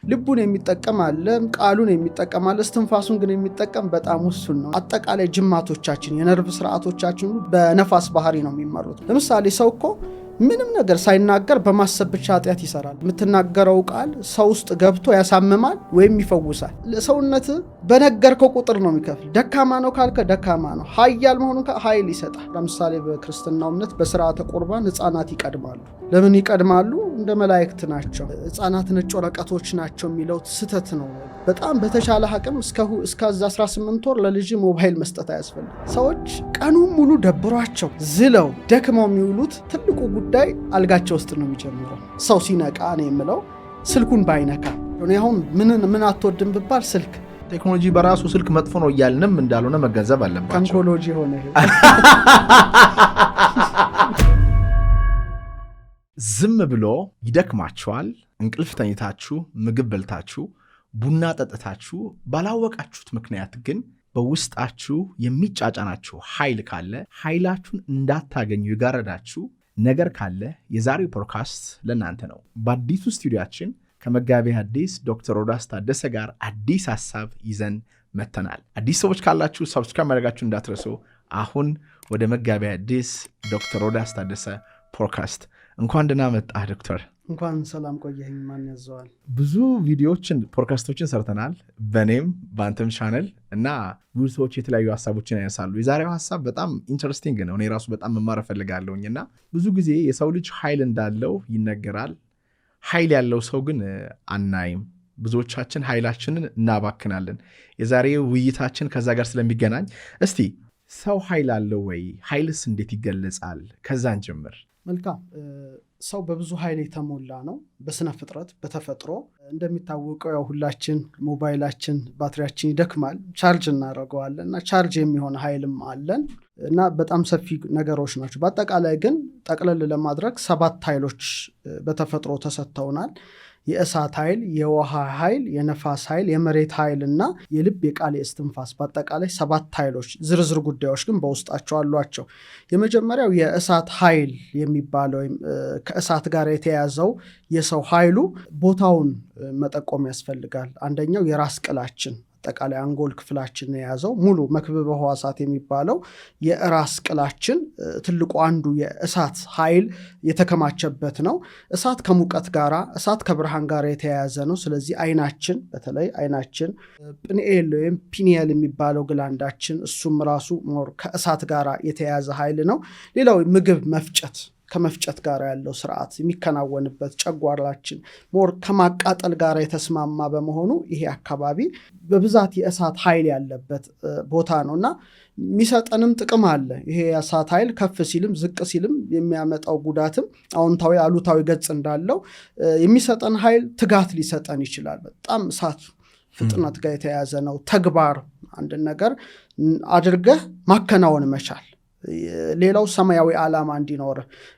ልቡን የሚጠቀም አለ፣ ቃሉን የሚጠቀም አለ፣ እስትንፋሱን ግን የሚጠቀም በጣም ውሱን ነው። አጠቃላይ ጅማቶቻችን የነርቭ ስርዓቶቻችን በነፋስ ባህሪ ነው የሚመሩት። ለምሳሌ ሰው እኮ ምንም ነገር ሳይናገር በማሰብ ብቻ ኃጢአት ይሰራል። የምትናገረው ቃል ሰው ውስጥ ገብቶ ያሳምማል ወይም ይፈውሳል። ለሰውነት በነገርከው ቁጥር ነው የሚከፍል። ደካማ ነው ካልከ ደካማ ነው፣ ኃያል መሆኑን ኃይል ይሰጣል። ለምሳሌ በክርስትናው እምነት በስርዓተ ቁርባን ሕፃናት ይቀድማሉ። ለምን ይቀድማሉ? እንደ መላእክት ናቸው። ሕፃናት ነጭ ወረቀቶች ናቸው የሚለው ስህተት ነው። በጣም በተቻለ አቅም እስከ 18 ወር ለልጅ ሞባይል መስጠት አያስፈልግም። ሰዎች ቀኑን ሙሉ ደብሯቸው ዝለው ደክመው የሚውሉት ትልቁ ጉዳይ አልጋቸው ውስጥ ነው የሚጀምረው። ሰው ሲነቃ ነው የምለው ስልኩን ባይነካ። አሁን ምን አትወድም ብባል ስልክ። ቴክኖሎጂ በራሱ ስልክ መጥፎ ነው እያልንም እንዳልሆነ መገንዘብ አለባቸው። ካንኮሎጂ ሆነ ዝም ብሎ ይደክማችኋል። እንቅልፍ ተኝታችሁ፣ ምግብ በልታችሁ፣ ቡና ጠጥታችሁ ባላወቃችሁት ምክንያት ግን በውስጣችሁ የሚጫጫናችሁ ኃይል ካለ ኃይላችሁን እንዳታገኙ የጋረዳችሁ ነገር ካለ የዛሬው ፖድካስት ለእናንተ ነው። በአዲሱ ስቱዲያችን ከመጋቤ ሐዲስ ዶክተር ሮዳስ ታደሰ ጋር አዲስ ሐሳብ ይዘን መተናል። አዲስ ሰዎች ካላችሁ ሰብስክራይብ ማድረጋችሁ እንዳትረሱ። አሁን ወደ መጋቤ ሐዲስ ዶክተር ሮዳስ ታደሰ ፖድካስት እንኳን ደህና መጣህ ዶክተር። እንኳን ሰላም ቆየኝ። ማን ያዘዋል? ብዙ ቪዲዮዎችን ፖድካስቶችን ሰርተናል በኔም በአንተም ቻነል እና ብዙ ሰዎች የተለያዩ ሀሳቦችን ያነሳሉ። የዛሬው ሀሳብ በጣም ኢንተረስቲንግ ነው። እኔ ራሱ በጣም መማር እፈልጋለሁኝ እና ብዙ ጊዜ የሰው ልጅ ኃይል እንዳለው ይነገራል። ኃይል ያለው ሰው ግን አናይም። ብዙዎቻችን ኃይላችንን እናባክናለን። የዛሬው ውይይታችን ከዛ ጋር ስለሚገናኝ እስቲ ሰው ኃይል አለው ወይ? ኃይልስ እንዴት ይገለጻል? ከዛን ጀምር። መልካም። ሰው በብዙ ኃይል የተሞላ ነው በስነ ፍጥረት በተፈጥሮ። እንደሚታወቀው ያው ሁላችን ሞባይላችን ባትሪያችን ይደክማል፣ ቻርጅ እናደርገዋለን እና ቻርጅ የሚሆን ኃይልም አለን እና በጣም ሰፊ ነገሮች ናቸው። በአጠቃላይ ግን ጠቅለል ለማድረግ 7 ኃይሎች በተፈጥሮ ተሰጥተውናል። የእሳት ኃይል፣ የውሃ ኃይል፣ የነፋስ ኃይል፣ የመሬት ኃይል እና የልብ የቃል የእስትንፋስ በአጠቃላይ 7 ኃይሎች። ዝርዝር ጉዳዮች ግን በውስጣቸው አሏቸው። የመጀመሪያው የእሳት ኃይል የሚባለው ከእሳት ጋር የተያዘው የሰው ኃይሉ ቦታውን መጠቆም ያስፈልጋል። አንደኛው የራስ ቅላችን አጠቃላይ አንጎል ክፍላችን የያዘው ሙሉ መክብበ ሕዋሳት የሚባለው የራስ ቅላችን ትልቁ አንዱ የእሳት ኃይል የተከማቸበት ነው። እሳት ከሙቀት ጋራ እሳት ከብርሃን ጋር የተያያዘ ነው። ስለዚህ አይናችን በተለይ አይናችን ፒኒኤል ወይም ፒኒየል የሚባለው ግላንዳችን እሱም ራሱ ሞር ከእሳት ጋራ የተያያዘ ኃይል ነው። ሌላው ምግብ መፍጨት ከመፍጨት ጋር ያለው ስርዓት የሚከናወንበት ጨጓራችን ሞር ከማቃጠል ጋር የተስማማ በመሆኑ ይሄ አካባቢ በብዛት የእሳት ኃይል ያለበት ቦታ ነው እና የሚሰጠንም ጥቅም አለ። ይሄ የእሳት ኃይል ከፍ ሲልም ዝቅ ሲልም የሚያመጣው ጉዳትም አዎንታዊ አሉታዊ ገጽ እንዳለው የሚሰጠን ኃይል ትጋት ሊሰጠን ይችላል። በጣም እሳት ፍጥነት ጋር የተያያዘ ነው። ተግባር አንድ ነገር አድርገህ ማከናወን መቻል። ሌላው ሰማያዊ ዓላማ እንዲኖር፣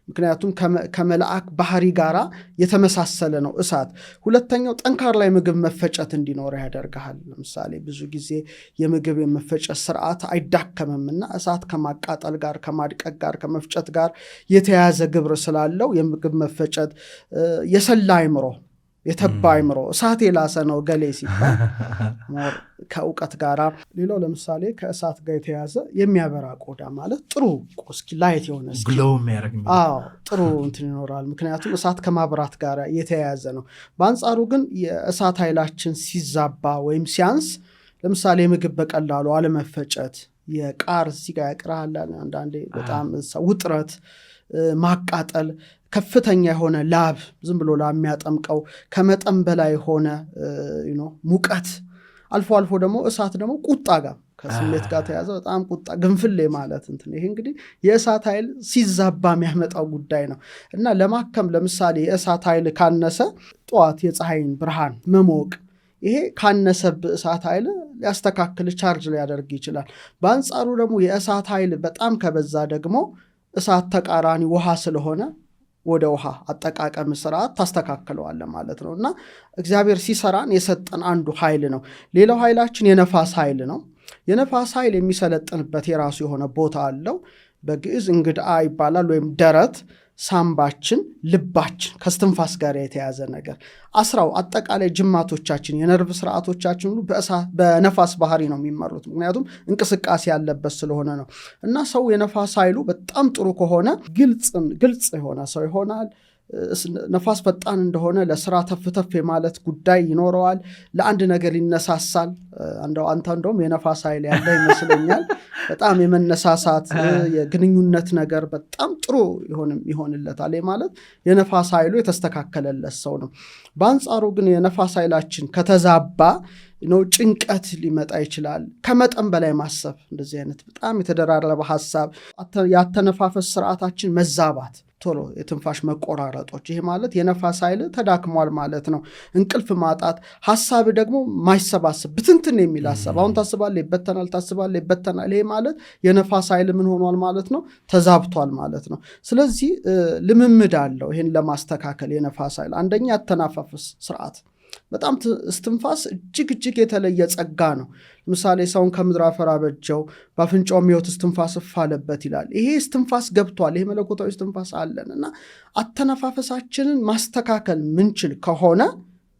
ምክንያቱም ከመላእክ ባህሪ ጋራ የተመሳሰለ ነው እሳት። ሁለተኛው ጠንካራ ላይ ምግብ መፈጨት እንዲኖር ያደርጋል። ለምሳሌ ብዙ ጊዜ የምግብ የመፈጨት ስርዓት አይዳከምምና እሳት ከማቃጠል ጋር ከማድቀቅ ጋር ከመፍጨት ጋር የተያያዘ ግብር ስላለው የምግብ መፈጨት፣ የሰላ አይምሮ የተባ አይምሮ እሳት የላሰ ነው ገሌ ሲባል ከእውቀት ጋራ። ሌላው ለምሳሌ ከእሳት ጋር የተያዘ የሚያበራ ቆዳ ማለት ጥሩ እስኪ ላይት የሆነ ጥሩ እንትን ይኖራል። ምክንያቱም እሳት ከማብራት ጋር የተያያዘ ነው። በአንጻሩ ግን የእሳት ኃይላችን ሲዛባ ወይም ሲያንስ፣ ለምሳሌ ምግብ በቀላሉ አለመፈጨት፣ የቃር ሲጋ ያቅራል አንዳንዴ በጣም ውጥረት፣ ማቃጠል፣ ከፍተኛ የሆነ ላብ ዝም ብሎ ላብ የሚያጠምቀው ከመጠን በላይ የሆነ ሙቀት፣ አልፎ አልፎ ደግሞ እሳት ደግሞ ቁጣ ጋር ከስሜት ጋር ተያዘ በጣም ቁጣ ግንፍሌ ማለት እንትን። ይሄ እንግዲህ የእሳት ኃይል ሲዛባ የሚያመጣው ጉዳይ ነው እና ለማከም ለምሳሌ የእሳት ኃይል ካነሰ ጠዋት የፀሐይን ብርሃን መሞቅ፣ ይሄ ካነሰብ እሳት ኃይል ሊያስተካክል ቻርጅ ሊያደርግ ይችላል። በአንጻሩ ደግሞ የእሳት ኃይል በጣም ከበዛ ደግሞ እሳት ተቃራኒ ውሃ ስለሆነ ወደ ውሃ አጠቃቀም ስርዓት ታስተካክለዋለ ማለት ነው እና እግዚአብሔር ሲሰራን የሰጠን አንዱ ኃይል ነው። ሌላው ኃይላችን የነፋስ ኃይል ነው። የነፋስ ኃይል የሚሰለጥንበት የራሱ የሆነ ቦታ አለው። በግዕዝ እንግድአ ይባላል። ወይም ደረት፣ ሳምባችን፣ ልባችን ከስትንፋስ ጋር የተያዘ ነገር 10 አጠቃላይ ጅማቶቻችን የነርቭ ስርዓቶቻችን ሁሉ በነፋስ ባህሪ ነው የሚመሩት። ምክንያቱም እንቅስቃሴ ያለበት ስለሆነ ነው። እና ሰው የነፋስ ኃይሉ በጣም ጥሩ ከሆነ ግልጽ የሆነ ሰው ይሆናል። ነፋስ ፈጣን እንደሆነ ለስራ ተፍተፍ የማለት ጉዳይ ይኖረዋል። ለአንድ ነገር ይነሳሳል። እንደውም የነፋስ ኃይል ያለ ይመስለኛል። በጣም የመነሳሳት የግንኙነት ነገር በጣም ጥሩ ይሆንለታል። ማለት የነፋስ ኃይሉ የተስተካከለለት ሰው ነው። በአንጻሩ ግን የነፋስ ኃይላችን ከተዛባ ጭንቀት ሊመጣ ይችላል። ከመጠን በላይ ማሰብ፣ እንደዚህ አይነት በጣም የተደራረበ ሀሳብ፣ ያተነፋፈስ ስርዓታችን መዛባት፣ ቶሎ የትንፋሽ መቆራረጦች፣ ይሄ ማለት የነፋስ ኃይል ተዳክሟል ማለት ነው። እንቅልፍ ማጣት፣ ሀሳብ ደግሞ ማይሰባሰብ ብትንትን የሚል ሀሳብ፣ አሁን ታስባለህ ይበተናል፣ ታስባለህ ይበተናል። ይሄ ማለት የነፋስ ኃይል ምን ሆኗል ማለት ነው? ተዛብቷል ማለት ነው። ስለዚህ ልምምድ አለው ይሄን ለማስተካከል የነፋስ ኃይል። አንደኛ ያተነፋፈስ ስርዓት በጣም እስትንፋስ እጅግ የተለየ ጸጋ ነው። ለምሳሌ ሰውን ከምድር አፈር አበጀው በአፍንጫው ሕይወት እስትንፋስ እፍ አለበት ይላል። ይሄ እስትንፋስ ገብቷል። ይሄ መለኮታዊ እስትንፋስ አለን እና አተነፋፈሳችንን ማስተካከል ምንችል ከሆነ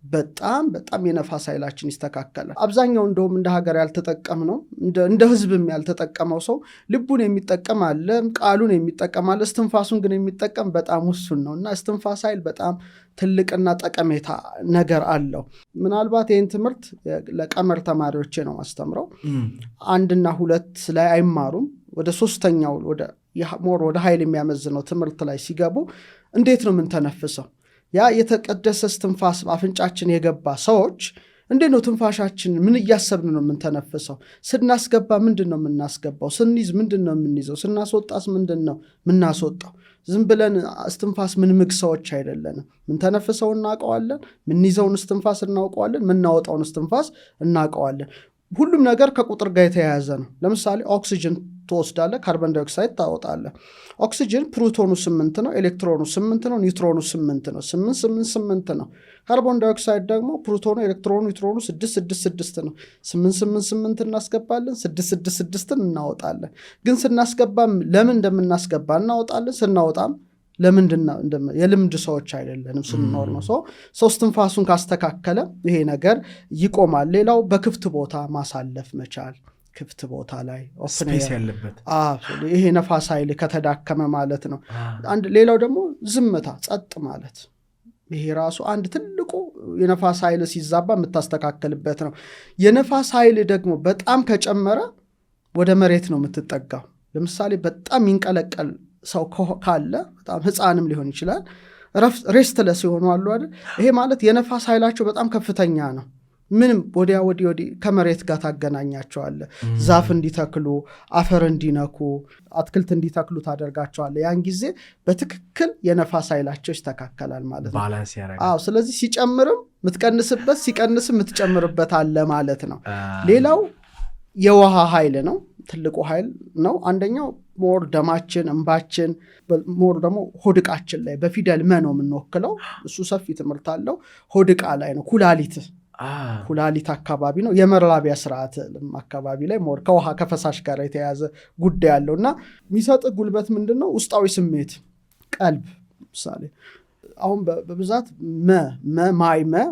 በጣም የነፋስ ኃይላችን ይስተካከላል። አብዛኛው እንደውም እንደ ሀገር ያልተጠቀምነው እንደ ህዝብም ያልተጠቀመው ሰው ልቡን የሚጠቀም አለ፣ ቃሉን የሚጠቀም አለ፣ እስትንፋሱን ግን የሚጠቀም በጣም ውሱን ነው እና እስትንፋስ ኃይል በጣም ትልቅና ጠቀሜታ ነገር አለው። ምናልባት ይህን ትምህርት ለቀመር ተማሪዎቼ ነው ማስተምረው። 1 እና 2 ላይ አይማሩም። ወደ 3ኛው ወደ ኃይል የሚያመዝነው ትምህርት ላይ ሲገቡ እንዴት ነው የምንተነፍሰው? ያ የተቀደሰ እስትንፋስ አፍንጫችን የገባ ሰዎች እንዴት ነው ትንፋሻችን ምን እያሰብን ነው የምንተነፍሰው? ስናስገባ ምንድን ነው የምናስገባው? ስንይዝ ምንድን ነው የምንይዘው? ስናስወጣስ ምንድን ነው የምናስወጣው? ዝም ብለን እስትንፋስ ምንምግ ሰዎች አይደለንም። ምንተነፍሰው እናውቀዋለን፣ ምንይዘውን እስትንፋስ እናውቀዋለን፣ ምናወጣውን እስትንፋስ እናውቀዋለን። ሁሉም ነገር ከቁጥር ጋር የተያያዘ ነው። ለምሳሌ ኦክሲጅን ትወስዳለህ፣ ካርቦን ዳይኦክሳይድ ታወጣለህ። ኦክሲጅን ፕሮቶኑ 8 ነው፣ ኤሌክትሮኑ 8 ነው፣ ኒውትሮኑ 8 ነው። 8 ነው። ካርቦን ዳይኦክሳይድ ደግሞ ፕሮቶኑ፣ ኤሌክትሮኑ፣ ኒውትሮኑ 6 ነው። 8 እናስገባለን፣ 6 እናወጣለን። ግን ስናስገባ ለምን እንደምናስገባ እናወጣለን። ስናወጣም ለምንድን የልምድ ሰዎች አይደለንም፣ ስንኖር ነው። ሰው እስትንፋሱን ካስተካከለ ይሄ ነገር ይቆማል። ሌላው በክፍት ቦታ ማሳለፍ መቻል፣ ክፍት ቦታ ላይ ስፔስ ያለበት ይሄ ነፋስ ኃይል ከተዳከመ ማለት ነው። ሌላው ደግሞ ዝምታ፣ ጸጥ ማለት፣ ይሄ ራሱ አንድ ትልቁ የነፋስ ኃይል ሲዛባ የምታስተካከልበት ነው። የነፋስ ኃይል ደግሞ በጣም ከጨመረ ወደ መሬት ነው የምትጠጋው። ለምሳሌ በጣም ይንቀለቀል ሰው ካለ በጣም ህፃንም ሊሆን ይችላል፣ ሬስትለስ የሆኑ አሉ አይደል? ይሄ ማለት የነፋስ ኃይላቸው በጣም ከፍተኛ ነው። ምንም ወዲያ ወዲህ ከመሬት ጋር ታገናኛቸዋለ። ዛፍ እንዲተክሉ፣ አፈር እንዲነኩ፣ አትክልት እንዲተክሉ ታደርጋቸዋለ። ያን ጊዜ በትክክል የነፋስ ኃይላቸው ይስተካከላል ማለት ነው። ባላንስ ያደርጋል። ስለዚህ ሲጨምርም ምትቀንስበት፣ ሲቀንስም ምትጨምርበት አለ ማለት ነው። ሌላው የውሃ ኃይል ነው። ትልቁ ኃይል ነው። አንደኛው ሞር ደማችን፣ እንባችን፣ ሞር ደግሞ ሆድቃችን ላይ በፊደል መ ነው የምንወክለው። እሱ ሰፊ ትምህርት አለው። ሆድቃ ላይ ነው፣ ኩላሊት አካባቢ ነው። የመራቢያ ስርዓት አካባቢ ላይ ሞር ከውሃ ከፈሳሽ ጋር የተያዘ ጉዳይ አለው እና የሚሰጥ ጉልበት ምንድን ነው? ውስጣዊ ስሜት፣ ቀልብ። ምሳሌ አሁን በብዛት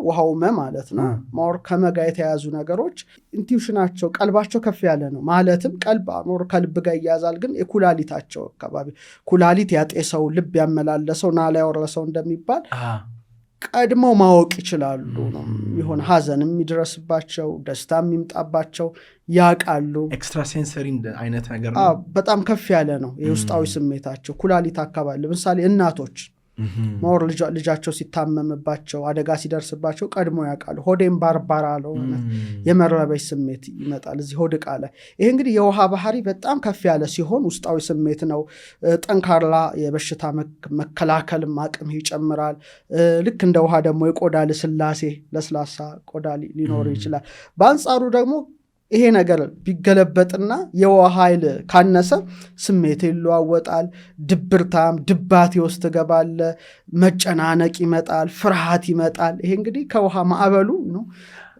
ውሃው ማለት ነው። ሞር ከመጋ የተያዙ ነገሮች ኢንቲዩሽናቸው፣ ቀልባቸው ከፍ ያለ ነው። ማለትም ቀልብ ሞር ከልብ ጋር ይያዛል። ግን የኩላሊታቸው አካባቢ ኩላሊት ያጤሰው ልብ ያመላለሰው ናላ ያወረሰው እንደሚባል ቀድመው ማወቅ ይችላሉ ነው። የሆነ ሀዘን የሚድረስባቸው፣ ደስታ የሚምጣባቸው ያቃሉ። ኤክስትራሴንሰሪ አይነት ነገር ነው። በጣም ከፍ ያለ ነው የውስጣዊ ስሜታቸው ኩላሊት አካባቢ። ለምሳሌ እናቶች ሞር ልጃቸው ሲታመምባቸው፣ አደጋ ሲደርስባቸው ቀድሞ ያውቃሉ። ሆዴም ባርባራ ነው፣ የመረበሽ ስሜት ይመጣል እዚህ ሆድ ዕቃ ላይ። ይሄ እንግዲህ የውሃ ባህሪ በጣም ከፍ ያለ ሲሆን ውስጣዊ ስሜት ነው። ጠንካራ የበሽታ መከላከልም አቅም ይጨምራል። ልክ እንደ ውሃ ደግሞ የቆዳ ልስላሴ፣ ለስላሳ ቆዳ ሊኖር ይችላል። በአንጻሩ ደግሞ ይሄ ነገር ቢገለበጥና የውሃ ኃይል ካነሰ ስሜት ይለዋወጣል። ድባቴ ውስጥ ገባለ፣ መጨናነቅ ይመጣል፣ ፍርሃት ይመጣል። ይሄ እንግዲህ ከውሃ ማዕበሉ ነው።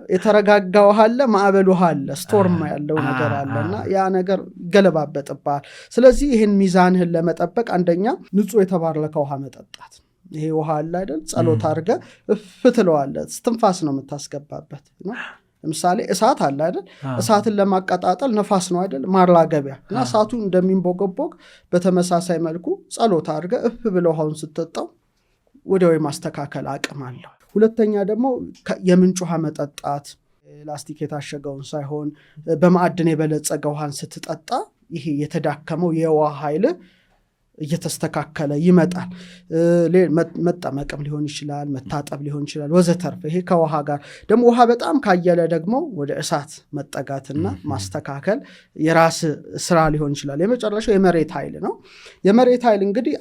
የተረጋጋ ውሃ አለ፣ ማዕበል ውሃ አለ፣ ስቶርም ያለው ነገር አለና ያ ነገር ገለባበጥባል። ስለዚህ ይህን ሚዛንህን ለመጠበቅ አንደኛ ንጹህ የተባረከ ውሃ መጠጣት። ይሄ ውሃ አለ አይደል፣ ጸሎት አድርገህ እፍትለዋለህ፣ እስትንፋስ ነው የምታስገባበት ነው። ለምሳሌ እሳት አለ አይደል፣ እሳትን ለማቀጣጠል ነፋስ ነው አይደል ማራገቢያ፣ እና እሳቱ እንደሚንቦገቦግ በተመሳሳይ መልኩ ጸሎት አድርገህ እፍ ብለው ውሃውን ስትጠጣው ወዲያው ማስተካከል አቅም አለው። ሁለተኛ ደግሞ የምንጭ ውሃ መጠጣት፣ ላስቲክ የታሸገውን ሳይሆን በማዕድን የበለጸገ ውሃን ስትጠጣ ይሄ የተዳከመው የውሃ ኃይል እየተስተካከለ ይመጣል። መጠመቅም ሊሆን ይችላል፣ መታጠብ ሊሆን ይችላል ወዘተርፈ። ይሄ ከውሃ ጋር ደግሞ ውሃ በጣም ካየለ ደግሞ ወደ እሳት መጠጋትና ማስተካከል የራስ ስራ ሊሆን ይችላል። የመጨረሻው የመሬት ኃይል ነው። የመሬት ኃይል እንግዲህ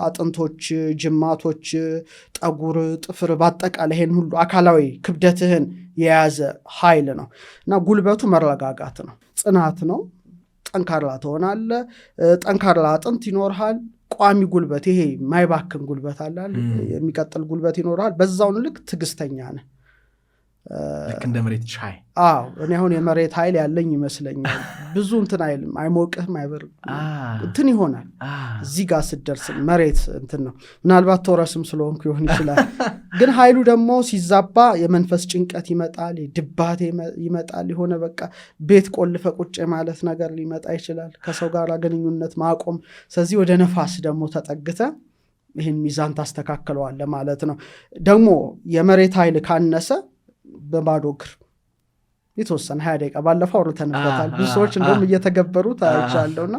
አጥንቶች፣ ጅማቶች፣ ጠጉር፣ ጥፍር በአጠቃላይ ይሄን ሁሉ አካላዊ ክብደትህን የያዘ ኃይል ነው እና ጉልበቱ መረጋጋት ነው፣ ጽናት ነው። ጠንካራ ትሆናለ፣ ጠንካራ አጥንት ይኖርሃል። ቋሚ ጉልበት፣ ይሄ ማይባክን ጉልበት አለ፣ የሚቀጥል ጉልበት ይኖርሃል። በዛውን ልክ ትዕግስተኛ ነህ። ልክ እንደ መሬት ሻይ። አዎ እኔ አሁን የመሬት ኃይል ያለኝ ይመስለኛል። ብዙ እንትን አይልም፣ አይሞቅህም፣ አይበርም፣ እንትን ይሆናል። እዚህ ጋር ስትደርስ መሬት እንትን ነው። ምናልባት ተወረስም ስለሆንኩ ይሆን ይችላል። ግን ኃይሉ ደግሞ ሲዛባ የመንፈስ ጭንቀት ይመጣል፣ ድባቴ ይመጣል። የሆነ በቃ ቤት ቆልፈ ቁጭ ማለት ነገር ሊመጣ ይችላል፣ ከሰው ጋር ግንኙነት ማቆም። ስለዚህ ወደ ነፋስ ደግሞ ተጠግተ ይህን ሚዛን ታስተካክለዋለ ማለት ነው። ደግሞ የመሬት ኃይል ካነሰ በባዶ እግር የተወሰነ 20 ደቂቃ ባለፈው አውርተንበታል። ብዙ ሰዎች እንደውም እየተገበሩ ታያቻለውና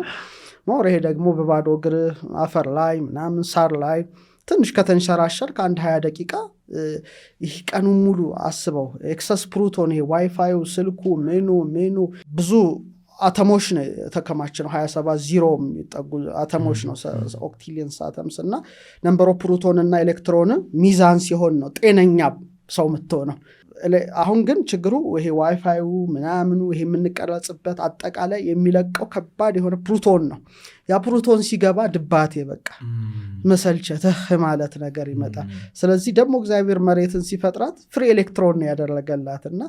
ሞር ይሄ ደግሞ በባዶ እግር አፈር ላይ ምናምን ሳር ላይ ትንሽ ከተንሸራሸር ከአንድ 20 ደቂቃ ይህ ቀኑን ሙሉ አስበው። ኤክሰስ ፕሩቶን ይሄ ዋይፋዩ፣ ስልኩ፣ ሜኑ ብዙ አተሞች ነው የተከማች ነው። 27 ዚሮ የሚጠጉ አተሞች ነው፣ ኦክቲሊየንስ አተምስ። እና ነምበሮ ፕሩቶን እና ኤሌክትሮን ሚዛን ሲሆን ነው ጤነኛ ሰው ምትሆነው። አሁን ግን ችግሩ ይሄ ዋይፋዩ ምናምኑ ይሄ የምንቀረጽበት አጠቃላይ የሚለቀው ከባድ የሆነ ፕሩቶን ነው። ያ ፕሩቶን ሲገባ ድባቴ በቃ መሰልቸትህ ማለት ነገር ይመጣል። ስለዚህ ደግሞ እግዚአብሔር መሬትን ሲፈጥራት ፍሪ ኤሌክትሮን ያደረገላትና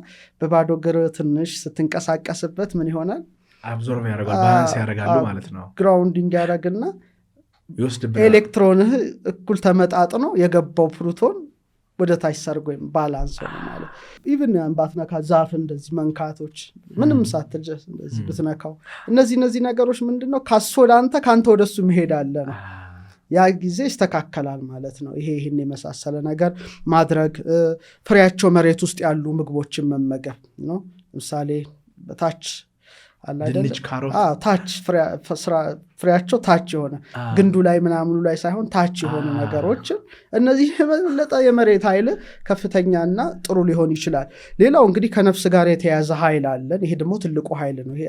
በባዶ እግር ትንሽ ስትንቀሳቀስበት ምን ይሆናል? አብዞርቭ ያደርጋል፣ ባላንስ ያደርጋሉ ማለት ነው። ግራውንዲንግ ያደርግና ኤሌክትሮንህ እኩል ተመጣጥኖ የገባው ፕሩቶን ወደ ታች ሰርጎ ወይም ባላንስ ሆነ ማለት። ኢቭን ባትነካ ዛፍ እንደዚህ መንካቶች ምንም ሳትልጀስ እንደዚህ ብትነካው እነዚህ ነገሮች ምንድነው ካሶ ለአንተ ካንተ ወደሱ መሄድ አለ ነው። ያ ጊዜ ይስተካከላል ማለት ነው። ይሄን የመሳሰለ ነገር ማድረግ፣ ፍሬያቸው መሬት ውስጥ ያሉ ምግቦችን መመገብ ነው። ለምሳሌ በታች ድንች፣ ካሮት ታች ፍሬያቸው ታች የሆነ ግንዱ ላይ ምናምኑ ላይ ሳይሆን ታች የሆኑ ነገሮችን እነዚህ የበለጠ የመሬት ኃይል ከፍተኛና ጥሩ ሊሆን ይችላል። ሌላው እንግዲህ ከነፍስ ጋር የተያዘ ኃይል አለን። ይሄ ደግሞ ትልቁ ኃይል ነው። ይሄ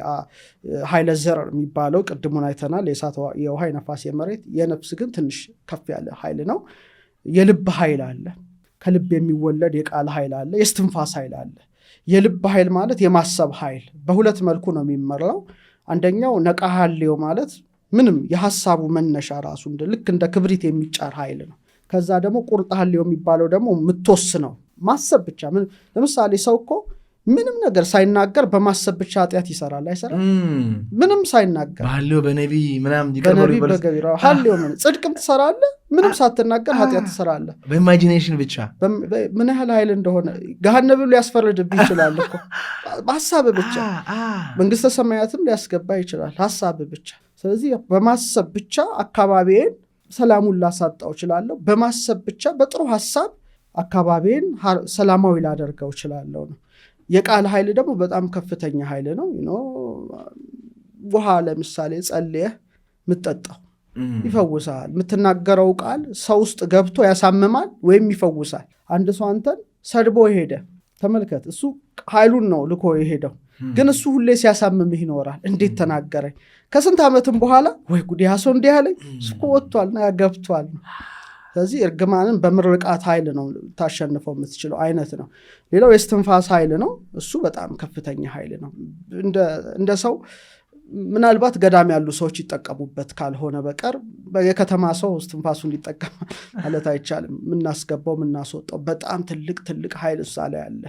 ኃይለ ዘር የሚባለው ቅድሙን አይተናል። የእሳት፣ የውሃ፣ የነፋስ፣ የመሬት። የነፍስ ግን ትንሽ ከፍ ያለ ኃይል ነው። የልብ ኃይል አለ። ከልብ የሚወለድ የቃል ኃይል አለ። የስትንፋስ ኃይል አለ። የልብ ኃይል ማለት የማሰብ ኃይል በሁለት መልኩ ነው የሚመራው። አንደኛው ነቃሃሌው ማለት ምንም የሐሳቡ መነሻ ራሱ ልክ እንደ ክብሪት የሚጫር ኃይል ነው። ከዛ ደግሞ ቁርጣሃሌው የሚባለው ደግሞ ምትወስነው ማሰብ ብቻ። ለምሳሌ ሰው እኮ ምንም ነገር ሳይናገር በማሰብ ብቻ ኃጢአት ይሰራል አይሰራ? ምንም ሳይናገር ባለው በነቢ ምናምን ይቀርባል በገቢራ ሀሌው ጽድቅም ትሰራለህ፣ ምንም ሳትናገር ኃጢአት ትሰራለህ በኢማጂኔሽን ብቻ። ምን ያህል ኃይል እንደሆነ ገሃነም ሊያስፈርድብህ ይችላል እኮ በሐሳብ ብቻ። መንግስተ ሰማያትም ሊያስገባ ይችላል ሐሳብ ብቻ። ስለዚህ በማሰብ ብቻ አካባቢዬን ሰላሙን ላሳጣው እችላለሁ። በማሰብ ብቻ በጥሩ ሐሳብ አካባቢዬን ሰላማዊ ላደርገው እችላለሁ ነው። የቃል ኃይል ደግሞ በጣም ከፍተኛ ኃይል ነው። ውሃ ለምሳሌ ጸልየህ ምትጠጣው ይፈውሳል። የምትናገረው ቃል ሰው ውስጥ ገብቶ ያሳምማል ወይም ይፈውሳል። አንድ ሰው አንተን ሰድቦ ሄደ፣ ተመልከት። እሱ ኃይሉን ነው ልኮ የሄደው፣ ግን እሱ ሁሌ ሲያሳምምህ ይኖራል። እንዴት ተናገረኝ? ከስንት ዓመትም በኋላ ወይ ጉድ ያ ሰው እንዲህ አለኝ፣ እሱ ወጥቷልና ያገብቷል። ስለዚህ እርግማንን በምርቃት ኃይል ነው ታሸንፈው የምትችለው አይነት ነው። ሌላው የስትንፋስ ኃይል ነው። እሱ በጣም ከፍተኛ ኃይል ነው። እንደ ሰው ምናልባት ገዳም ያሉ ሰዎች ይጠቀሙበት ካልሆነ በቀር የከተማ ሰው እስትንፋሱን ሊጠቀም ማለት አይቻልም። ምናስገባው ምናስወጣው በጣም ትልቅ ኃይል እሳ ላይ አለ።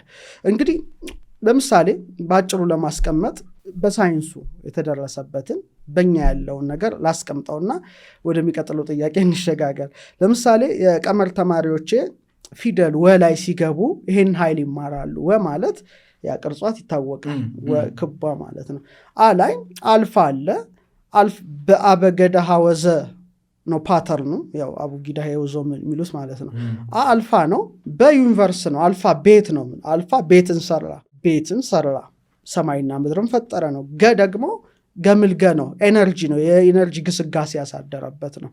እንግዲህ ለምሳሌ ባጭሩ ለማስቀመጥ በሳይንሱ የተደረሰበትን በእኛ ያለውን ነገር ላስቀምጠውና ወደሚቀጥለው ጥያቄ እንሸጋገር። ለምሳሌ የቀመር ተማሪዎቼ ፊደል ወ ላይ ሲገቡ ይሄን ኃይል ይማራሉ። ወ ማለት ያ ቅርጿት ይታወቃል፣ ክቧ ማለት ነው። አ ላይ አልፋ አለ። በአበገዳ ሐወዘ ነው ፓተርኑ፣ ያው አቡጊዳ ሐወዞ የሚሉት ማለት ነው። አልፋ ነው። በዩኒቨርስ ነው። አልፋ ቤት ነው። አልፋ ቤትን ሰራ ሰማይና ምድርን ፈጠረ ነው። ገ ደግሞ ገምልገ ነው፣ ኤነርጂ ነው፣ የኤነርጂ ግስጋሴ ያሳደረበት ነው።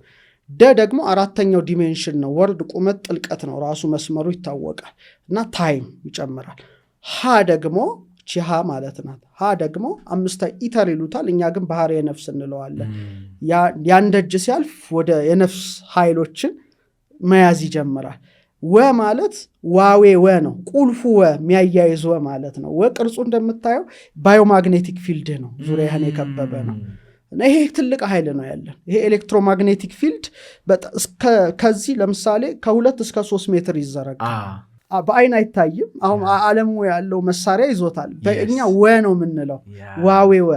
ደ ደግሞ አራተኛው ዲሜንሽን ነው፣ ወርድ ቁመት ጥልቀት ነው፣ ራሱ መስመሩ ይታወቃል እና ታይም ይጨምራል። ሀ ደግሞ ቺሃ ማለት ናት። ሀ ደግሞ አምስታ ኢተር ይሉታል፣ እኛ ግን ባህር የነፍስ እንለዋለን። ያንደጅ ሲያልፍ ወደ የነፍስ ኃይሎችን መያዝ ይጀምራል። ወ ማለት ዋዌ ወ ነው፣ ቁልፉ ወ የሚያያይዝ ወ ማለት ነው። ወ ቅርጹ እንደምታየው ባዮማግኔቲክ ፊልድ ነው፣ ዙሪያህን የከበበ ነው። ይሄ ትልቅ ኃይል ነው ያለን። ይሄ ኤሌክትሮማግኔቲክ ፊልድ ከዚህ ለምሳሌ ከ2 እስከ 3 ሜትር ይዘረጋል። በአይን አይታይም። አሁን ዓለሙ ያለው መሳሪያ ይዞታል። በእኛ ወ ነው የምንለው፣ ዋዌ ወ።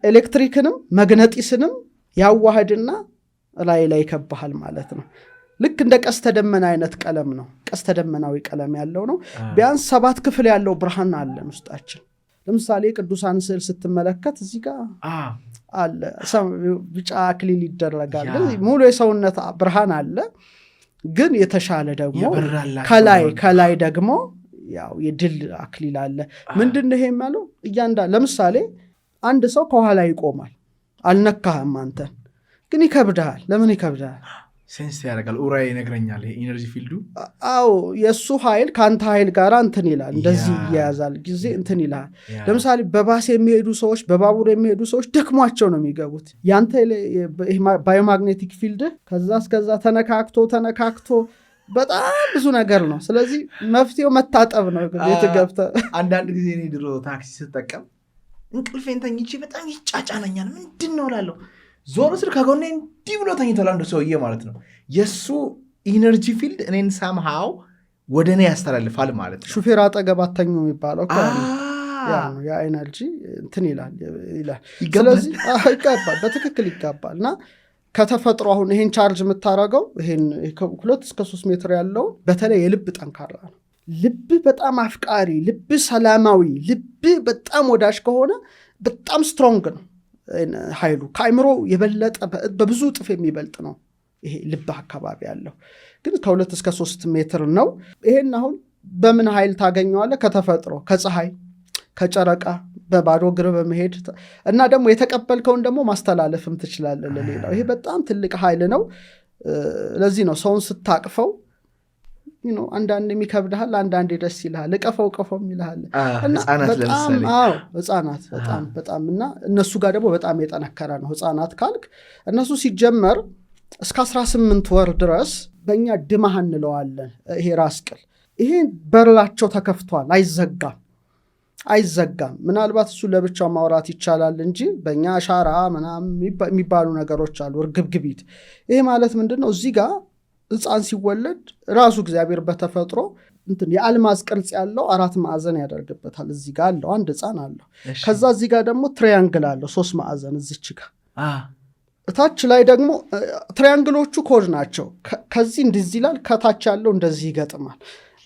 ኤሌክትሪክንም መግነጢስንም ያዋህድና ላይ ይከባሃል ማለት ነው። ልክ እንደ ቀስተ ደመና አይነት ቀለም ነው፣ ቀስተ ደመናዊ ቀለም ያለው ነው። ቢያንስ 7 ክፍል ያለው ብርሃን አለን ውስጣችን። ለምሳሌ ቅዱሳን ስዕል ስትመለከት እዚህ ጋር አለ ቢጫ አክሊል ይደረጋል። ሙሉ የሰውነት ብርሃን አለ። ግን የተሻለ ደግሞ ከላይ ደግሞ ያው የድል አክሊል አለ። ምንድነው ይሄ ማለት? ለምሳሌ አንድ ሰው ከኋላ ይቆማል፣ አልነካህም አንተን፣ ግን ይከብዳል። ለምን ይከብዳል? ሴንስ ያደርጋል። ኡራይ ይነግረኛል። ይሄ ኢነርጂ ፊልዱ የእሱ ኃይል ከአንተ ኃይል ጋር እንትን ይላል፣ እንደዚህ ይያዛል ጊዜ እንትን ይላል። ለምሳሌ በባስ የሚሄዱ ሰዎች፣ በባቡር የሚሄዱ ሰዎች ደክሟቸው ነው የሚገቡት። ያንተ ባዮማግኔቲክ ፊልድ ከዛ እስከዛ ተነካክቶ በጣም ብዙ ነገር ነው። ስለዚህ መፍትሄው መታጠብ ነው። ቤት ገብተህ አንዳንድ ጊዜ እኔ ድሮ ታክሲ ስጠቀም እንቅልፌን ተኝቼ በጣም ይጫጫነኛል። ምንድን ነው እላለሁ። ዞር ስል ከጎኔ እንዲህ ብሎ ተኝቷል አንዱ ሰውዬ ማለት ነው። የእሱ ኢነርጂ ፊልድ እኔን ሳምሃው ወደ እኔ ያስተላልፋል ማለት ነው። ሹፌር አጠገብ አተኙ የሚባለው ያ ኤነርጂ እንትን ይላል። ስለዚህ ይጋባል፣ በትክክል ይጋባል። እና ከተፈጥሮ አሁን ይሄን ቻርጅ የምታረገው ይሄን 2 እስከ 3 ሜትር ያለው በተለይ የልብ ጠንካራ ነው። ልብ በጣም አፍቃሪ፣ ልብ ሰላማዊ፣ ልብ በጣም ወዳጅ ከሆነ በጣም ስትሮንግ ነው ኃይሉ። ከአይምሮ የበለጠ በብዙ እጥፍ የሚበልጥ ነው ይሄ ልብ አካባቢ ያለው። ግን ከ2 እስከ 3 ሜትር ነው። ይሄን አሁን በምን ኃይል ታገኘዋለህ? ከተፈጥሮ፣ ከፀሐይ፣ ከጨረቃ በባዶ እግር በመሄድ እና ደግሞ የተቀበልከውን ደግሞ ማስተላለፍም ትችላለህ ለሌላው። ይሄ በጣም ትልቅ ኃይል ነው። ለዚህ ነው ሰውን ስታቅፈው አንዳንድ የሚከብድሃል፣ አንዳንድ ደስ ይልሃል። እቀፈው ይልሃል። ህፃናት በጣም እና እነሱ ጋር ደግሞ በጣም የጠነከረ ነው። ህፃናት ካልክ እነሱ ሲጀመር እስከ 18 ወር ድረስ በእኛ ድማህ እንለዋለን። ይሄ ራስ ቅል ይሄ በርላቸው ተከፍቷል፣ አይዘጋም። ምናልባት እሱ ለብቻው ማውራት ይቻላል እንጂ በእኛ ሻራ ምናምን የሚባሉ ነገሮች አሉ፣ እርግብግቢት። ይሄ ማለት ምንድን ነው? እዚህ ጋር ህፃን ሲወለድ ራሱ እግዚአብሔር በተፈጥሮ የአልማዝ ቅርጽ ያለው 4 ማዕዘን ያደርግበታል። እዚህ ጋር አለው አንድ ህፃን አለው። ከዛ እዚህ ጋር ደግሞ ትሪያንግል አለው 3 ማዕዘን እዚች ጋር። እታች ላይ ደግሞ ትሪያንግሎቹ ኮድ ናቸው። ከዚህ እንደዚህ ይላል፣ ከታች ያለው እንደዚህ ይገጥማል።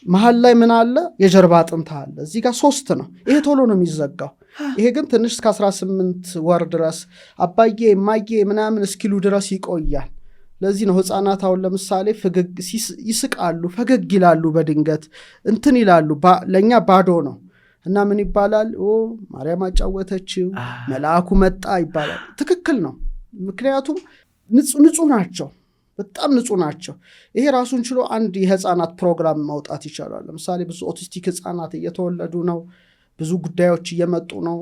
መሀል ላይ ምን አለ? የጀርባ አጥንት አለ። እዚህ ጋር 3 ነው። ይሄ ቶሎ ነው የሚዘጋው። ይሄ ግን ትንሽ እስከ 18 ወር ድረስ አባዬ ማዬ ምናምን እስኪሉ ድረስ ይቆያል። ለዚህ ነው ህፃናት አሁን ለምሳሌ ይስቃሉ፣ ፈገግ ይላሉ፣ በድንገት እንትን ይላሉ። ለእኛ ባዶ ነው እና ምን ይባላል? ማርያም አጫወተችው፣ መልአኩ መጣ ይባላል። ትክክል ነው። ምክንያቱም ንጹህ ናቸው፣ በጣም ንጹህ ናቸው። ይሄ ራሱን ችሎ አንድ የህፃናት ፕሮግራም ማውጣት ይቻላል። ለምሳሌ ብዙ ኦቲስቲክ ህፃናት እየተወለዱ ነው። ብዙ ጉዳዮች እየመጡ ነው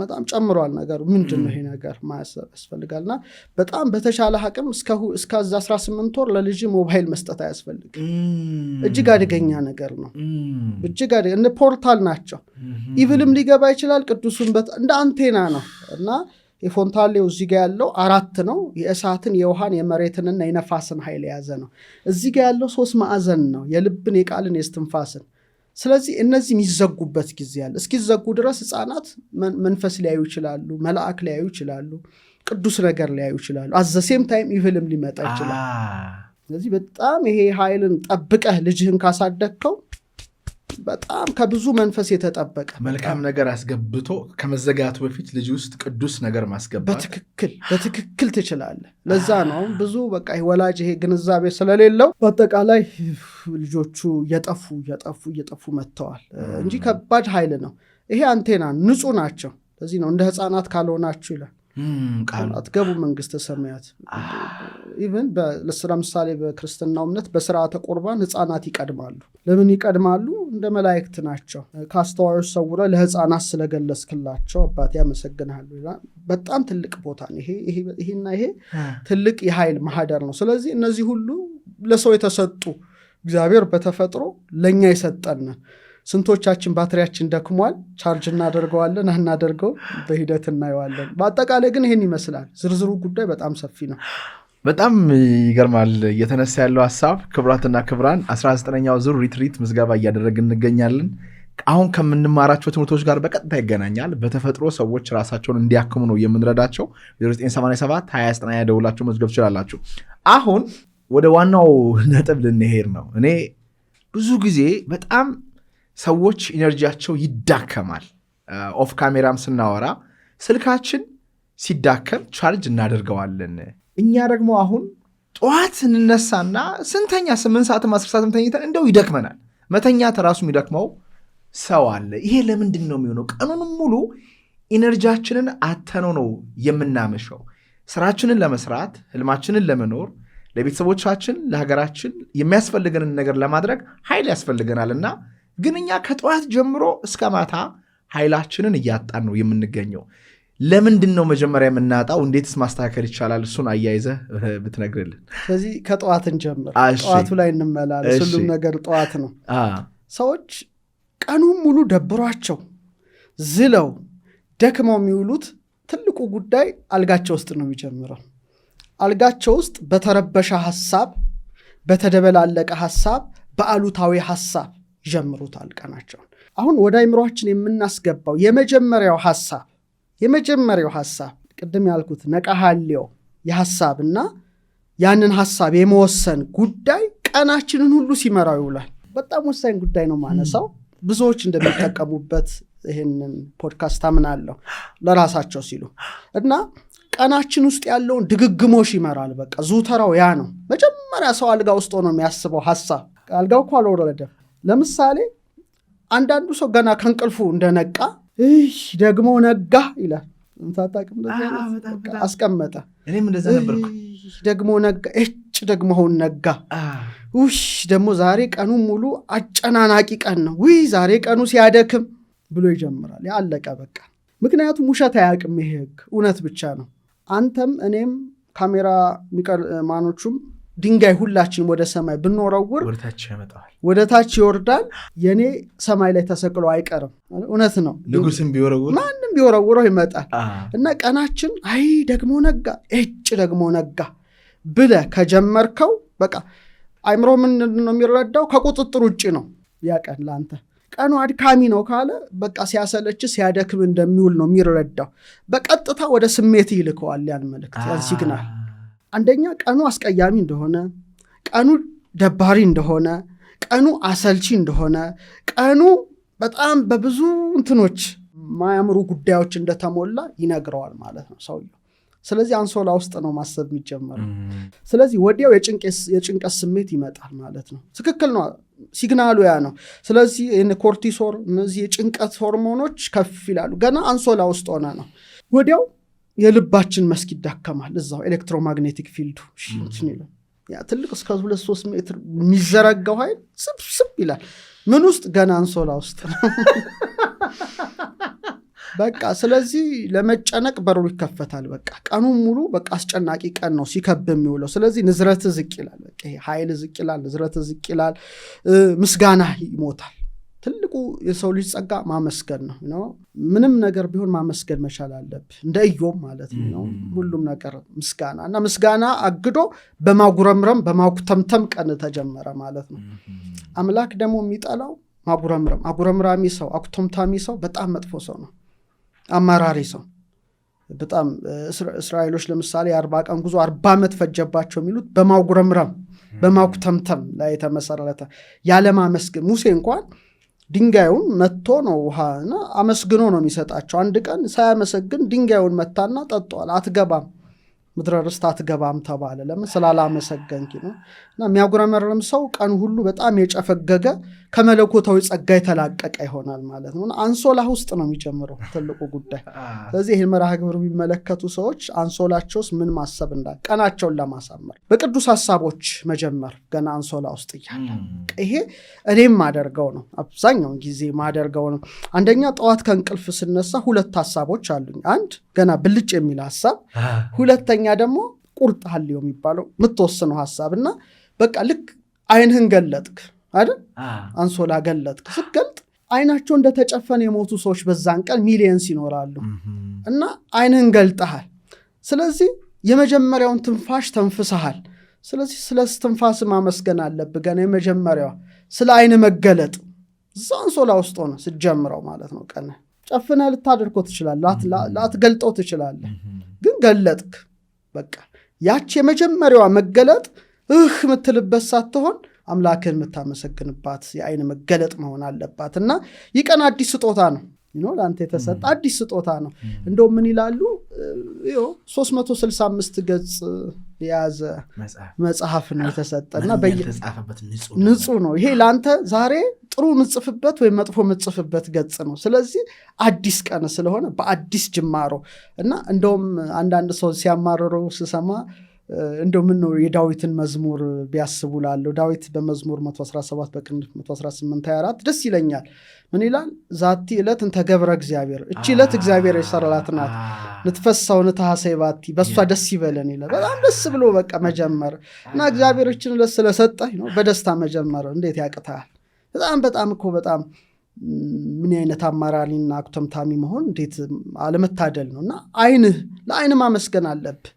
በጣም ጨምሯል ነገሩ ምንድነው ይሄ ነገር ማሰብ ያስፈልጋልና በጣም በተሻለ አቅም እስከ 18 ወር ለልጅ ሞባይል መስጠት አያስፈልግም እጅግ አደገኛ ነገር ነው እጅግ እንደ ፖርታል ናቸው ኢቭልም ሊገባ ይችላል ቅዱሱን እንደ አንቴና ነው እና የፎንታሌው እዚህ ጋር ያለው 4 ነው የእሳትን የውሃን የመሬትንና የነፋስን ኃይል የያዘ ነው እዚህ ጋር ያለው 3 ማዕዘን ነው የልብን የቃልን የስትንፋስን ስለዚህ እነዚህ የሚዘጉበት ጊዜ አለ እስኪዘጉ ድረስ ህፃናት መንፈስ ሊያዩ ይችላሉ መልአክ ሊያዩ ይችላሉ ቅዱስ ነገር ሊያዩ ይችላሉ at the same time ኢቭልም ሊመጣ ይችላል ስለዚህ በጣም ይሄ ኃይልን ጠብቀህ ልጅህን ካሳደግከው በጣም ከብዙ መንፈስ የተጠበቀ መልካም ነገር አስገብቶ ከመዘጋቱ በፊት ልጅ ውስጥ ቅዱስ ነገር ማስገባት በትክክል ትችላለህ ለዛ ነው ብዙ በቃ ወላጅ ይሄ ግንዛቤ ስለሌለው በአጠቃላይ ልጆቹ እየጠፉ መጥተዋል እንጂ ከባድ ኃይል ነው ይሄ አንቴና ንጹህ ናቸው ስለዚህ ነው እንደ ህፃናት ካልሆናችሁ ይላል አትገቡ መንግስተ ሰማያት ኢቭን ለምሳሌ በክርስትናው እምነት በሥርዓተ ቁርባን ህፃናት ይቀድማሉ ለምን ይቀድማሉ እንደ መላእክት ናቸው ካስተዋዮች ሰውረ ለህፃናት ስለገለጽክላቸው አባቴ ያመሰግናሉ በጣም ትልቅ ቦታ ነው ይሄና ይሄ ትልቅ የኃይል ማህደር ነው ስለዚህ እነዚህ ሁሉ ለሰው የተሰጡ እግዚአብሔር በተፈጥሮ ለኛ የሰጠን ስንቶቻችን ባትሪያችን ደክሟል ቻርጅ እናደርገዋለን እናደርገው በሂደት እናየዋለን በአጠቃላይ ግን ይሄን ይመስላል ዝርዝሩ ጉዳይ በጣም ሰፊ ነው በጣም ይገርማል የተነሳ ያለው ሐሳብ ክብራትና ክብራን 19ኛው ዙር ሪትሪት ምዝገባ እያደረግን እንገኛለን አሁን ከምንማራቸው ትምህርቶች ጋር በቀጥታ ይገናኛል በተፈጥሮ ሰዎች ራሳቸውን እንዲያክሙ ነው የምንረዳቸው 0987 29 ደውላችሁ መዝገብ ትችላላችሁ አሁን ወደ ዋናው ነጥብ ልንሄድ ነው እኔ ብዙ ጊዜ በጣም ሰዎች ኢነርጂያቸው ይዳከማል ኦፍ ካሜራም ስናወራ ስልካችን ሲዳከም ቻርጅ እናደርገዋለን እኛ ደግሞ አሁን ጠዋት እንነሳና ስንተኛ 8 ሰዓት 10 ሰዓት ተኝተን እንደው ይደክመናል መተኛት ራሱ የሚደክመው ሰው አለ ይሄ ለምንድን ነው የሚሆነው ቀኑን ሙሉ ኢነርጂያችንን አተነው ነው የምናመሸው ስራችንን ለመስራት ህልማችንን ለመኖር ለቤተሰቦቻችን ለሀገራችን የሚያስፈልገንን ነገር ለማድረግ ኃይል ያስፈልገናልና ግን እኛ ከጠዋት ጀምሮ እስከ ማታ ኃይላችንን እያጣን ነው የምንገኘው ለምንድን ነው መጀመሪያ የምናጣው እንዴትስ ማስተካከል ይቻላል እሱን አያይዘህ ብትነግርልን ስለዚህ ከጠዋት እንጀምር ጠዋቱ ላይ እንመላለስ ሁሉም ነገር ጠዋት ነው ሰዎች ቀኑን ሙሉ ደብሯቸው ዝለው ደክመው የሚውሉት ትልቁ ጉዳይ አልጋቸው ውስጥ ነው የሚጀምረው አልጋቸው ውስጥ በተረበሸ ሐሳብ በተደበላለቀ ሐሳብ በአሉታዊ ሐሳብ ይጀምሩታል ቀናቸውን አሁን ወደ አይምሮአችን የምናስገባው የመጀመሪያው ሐሳብ ቅድም ያልኩት ነቃሃሊው የሐሳብና ያንን ሐሳብ የመወሰን ጉዳይ ቀናችንን ሁሉ ሲመራው ይውላል በጣም ወሳኝ ጉዳይ ነው ማነሳው ብዙዎች እንደሚጠቀሙበት ይሄንን ፖድካስት አምናለሁ ለራሳቸው ሲሉ እና ቀናችን ውስጥ ያለውን ድግግሞሽ ይመራል በቃ ዙተራው ያ ነው መጀመሪያ ሰው አልጋ ውስጥ ሆኖ የሚያስበው ሐሳብ አልጋው ኳል ወረደ ለምሳሌ አንዳንዱ ሰው ገና ከንቅልፉ እንደነቃ ደግሞ ነጋ ይላል እንታጣቅም አስቀመጠ እኔም እንደዛ ነበርኩ ደግሞ ነጋ ደግሞ ሆን ነጋ ደግሞ ዛሬ ቀኑ ሙሉ አጨናናቂ ቀን ነው ዛሬ ቀኑ ሲያደክም ብሎ ይጀምራል ያለቀ በቃ ምክንያቱም ውሸት አያውቅም ይሄ ህግ እውነት ብቻ ነው አንተም እኔም ካሜራ ማኖቹም ድንጋይ ሁላችን ወደ ሰማይ ብንወረውር ወደ ታች ይወርዳል የኔ ሰማይ ላይ ተሰቅሎ አይቀርም እውነት ነው ንጉስም ቢወረውር ማንንም ቢወረውረው ይመጣል እና ቀናችን ደግሞ ነጋ ደግሞ ነጋ ብለ ከጀመርከው በቃ አይምሮ ምን ነው የሚረዳው ከቁጥጥር ውጪ ነው ያቀን ላንተ ቀኑ አድካሚ ነው ካለ በቃ ሲያሰለች ሲያደክም እንደሚውል ነው የሚረዳው በቀጥታ ወደ ስሜት ይልከዋል ያን መልእክት ያን ሲግናል አንደኛ ቀኑ አስቀያሚ እንደሆነ ቀኑ ደባሪ እንደሆነ ቀኑ አሰልቺ እንደሆነ ቀኑ በጣም በብዙ እንትኖች ማያምሩ ጉዳዮች እንደተሞላ ይነግረዋል ማለት ነው ሰውየው ስለዚህ አንሶላ ውስጥ ነው ማሰብ የሚጀምረው ስለዚህ ወዲያው የጭንቀት ስሜት ይመጣል ማለት ነው ትክክል ነው ሲግናሉ ያ ነው ስለዚህ ኮርቲሶል እነዚህ የጭንቀት ሆርሞኖች ከፍ ይላሉ ገና አንሶላ ውስጥ ሆነ ነው ወዲያው የልባችን መስክ ይዳከማል እዛው ኤሌክትሮማግኔቲክ ፊልዱ ይላል ያ ትልቅ እስከ 2-3 ሜትር የሚዘረጋው ኃይል ስብስብ ይላል ምን ውስጥ ገና አንሶላ ውስጥ ነው በቃ ስለዚህ ለመጨነቅ በሩ ይከፈታል። በቃ ቀኑን ሙሉ በቃ አስጨናቂ ቀን ነው ሲከብ የሚውለው። ስለዚህ ንዝረት ዝቅ ይላል። በቃ ይሄ ኃይል ዝቅ ይላል፣ ንዝረት ዝቅ ይላል፣ ምስጋና ይሞታል። ትልቁ የሰው ልጅ ጸጋ ማመስገን ነው። ምንም ነገር ቢሆን ማመስገን መቻል አለብህ፣ እንደ ኢዮብ ማለት ነው። ሁሉም ነገር ምስጋና እና ምስጋና አግዶ በማጉረምረም በማኩተምተም ቀን ተጀመረ ማለት ነው። አምላክ ደግሞ የሚጠላው ማጉረምረም፣ አጉረምራሚ ሰው፣ አኩተምታሚ ሰው በጣም መጥፎ ሰው ነው፣ አማራሪ ሰው። በጣም እስራኤሎች ለምሳሌ 40 ቀን ጉዞ 40 ዓመት ፈጀባቸው የሚሉት በማጉረምረም በማኩተምተም ላይ የተመሰረተ ያለማመስገን። ሙሴ እንኳን ድንጋዩን መጥቶ ነው ውሃና አመስግኖ ነው የሚሰጣቸው። አንድ ቀን ሳያመሰግን ድንጋዩን መታና ጠጧል። አትገባም፣ ምድረ ርስት አትገባም ተባለ። ለምን? ስላላመሰገንኪ ነው። እና የሚያጉረመርም ሰው ቀን ሁሉ በጣም የጨፈገገ ከመለኮታዊ ጸጋ የተላቀቀ ይሆናል ማለት ነው። አንሶላ ውስጥ ነው የሚጀምረው ትልቁ ጉዳይ። ስለዚህ ይህን መርሃ ግብር የሚመለከቱ ሰዎች አንሶላቸውስ ምን ማሰብ እንዳለ ቀናቸውን ለማሳመር በቅዱስ ሀሳቦች መጀመር ገና አንሶላ ውስጥ እያለ ይሄ እኔም ማደርገው ነው፣ አብዛኛውን ጊዜ ማደርገው ነው። አንደኛ ጠዋት ከእንቅልፍ ስነሳ 2 ሀሳቦች አሉኝ። አንድ ገና ብልጭ የሚል ሀሳብ፣ ሁለተኛ ደግሞ ቁርጥ ሐልዮ የሚባለው የምትወስነው ሀሳብ። እና በቃ ልክ አይንህን ገለጥክ አይደል? አንሶላ ገለጥክ። ስትገልጥ አይናቸው እንደተጨፈነ የሞቱ ሰዎች በዛን ቀን ሚሊየንስ ይኖራሉ። እና አይንህን ገልጠሃል። ስለዚህ የመጀመሪያውን ትንፋሽ ተንፍሰሃል። ስለዚህ ስለ ትንፋስ ማመስገን አለብህ። ገና የመጀመሪያዋ ስለ አይን መገለጥ እዛ አንሶላ ውስጥ ሆነ ስትጀምረው ማለት ነው። ቀን ጨፍነህ ልታደርገው ትችላለህ፣ ላትገልጠው ትችላለህ፣ ግን ገለጥክ። በቃ ያች የመጀመሪያዋ መገለጥ ምትልበት ሳትሆን አምላክን የምታመሰግንባት የአይን መገለጥ መሆን አለባት። እና ይህ ቀን አዲስ ስጦታ ነው፣ ለአንተ የተሰጠ አዲስ ስጦታ ነው። እንደው ምን ይላሉ 365 ገጽ የያዘ መጽሐፍ ነው የተሰጠና ንጹህ ነው። ይሄ ለአንተ ዛሬ ጥሩ ምጽፍበት ወይም መጥፎ ምጽፍበት ገጽ ነው። ስለዚህ አዲስ ቀን ስለሆነ በአዲስ ጅማሮ እና እንደውም አንዳንድ ሰው ሲያማርሩ ስሰማ እንደው ምን ነው የዳዊትን መዝሙር ቢያስቡላለሁ። ዳዊት በመዝሙር 117 በቅንፍ 118 24 ደስ ይለኛል። ምን ይላል? ዛቲ ዕለት እንተ ገብረ እግዚአብሔር፣ እቺ ዕለት እግዚአብሔር የሰራላት ናት። ንትፈሳው ንታሐሰይ ባቲ፣ በሷ ደስ ይበለን ይላል። በጣም ደስ ብሎ በቃ መጀመር እና እግዚአብሔር እችን ዕለት ስለሰጠህ ነው በደስታ መጀመር እንዴት ያቅታል? በጣም እኮ በጣም ምን አይነት አማራሪና አኩተምታሚ መሆን እንዴት አለመታደል ነው። እና ለአይን ማመስገን አለብህ፣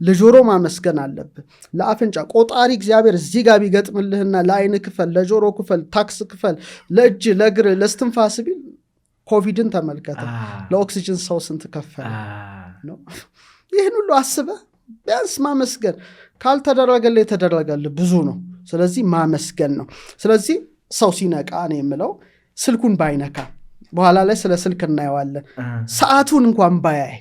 ለጆሮ ማመስገን አለብህ፣ ለአፍንጫ ቆጣሪ እግዚአብሔር እዚህ ጋር ቢገጥምልህና ለአይን ክፈል፣ ለጆሮ ክፈል፣ ታክስ ክፈል፣ ለእጅ ለእግር ለስትንፋስ ቢል ኮቪድን ተመልከተ፣ ለኦክሲጅን ሰው ስንት ከፈለ ነው። ይህን ሁሉ አስበህ ቢያንስ ማመስገን ካልተደረገልህ የተደረገልህ ብዙ ነው። ስለዚህ ማመስገን ነው። ስለዚህ ሰው ሲነቃ ነው የምለው ስልኩን ባይነካ፣ በኋላ ላይ ስለ ስልክ እናየዋለን፣ ሰዓቱን እንኳን ባያይ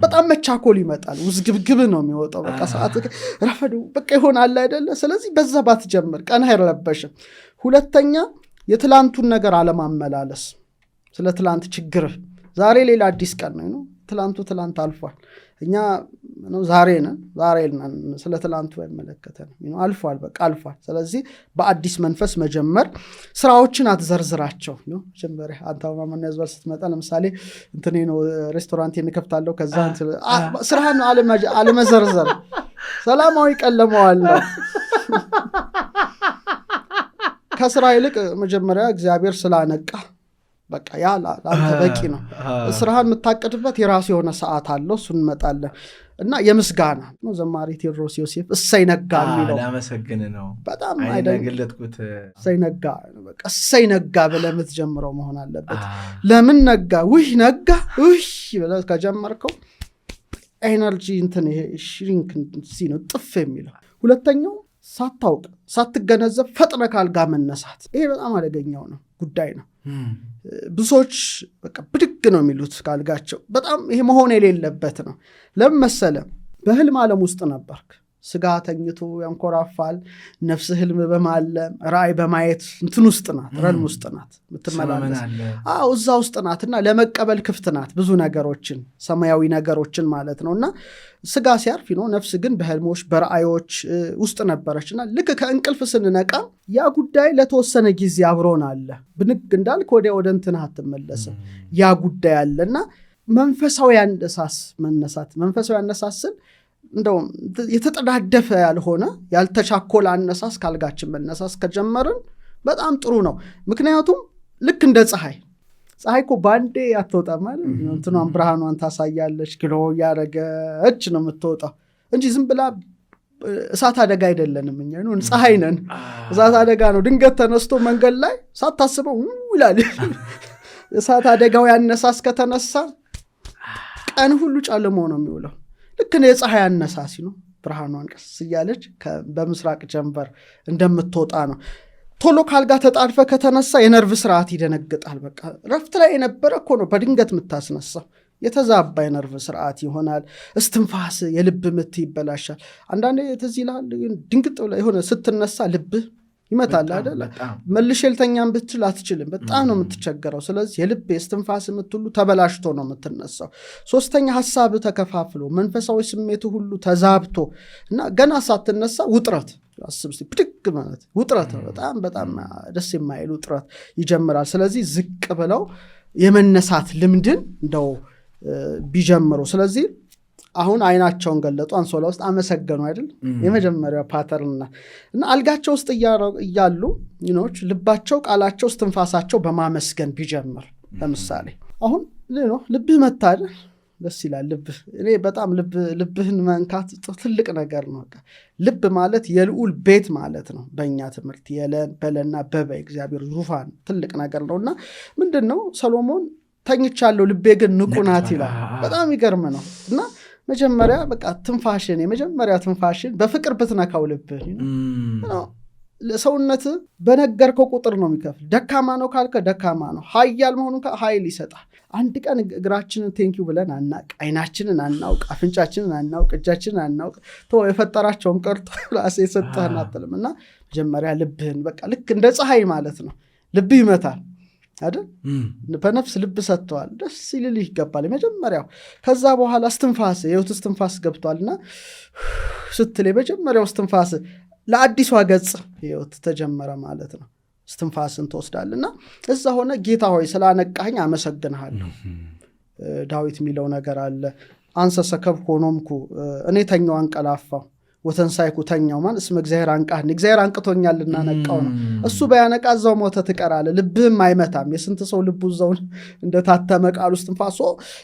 በጣም መቻኮል ይመጣል። ውዝግብግብ ነው የሚወጣው። በቃ ሰዓት ረፈዱ በቃ ይሆናል አይደለ? ስለዚህ በዛ ባትጀምር ቀን አይረበሽም። ሁለተኛ የትላንቱን ነገር አለማመላለስ። ስለ ትላንት ችግር ዛሬ ሌላ አዲስ ቀን ነው። ትላንት አልፏል። እኛ ዛሬ ነን። ስለ ትላንቱ አይመለከተንም። አልፏል፣ በቃ አልፏል። ስለዚህ በአዲስ መንፈስ መጀመር። ስራዎችን አትዘርዝራቸው ነው። መጀመሪያ አንተ ማማና ያዝባል ስትመጣ ለምሳሌ እንትኔ ነው ሬስቶራንት እንከፍታለሁ ከዛ ስራህን አለመዘርዘር ሰላማዊ ቀለመዋል ነው። ከስራ ይልቅ መጀመሪያ እግዚአብሔር ስላነቃ በቃ ያ ለአንተ በቂ ነው። ስራህን የምታቀድበት የራሱ የሆነ ሰዓት አለው። እሱን እንመጣለን። እና የምስጋና ነው። ዘማሪ ቴዎድሮስ ዮሴፍ እሰይ ነጋ የሚለው ላመሰግን ነው። በጣም አይደገለጥኩት እሰይ ነጋ በቃ እሰይ ነጋ ብለህ የምትጀምረው መሆን አለበት። ለምን ነጋ? ነጋ ብለህ ከጀመርከው ኤነርጂ እንትን ይሄ ሽሪንክ ነው ጥፍ የሚለው። ሁለተኛው ሳታውቅ ሳትገነዘብ ፈጥነ ካልጋ መነሳት። ይሄ በጣም አደገኛው ነው ጉዳይ ነው። ብዙዎች በቃ ብድግ ነው የሚሉት ካልጋቸው። በጣም ይሄ መሆን የሌለበት ነው። ለምን መሰለ? በህልም ዓለም ውስጥ ነበርክ። ስጋ ተኝቶ ያንኮራፋል፣ ነፍስ ህልም በማለም ራእይ በማየት እንትን ውስጥ ናት፣ ረልም ውስጥ ናት ምትመላለስ። እዛ ውስጥ ናትና ለመቀበል ክፍት ናት ብዙ ነገሮችን፣ ሰማያዊ ነገሮችን ማለት ነውና ስጋ ሲያርፍ ነው። ነፍስ ግን በህልሞች በራእዮች ውስጥ ነበረችና ልክ ከእንቅልፍ ስንነቃ ያ ጉዳይ ለተወሰነ ጊዜ አብሮን አለ። ብንግ እንዳልክ ወደ እንትን አትመለስም። ያ ጉዳይ አለና መንፈሳዊ አነሳስ መነሳት፣ መንፈሳዊ አነሳስን እንደው የተጠዳደፈ ያልሆነ ያልተቻኮለ አነሳስ ካልጋችን መነሳስ ከጀመርን በጣም ጥሩ ነው። ምክንያቱም ልክ እንደ ፀሐይ እኮ ባንዴ አትወጣም ማለት እንትኗን ብርሃኗን ታሳያለች፣ ግሎ ያረገች ነው የምትወጣው እንጂ ዝም ብላ እሳት አደጋ አይደለንም። እኛ ነው ፀሐይ ነን፣ እሳት አደጋ ነው። ድንገት ተነስቶ መንገድ ላይ ሳታስበው ይላል። እሳት አደጋው ያነሳስ ከተነሳ ቀን ሁሉ ጨልሞ ነው የሚውለው። ልክ ነው የፀሐይ አነሳሲ ነው። ብርሃኗን ቀስ እያለች በምስራቅ ጀንበር እንደምትወጣ ነው። ቶሎ ካልጋ ተጣድፈ ከተነሳ የነርቭ ስርዓት ይደነግጣል። በቃ ረፍት ላይ የነበረ እኮ ነው በድንገት የምታስነሳው። የተዛባ የነርቭ ስርዓት ይሆናል። እስትንፋስ፣ የልብ ምት ይበላሻል። አንዳንዴ ትዝ ይልሃል ድንግጥ ብለህ የሆነ ስትነሳ ልብህ ይመታል አይደል? መልሼ ልተኛም ብትል አትችልም። በጣም ነው የምትቸገረው። ስለዚህ የልብ የስትንፋስ የምትሉ ተበላሽቶ ነው የምትነሳው። ሶስተኛ ሐሳብ ተከፋፍሎ መንፈሳዊ ስሜቱ ሁሉ ተዛብቶ እና ገና ሳትነሳ ውጥረት አስብስ ብድግ ማለት ውጥረት ነው። በጣም ደስ የማይል ውጥረት ይጀምራል። ስለዚህ ዝቅ ብለው የመነሳት ልምድን እንደው ቢጀምሩ። ስለዚህ አሁን አይናቸውን ገለጡ፣ አንሶላ ውስጥ አመሰገኑ አይደል? የመጀመሪያው ፓተርንና እና አልጋቸው ውስጥ እያሉ ልባቸው፣ ቃላቸው፣ እስትንፋሳቸው በማመስገን ቢጀምር። ለምሳሌ አሁን ልብህ መታደ ደስ ይላል። ልብህ እኔ በጣም ልብህን መንካት ትልቅ ነገር ነው። ልብ ማለት የልዑል ቤት ማለት ነው። በእኛ ትምህርት በለና በበ እግዚአብሔር ዙፋን ትልቅ ነገር ነውና ምንድነው ሰሎሞን ተኝቻለሁ ልቤ ግን ንቁ ናት ይላል። በጣም ይገርም ነው። እና መጀመሪያ በቃ ትንፋሽን የመጀመሪያ ትንፋሽን በፍቅር ብትነካው ልብህ ሰውነት በነገርከው ቁጥር ነው የሚከፍል። ደካማ ነው ካልከ ደካማ ነው፣ ኃያል መሆኑን ኃይል ይሰጣል። አንድ ቀን እግራችንን ቴንኪው ብለን አናውቅ፣ አይናችንን አናውቅ፣ አፍንጫችንን አናውቅ፣ እጃችንን አናውቅ። የፈጠራቸውም ቀርቶ ራሴ የሰጠህን አትልም። እና መጀመሪያ ልብህን በቃ ልክ እንደ ፀሐይ ማለት ነው ልብህ ይመታል አይደል? በነፍስ ልብ ሰጥተዋል፣ ደስ ይልልህ ይገባል የመጀመሪያው። ከዛ በኋላ እስትንፋስ፣ የህይወት እስትንፋስ ገብቷልና ስትል የመጀመሪያው እስትንፋስ ለአዲሷ ገጽ ህይወት ተጀመረ ማለት ነው። እስትንፋስን ትወስዳልና እዛ ሆነ ጌታ ሆይ ስላነቃኸኝ አመሰግንሃለሁ። ዳዊት የሚለው ነገር አለ፣ አንሰ ሰከብኩ ሆኖምኩ፣ እኔ ተኛው አንቀላፋው ወተንሳይኩ ተኛው ማለት እስመ እግዚአብሔር አንቃህን፣ እግዚአብሔር አንቅቶኛልና ነቃው ነው። እሱ በያነቃ እዛው ሞተ ትቀራለ፣ ልብህም አይመታም። የስንት ሰው ልቡ እዛውን እንደታተመ ቃል ውስጥ እስትንፋስ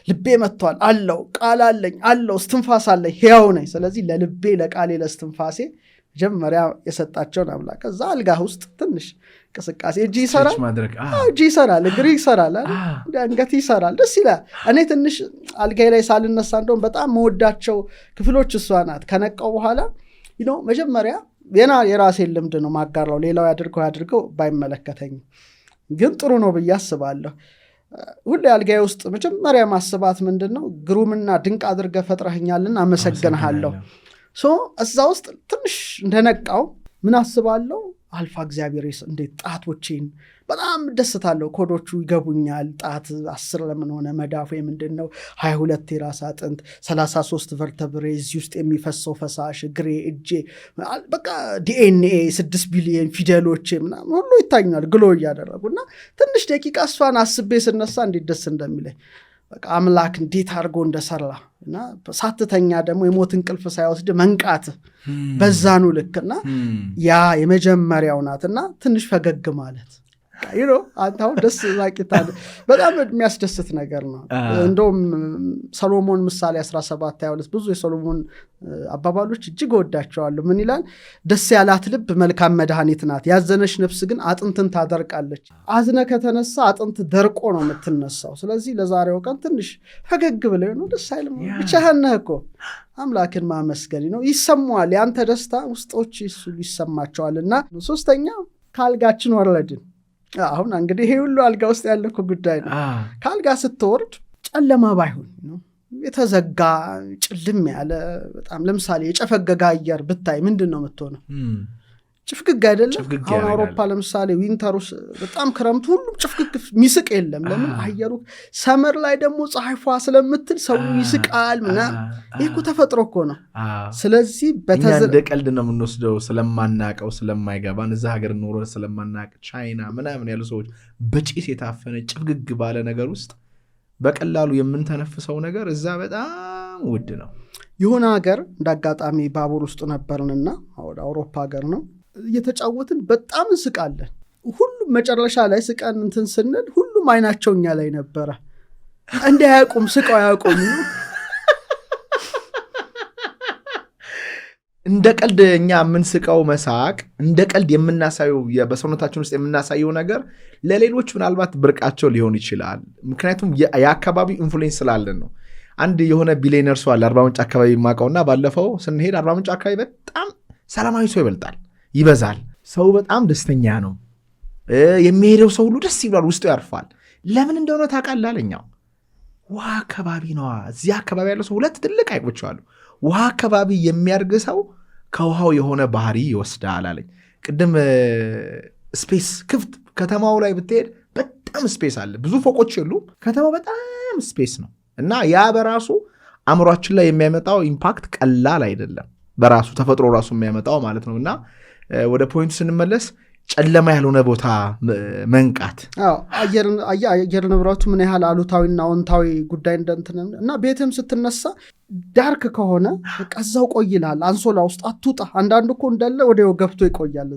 ልቤ መጥቷል አለው፣ ቃል አለኝ አለው፣ እስትንፋስ አለኝ፣ ሕያው ነኝ። ስለዚህ ለልቤ ለቃሌ ለእስትንፋሴ መጀመሪያ የሰጣቸውን አምላክ። እዛ አልጋህ ውስጥ ትንሽ እንቅስቃሴ እጅ ይሰራል፣ እግር ይሰራል፣ አንገት ይሰራል፣ ደስ ይላል። እኔ ትንሽ አልጋይ ላይ ሳልነሳ እንደውም በጣም መወዳቸው ክፍሎች እሷ ናት። ከነቃው በኋላ መጀመሪያ የራሴን ልምድ ነው ማጋራው። ሌላው ያድርገው ባይመለከተኝም ግን ጥሩ ነው ብዬ አስባለሁ። ሁሌ አልጋይ ውስጥ መጀመሪያ ማስባት ምንድን ነው? ግሩምና ድንቅ አድርገህ ፈጥረኸኛልና አመሰግንሃለሁ። እዛ ውስጥ ትንሽ እንደነቃው ምን አስባለሁ? አልፋ እግዚአብሔር እንዴት ጣቶቼን በጣም ደስታለሁ። ኮዶቹ ይገቡኛል። ጣት 10 ለምን ሆነ? መዳፉ ምንድን ነው? 22 የራስ አጥንት፣ 33 ቨርተብሬ፣ እዚህ ውስጥ የሚፈሰው ፈሳሽ፣ እግሬ፣ እጄ፣ በቃ ዲኤንኤ 6 ቢሊየን ፊደሎቼ ምናምን ሁሉ ይታኛል ግሎ እያደረጉና ትንሽ ደቂቃ እሷን አስቤ ስነሳ እንዴት ደስ እንደሚለኝ በቃ አምላክ እንዴት አድርጎ እንደሰራ እና ሳትተኛ ደግሞ የሞት እንቅልፍ ሳይወስድ መንቃት በዛኑ ልክና ያ የመጀመሪያው ናትና ትንሽ ፈገግ ማለት አንተ አሁን ደስ ዛቂታል። በጣም የሚያስደስት ነገር ነው። እንደውም ሰሎሞን ምሳሌ 17:22 ብዙ የሰሎሞን አባባሎች እጅግ ወዳቸዋለሁ። ምን ይላል? ደስ ያላት ልብ መልካም መድኃኒት ናት፣ ያዘነች ነፍስ ግን አጥንትን ታደርቃለች። አዝነ ከተነሳ አጥንት ደርቆ ነው የምትነሳው። ስለዚህ ለዛሬው ቀን ትንሽ ፈገግ ብለው ነው ደስ አይልም? ብቻህን ነህ እኮ አምላክን ማመስገን ነው። ይሰማዋል፣ ያንተ ደስታ ውስጦች ይሰማቸዋልና። ሶስተኛ ካልጋችን ወረድን። አሁን እንግዲህ ይሄ ሁሉ አልጋ ውስጥ ያለ ጉዳይ ነው። ካልጋ ስትወርድ ጨለማ ባይሆን ነው የተዘጋ ጭልም ያለ በጣም ለምሳሌ የጨፈገገ አየር ብታይ ምንድነው የምትሆነው? ጭፍግግ አይደለም። አሁን አውሮፓ ለምሳሌ ዊንተሩስ በጣም ክረምቱ ሁሉም ጭፍግግ ሚስቅ የለም። ለምን? አየሩ ሰመር ላይ ደግሞ ፀሐይፏ ስለምትል ሰው ይስቃል ምናምን። ይሄ እኮ ተፈጥሮ እኮ ነው። ስለዚህ እንደ ቀልድ ነው የምንወስደው ስለማናቀው ስለማይገባን እዛ ሀገር ኖሮ ስለማናቅ ቻይና ምናምን ያሉ ሰዎች በጭስ የታፈነ ጭፍግግ ባለ ነገር ውስጥ በቀላሉ የምንተነፍሰው ነገር እዛ በጣም ውድ ነው። የሆነ ሀገር እንዳጋጣሚ ባቡር ውስጥ ነበርንና ወደ አውሮፓ ሀገር ነው እየተጫወትን በጣም እንስቃለን። ሁሉም መጨረሻ ላይ ስቀን እንትን ስንል ሁሉም አይናቸው እኛ ላይ ነበረ። እንደ ያቁም ስቀው ያቁም። እንደ ቀልድ እኛ የምንስቀው መሳቅ እንደ ቀልድ የምናሳየው በሰውነታችን ውስጥ የምናሳየው ነገር ለሌሎች ምናልባት ብርቃቸው ሊሆን ይችላል። ምክንያቱም የአካባቢ ኢንፍሉዌንስ ስላለን ነው። አንድ የሆነ ቢሊየነር ሰው አለ አርባ ምንጭ አካባቢ የማውቀውና ባለፈው ስንሄድ አርባ ምንጭ አካባቢ በጣም ሰላማዊ ሰው ይበዛል። ሰው በጣም ደስተኛ ነው። የሚሄደው ሰው ሁሉ ደስ ይሏል፣ ውስጡ ያርፋል። ለምን እንደሆነ ታውቃለህ አለኛው። ውሃ አካባቢ ነዋ። እዚህ አካባቢ ያለው ሰው ሁለት ትልቅ ሐይቆች አሉ። ውሃ አካባቢ የሚያርግ ሰው ከውሃው የሆነ ባህሪ ይወስዳል አለኝ። ቅድም ስፔስ ክፍት ከተማው ላይ ብትሄድ በጣም ስፔስ አለ። ብዙ ፎቆች የሉ፣ ከተማው በጣም ስፔስ ነው እና ያ በራሱ አእምሯችን ላይ የሚያመጣው ኢምፓክት ቀላል አይደለም። በራሱ ተፈጥሮ ራሱ የሚያመጣው ማለት ነው። እና ወደ ፖይንቱ ስንመለስ ጨለማ ያልሆነ ቦታ መንቃት። አየር ንብረቱ ምን ያህል አሉታዊና አዎንታዊ ጉዳይ እንደንትን እና ቤትም ስትነሳ ዳርክ ከሆነ በቃ እዛው ቆይላል። አንሶላ ውስጥ አትውጣ። አንዳንዱ እኮ እንዳለ ወዲያው ገብቶ ይቆያል።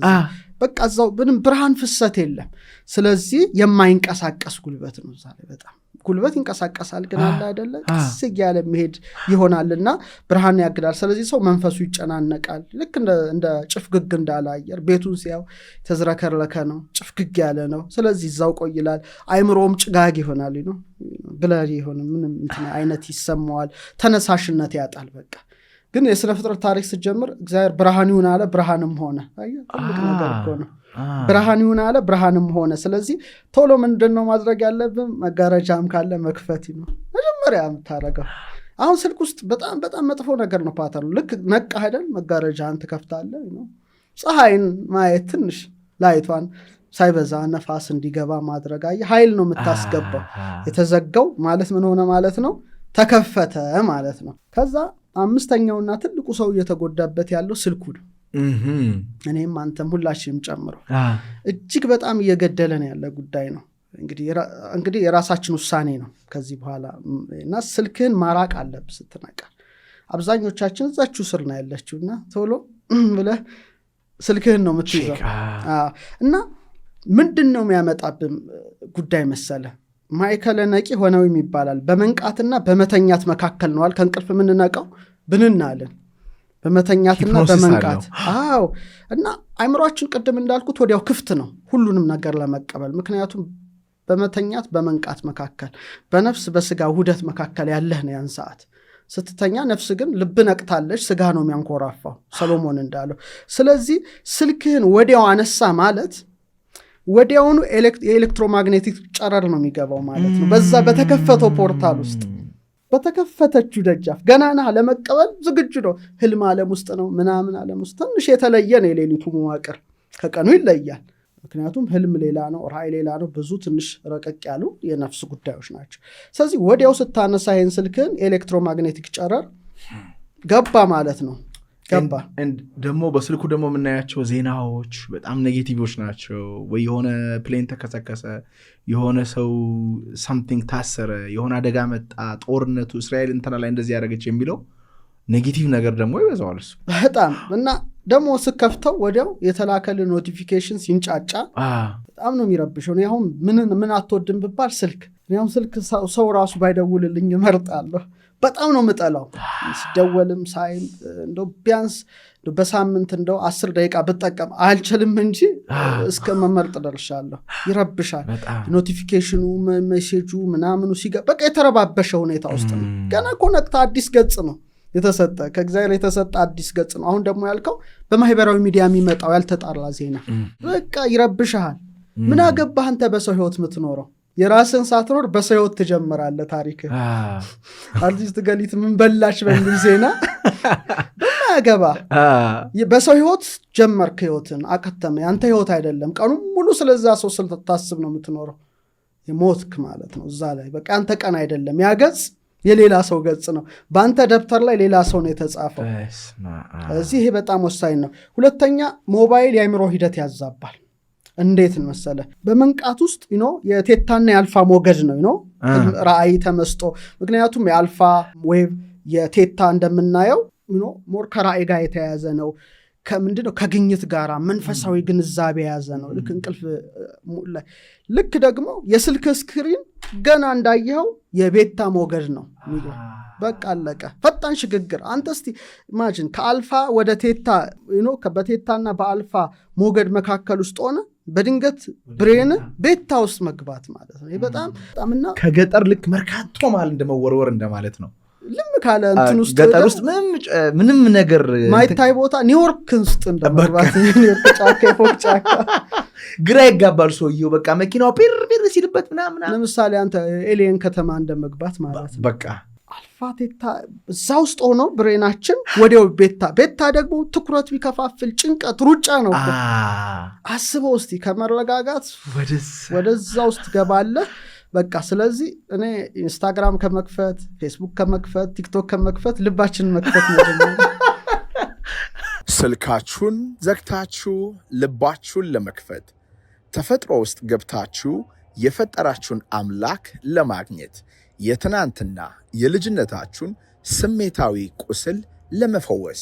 በቃ እዛው ምንም ብርሃን ፍሰት የለም። ስለዚህ የማይንቀሳቀስ ጉልበት ነው። እዛ ላይ በጣም ጉልበት ይንቀሳቀሳል፣ ግን አለ አይደለ ቀስ እያለ መሄድ ይሆናልና ብርሃን ያግዳል። ስለዚህ ሰው መንፈሱ ይጨናነቃል። ልክ እንደ ጭፍግግ እንዳለ አየር ቤቱን ሲያው ተዝረከረከ ነው፣ ጭፍግግ ያለ ነው። ስለዚህ እዛው ቆይላል። አይምሮም ጭጋግ ይሆናል ነው ብለህ ይሆን ምንም እንትን አይነት ይሰማዋል። ተነሳሽነት ያጣል። በቃ ግን የሥነ ፍጥረት ታሪክ ስትጀምር እግዚአብሔር ብርሃን ይሁን አለ፣ ብርሃንም ሆነ። ትልቅ ነገር እኮ ነው። ብርሃን ይሁን አለ፣ ብርሃንም ሆነ። ስለዚህ ቶሎ ምንድነው ማድረግ ያለብን? መጋረጃም ካለ መክፈት ነው መጀመሪያ የምታረገው። አሁን ስልክ ውስጥ በጣም በጣም መጥፎ ነገር ነው ፓተርኑ። ልክ ነቃ አይደል መጋረጃን ትከፍታለህ ነው። ፀሐይን ማየት ትንሽ ላይቷን ሳይበዛ ነፋስ እንዲገባ ማድረግ ኃይል ነው የምታስገባው። የተዘጋው ማለት ምን ሆነ ማለት ነው? ተከፈተ ማለት ነው። ከዛ አምስተኛውና ትልቁ ሰው እየተጎዳበት ያለው ስልኩ ነው። እኔም አንተም ሁላችንም ጨምሮ እጅግ በጣም እየገደለን ያለ ጉዳይ ነው። እንግዲህ የራሳችን ውሳኔ ነው ከዚህ በኋላ እና ስልክህን ማራቅ አለብህ ስትነቃ። አብዛኞቻችን እዛችሁ ስር ነው ያለችው እና ቶሎ ብለህ ስልክህን ነው የምትይዘው እና ምንድን ነው የሚያመጣብን ጉዳይ መሰለ? ማዕከለ ነቂ ሆነው ይባላል። በመንቃትና በመተኛት መካከል ነዋል። ከእንቅልፍ የምንነቃው ብንናለን በመተኛትና በመንቃት። እና አይምሯችን ቅድም እንዳልኩት ወዲያው ክፍት ነው ሁሉንም ነገር ለመቀበል። ምክንያቱም በመተኛት በመንቃት መካከል በነፍስ በስጋ ውህደት መካከል ያለህ ነው ያን ሰዓት። ስትተኛ ነፍስ ግን ልብ ነቅታለች፣ ስጋ ነው የሚያንኮራፋው ሰሎሞን እንዳለው። ስለዚህ ስልክህን ወዲያው አነሳ ማለት ወዲያውኑ የኤሌክትሮማግኔቲክ ጨረር ነው የሚገባው ማለት ነው። በዛ በተከፈተው ፖርታል ውስጥ በተከፈተችው ደጃፍ ገናና ለመቀበል ዝግጁ ነው። ህልም ዓለም ውስጥ ነው ምናምን ዓለም ውስጥ ትንሽ የተለየ ነው። የሌሊቱ መዋቅር ከቀኑ ይለያል። ምክንያቱም ህልም ሌላ ነው፣ ራእይ ሌላ ነው። ብዙ ትንሽ ረቀቅ ያሉ የነፍስ ጉዳዮች ናቸው። ስለዚህ ወዲያው ስታነሳ ይህን ስልክን ኤሌክትሮማግኔቲክ ጨረር ገባ ማለት ነው። ገባ ደግሞ በስልኩ ደግሞ የምናያቸው ዜናዎች በጣም ኔጌቲቮች ናቸው። ወይ የሆነ ፕሌን ተከሰከሰ፣ የሆነ ሰው ሳምቲንግ ታሰረ፣ የሆነ አደጋ መጣ፣ ጦርነቱ እስራኤል እንትና ላይ እንደዚህ ያደረገች የሚለው ኔጌቲቭ ነገር ደግሞ ይበዛዋል እሱ በጣም እና ደግሞ ስከፍተው ወዲያው የተላከል ኖቲፊኬሽን ሲንጫጫ በጣም ነው የሚረብሸው። አሁን ምን አትወድም ብባል ስልክ ሰው ራሱ ባይደውልልኝ እመርጣለሁ። በጣም ነው የምጠላው። ሲደወልም ሳይም እንደው ቢያንስ በሳምንት እንደው 10 ደቂቃ ብጠቀም አልችልም እንጂ እስከ መመርጥ ደርሻለሁ። ይረብሻል። ኖቲፊኬሽኑ ሜሴጁ ምናምኑ በቃ የተረባበሸ ሁኔታ ውስጥ ነው። ገና ኮኔክት አዲስ ገጽ ነው የተሰጠ ከእግዚአብሔር የተሰጠ አዲስ ገጽ ነው። አሁን ደግሞ ያልከው በማህበራዊ ሚዲያ የሚመጣው ያልተጣራ ዜና በቃ ይረብሻል። ምን አገባህ አንተ በሰው ህይወት የምትኖረው? የራስን ሳትኖር በሰው ህይወት ትጀምራለህ ታሪክ። አርቲስት ገሊት ምን በላች በሚል ዜና በማያገባ በሰው ህይወት ጀመርክ፣ ህይወትን አከተመ። ያንተ ህይወት አይደለም። ቀኑን ሙሉ ስለዛ ሰው ስታስብ ነው የምትኖረው። የሞትክ ማለት ነው እዛ ላይ። በቃ አንተ ቀን አይደለም። ያ ገጽ የሌላ ሰው ገጽ ነው። በአንተ ደብተር ላይ ሌላ ሰው ነው የተጻፈው። እዚህ ይሄ በጣም ወሳኝ ነው። ሁለተኛ ሞባይል የአእምሮ ሂደት ያዛባል። እንዴት መሰለ? በመንቃት ውስጥ የቴታና የአልፋ ሞገድ ነው ራእይ ተመስጦ። ምክንያቱም የአልፋ ዌቭ የቴታ እንደምናየው ሞር ከራእይ ጋር የተያያዘ ነው። ከምንድነው? ከግኝት ጋር መንፈሳዊ ግንዛቤ የያዘ ነው። ልክ እንቅልፍ ላይ ልክ ደግሞ የስልክ ስክሪን ገና እንዳየኸው የቤታ ሞገድ ነው። በቃ አለቀ። ፈጣን ሽግግር። አንተ እስቲ ኢማጂን ከአልፋ ወደ ቴታ በቴታና በአልፋ ሞገድ መካከል ውስጥ ሆነ በድንገት ብሬን ቤታ ውስጥ መግባት ማለት ነው። በጣምና ከገጠር ልክ መርካቶ ማለት እንደመወርወር እንደማለት ነው። ልም ካለ እንትን ውስጥ ገጠር ውስጥ ምንም ነገር ማይታይ ቦታ ኒውዮርክ ውስጥ እንደመግባት ኒውዮርክ ጫካ የፎቅ ጫካ ግራ ይጋባል ሰውየው። በቃ መኪናው ፒር ሲልበት ምናምን ለምሳሌ አንተ ኤሊየን ከተማ እንደመግባት ማለት ነው። በቃ አልፋ ቴታ እዛ ውስጥ ሆኖ ብሬናችን ወዲያው ቤታ ደግሞ ትኩረት ቢከፋፍል ጭንቀት ሩጫ ነው። አስበው እስቲ ከመረጋጋት ወደዛ ውስጥ ገባለህ። በቃ ስለዚህ እኔ ኢንስታግራም ከመክፈት ፌስቡክ ከመክፈት ቲክቶክ ከመክፈት ልባችንን መክፈት ነው። ስልካችሁን ዘግታችሁ ልባችሁን ለመክፈት ተፈጥሮ ውስጥ ገብታችሁ የፈጠራችሁን አምላክ ለማግኘት የትናንትና የልጅነታችሁን ስሜታዊ ቁስል ለመፈወስ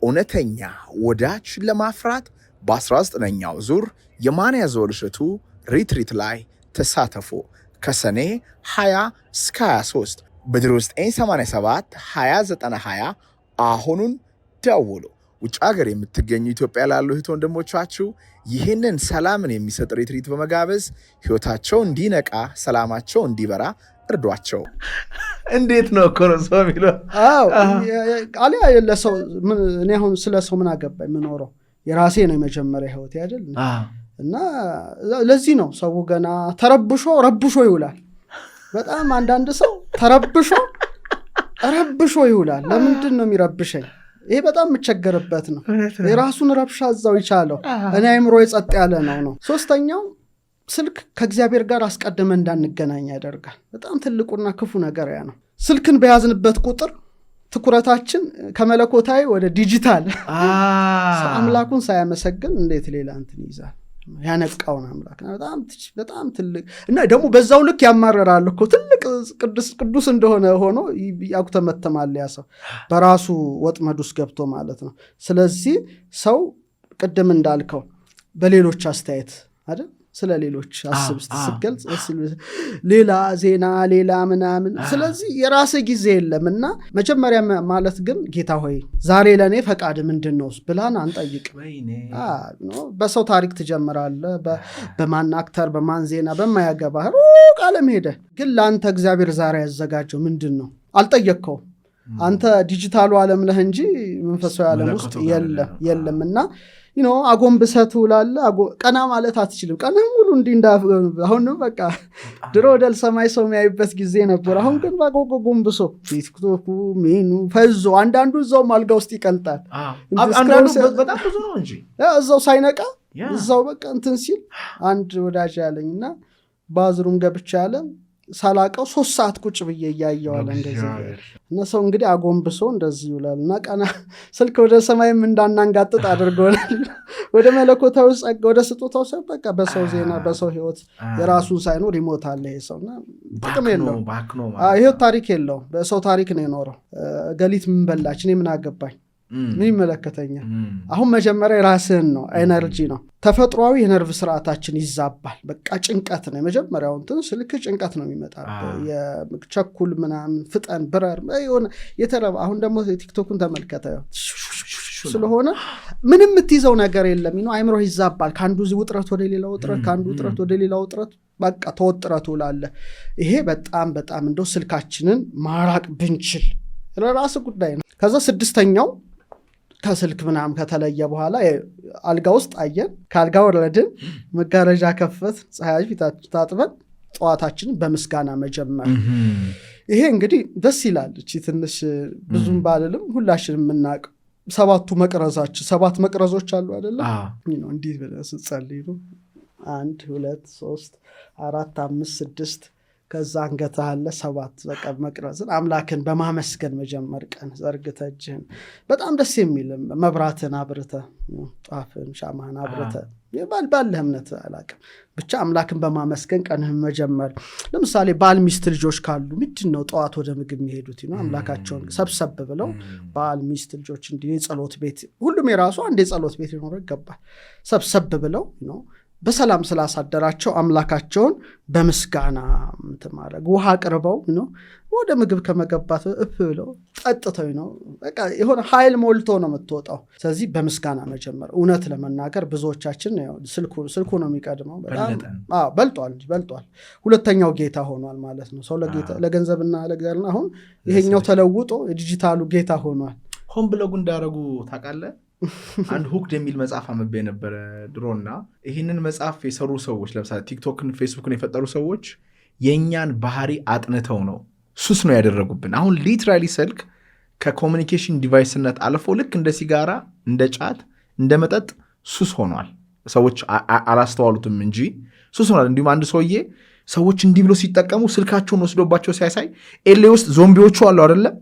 እውነተኛ ወዳጅ ለማፍራት በ19ኛው ዙር የማን ያዘዋል እሸቱ ሪትሪት ላይ ተሳተፉ። ከሰኔ 20 እስከ 23 በ0987 209020 አሁኑን ደውሉ። ውጭ ሀገር የምትገኙ ኢትዮጵያ ላሉ እህት ወንድሞቻችሁ ይህንን ሰላምን የሚሰጥ ሪትሪት በመጋበዝ ህይወታቸው እንዲነቃ ሰላማቸው እንዲበራ እርዷቸው። እንዴት ነው እኮ ነው ሰው የሚለው? አሊያ ለሰው እኔ አሁን ስለ ሰው ምን አገባኝ? የምኖረው የራሴ ነው የመጀመሪያ ህይወት አይደል? እና ለዚህ ነው ሰው ገና ረብሾ ይውላል። በጣም አንዳንድ ሰው ረብሾ ይውላል። ለምንድን ነው የሚረብሸኝ? ይሄ በጣም የምቸገርበት ነው። የራሱን ረብሻ እዛው ይቻለው። እኔ አይምሮ የጸጥ ያለ ነው። ሶስተኛው ስልክ ከእግዚአብሔር ጋር አስቀድመ እንዳንገናኝ ያደርጋል። በጣም ትልቁና ክፉ ነገር ያ ነው። ስልክን በያዝንበት ቁጥር ትኩረታችን ከመለኮታዊ ወደ ዲጂታል አምላኩን ሳያመሰግን እንዴት ሌላ እንትን ይዛል? ያነቃውን አምላክ በጣም ትልቅ እና ደግሞ በዛው ልክ ያማረራል እኮ ትልቅ ቅዱስ እንደሆነ ሆኖ ያኩተመተማል ያ ሰው በራሱ ወጥመድ ውስጥ ገብቶ ማለት ነው። ስለዚህ ሰው ቅድም እንዳልከው በሌሎች አስተያየት አይደል ስለ ሌሎች አስብ ስትገልጽ ሌላ ዜና ሌላ ምናምን። ስለዚህ የራስ ጊዜ የለምና መጀመሪያ ማለት ግን ጌታ ሆይ ዛሬ ለኔ ፈቃድ ምንድነው ብላን አንጠይቅ። በሰው ታሪክ ትጀምራለህ። በማን አክተር በማን ዜና በማያገባህ ሩቅ ዓለም ሄደ። ግን ለአንተ እግዚአብሔር ዛሬ ያዘጋጀው ምንድነው? አልጠየቅከው። አንተ ዲጂታሉ ዓለም ነህ እንጂ መንፈሳዊ ዓለም ውስጥ የለምና አጎንብሰህ ትውላለህ። ቀና ማለት አትችልም። ቀና ሙሉ አሁን በቃ ድሮ ወደ ሰማይ ሰው የሚያይበት ጊዜ ነበር። አሁን ግን ጎንብሶ ቲክቶኩ ሜኑ ፈዞ አንዳንዱ እዛውም አልጋ ውስጥ ይቀልጣል። በጣም ብዙ ነው እንጂ እዛው ሳይነቃ እዛው በቃ እንትን ሲል አንድ ወዳጅ ያለኝና ባዝሩም ገብቻ ያለ ሳላቀው 3 ሰዓት ቁጭ ብዬ እያየዋለ እንደዚህ እና ሰው እንግዲህ አጎንብሶ እንደዚህ ይውላል። እና ቀና ስልክ ወደ ሰማይም እንዳናንጋጥጥ አድርጎናል። ወደ መለኮታዊ ጸጋ ወደ ስጦታው ሰው በቃ በሰው ዜና በሰው ህይወት የራሱን ሳይኖር ይሞታል። ይሄ ሰውና ጥቅም የለውም። ይሄው ታሪክ የለውም። በሰው ታሪክ ነው የኖረው። ገሊት ምን በላች እኔ ምን አገባኝ? ምን ይመለከተኛል? አሁን መጀመሪያ ራስህን ነው ኤነርጂ ነው። ተፈጥሯዊ የነርቭ ስርዓታችን ይዛባል። በቃ ጭንቀት ነው የመጀመሪያው እንትን ስልክ ጭንቀት ነው የሚመጣበት። የቸኩል ምናምን ፍጠን ብረር የሆነ የተረባ አሁን ደግሞ ቲክቶኩን ተመልከተ ስለሆነ ምንም የምትይዘው ነገር የለም። አይምሮ ይዛባል። ከአንዱ ውጥረት ወደ ሌላ ውጥረት፣ ከአንዱ ውጥረት ወደ ሌላ ውጥረት በቃ ተወጥረቱ ላለ ይሄ በጣም እንደው ስልካችንን ማራቅ ብንችል ለራስ ጉዳይ ነው። ከዛ 6ኛው ከስልክ ምናምን ከተለየ በኋላ አልጋ ውስጥ አየን፣ ከአልጋ ወረድን፣ መጋረጃ ከፈት፣ ፀሐይ ፊታችን ታጥበን ጠዋታችንን በምስጋና መጀመር። ይሄ እንግዲህ ደስ ይላል። እቺ ትንሽ ብዙም ባልልም ሁላችንም የምናውቅ 7 መቅረዛችን 7 መቅረዞች አሉ አይደለ? እንዲህ ብለህ ስትጸልይ ነው 1 2 3 4 5 6 ከዛ አንገትህ አለ 7 በቃ መቅረዝን አምላክን በማመስገን መጀመር። ቀን ዘርግተህ እጅህን በጣም ደስ የሚል መብራትን አብርተህ ጧፍን ሻማህን አብርተህ ባለህ እምነት አላቅም ብቻ አምላክን በማመስገን ቀንህን መጀመር። ለምሳሌ ባል ሚስት ልጆች ካሉ ምንድነው ጠዋት ወደ ምግብ የሚሄዱት ነው አምላካቸውን ሰብሰብ ብለው ባል ሚስት ልጆች እንዲህ የጸሎት ቤት ሁሉም የራሱ አንድ የጸሎት ቤት ሊኖረው ይገባል። ሰብሰብ ብለው ነው በሰላም ስላሳደራቸው አምላካቸውን በምስጋና ማድረግ። ውሃ ቅርበው ነው ወደ ምግብ ከመገባት ብለው ጠጥተው ነው በቃ የሆነ ኃይል ሞልቶ ነው የምትወጣው። ስለዚህ በምስጋና መጀመር። እውነት ለመናገር ብዙዎቻችን ስልኩ ነው የሚቀድመው። በጣም በልጧል። ሁለተኛው ጌታ ሆኗል ማለት ነው። ሰው ለገንዘብና ለእግዚአብሔርና አሁን ይሄኛው ተለውጦ የዲጂታሉ ጌታ ሆኗል። ሆን ብለው እንዳረጉ ታውቃለህ። አንድ ሁክድ የሚል መጽሐፍ አንብቤ ነበረ ድሮና ይህንን መጽሐፍ የሰሩ ሰዎች ለምሳሌ ቲክቶክን ፌስቡክን የፈጠሩ ሰዎች የእኛን ባህሪ አጥንተው ነው ሱስ ነው ያደረጉብን። አሁን ሊትራሊ ስልክ ከኮሚኒኬሽን ዲቫይስነት አልፎ ልክ እንደ ሲጋራ እንደ ጫት እንደ መጠጥ ሱስ ሆኗል። ሰዎች አላስተዋሉትም እንጂ ሱስ ሆኗል። እንዲሁም አንድ ሰውዬ ሰዎች እንዲህ ብሎ ሲጠቀሙ ስልካቸውን ወስዶባቸው ሲያሳይ ኤሌ ውስጥ ዞምቢዎቹ አሉ አይደለም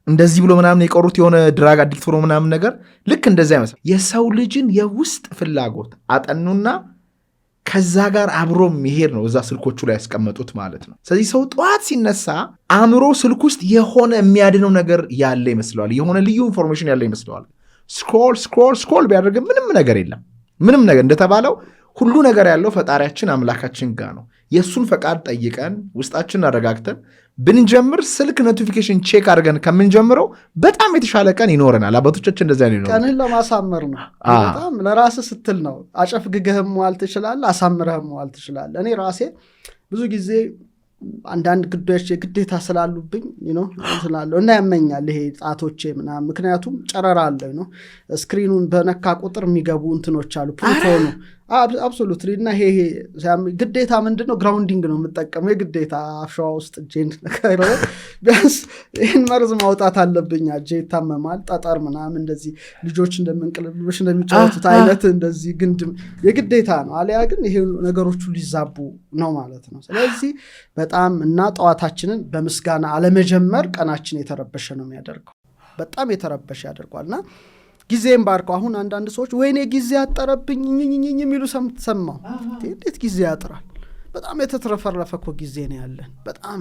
እንደዚህ ብሎ ምናምን የቀሩት የሆነ ድራግ አዲክት ሆኖ ምናምን ነገር ልክ እንደዚያ ይመስላል። የሰው ልጅን የውስጥ ፍላጎት አጠኑና ከዛ ጋር አብሮ የሚሄድ ነው እዛ ስልኮቹ ላይ ያስቀመጡት ማለት ነው። ስለዚህ ሰው ጠዋት ሲነሳ አእምሮ ስልክ ውስጥ የሆነ የሚያድነው ነገር ያለ ይመስለዋል። የሆነ ልዩ ኢንፎርሜሽን ያለ ይመስለዋል። ስክሮል ቢያደርግ ምንም ነገር የለም። ምንም ነገር እንደተባለው ሁሉ ነገር ያለው ፈጣሪያችን አምላካችን ጋር ነው። የእሱን ፈቃድ ጠይቀን ውስጣችን አረጋግተን ብንጀምር ስልክ ኖቲፊኬሽን ቼክ አድርገን ከምንጀምረው በጣም የተሻለ ቀን ይኖረናል። አባቶቻችን እንደዚያ ነው። ቀንህን ለማሳመር ነው። በጣም ለራስህ ስትል ነው። አጨፍግገህም መዋል ትችላለህ፣ አሳምረህም መዋል ትችላለህ። እኔ ራሴ ብዙ ጊዜ አንዳንድ ግዳዮች የግዴታ ስላሉብኝ ስላለው እና ያመኛል ይሄ ጣቶቼ ምናምን። ምክንያቱም ጨረራ አለው ነው ስክሪኑን በነካ ቁጥር የሚገቡ እንትኖች አሉ ፕሮቶኑ አብሶሉትሊ። እና ይሄ ግዴታ ምንድነው ግራውንዲንግ ነው የምጠቀመው የግዴታ አፍሻዋ ውስጥ እጄን ቢያንስ ይህን መርዝ ማውጣት አለብኝ። እጄ ይታመማል። ጠጠር ምናምን እንደዚህ ልጆች እንደምንቅልብሎች እንደሚጫወቱት አይነት እንደዚህ ግንድም የግዴታ ነው። አሊያ ግን ይሄ ነገሮቹ ሊዛቡ ነው ማለት ነው። ስለዚህ በጣም እና ጠዋታችንን በምስጋና አለመጀመር ቀናችን የተረበሸ ነው የሚያደርገው። በጣም የተረበሸ ያደርጓልና ጊዜም ባርከው። አሁን አንዳንድ ሰዎች ወይኔ ጊዜ ያጠረብኝ የሚሉ ሰማው። እንዴት ጊዜ ያጥራል? በጣም የተትረፈረፈ እኮ ጊዜ ነው ያለን። በጣም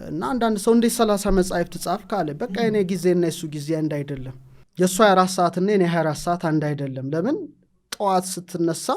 እና አንዳንድ ሰው እንዴት 30 መጽሐፍት ጻፍ ካለ በቃ የኔ ጊዜና የሱ ጊዜ አንድ አይደለም። የሱ 24 ሰዓትና የኔ 24 ሰዓት አንድ አይደለም። ለምን ጠዋት ስትነሳ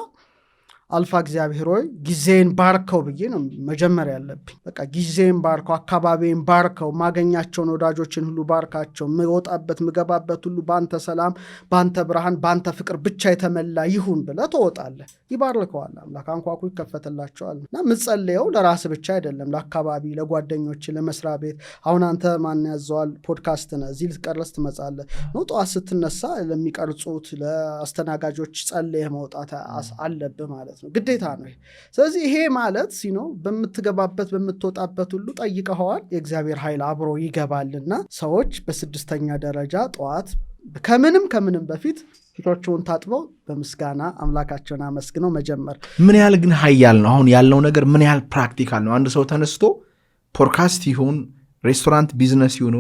አልፋ እግዚአብሔር ሆይ ጊዜን ባርከው ብዬ ነው መጀመር ያለብኝ። በቃ ጊዜን ባርከው፣ አካባቢን ባርከው፣ ማገኛቸውን ወዳጆችን ሁሉ ባርካቸው፣ ምወጣበት ምገባበት ሁሉ ባንተ ሰላም፣ ባንተ ብርሃን፣ ባንተ ፍቅር ብቻ የተመላ ይሁን ብለህ ትወጣለህ። ይባርከዋል አምላክ። አንኳኩ ይከፈትላቸዋል። እና ምጸልየው ለራስ ብቻ አይደለም፣ ለአካባቢ፣ ለጓደኞች፣ ለመስሪያ ቤት። አሁን አንተ ማን ያዘዋል ፖድካስት ነህ፣ እዚህ ልትቀርስ ትመጻለህ ነው። ጠዋት ስትነሳ ለሚቀርጹት ለአስተናጋጆች ጸልየህ መውጣት አለብህ ማለት ነው። ግዴታ ነው። ስለዚህ ይሄ ማለት በምትገባበት በምትወጣበት ሁሉ ጠይቀኸዋል፣ የእግዚአብሔር ኃይል አብሮ ይገባልና ሰዎች በስድስተኛ ደረጃ ጠዋት ከምንም በፊት ፊቶቻቸውን ታጥበው በምስጋና አምላካቸውን አመስግነው መጀመር። ምን ያህል ግን ኃያል ነው አሁን ያለው ነገር፣ ምን ያህል ፕራክቲካል ነው። አንድ ሰው ተነስቶ ፖድካስት ይሁን ሬስቶራንት ቢዝነስ ይሁን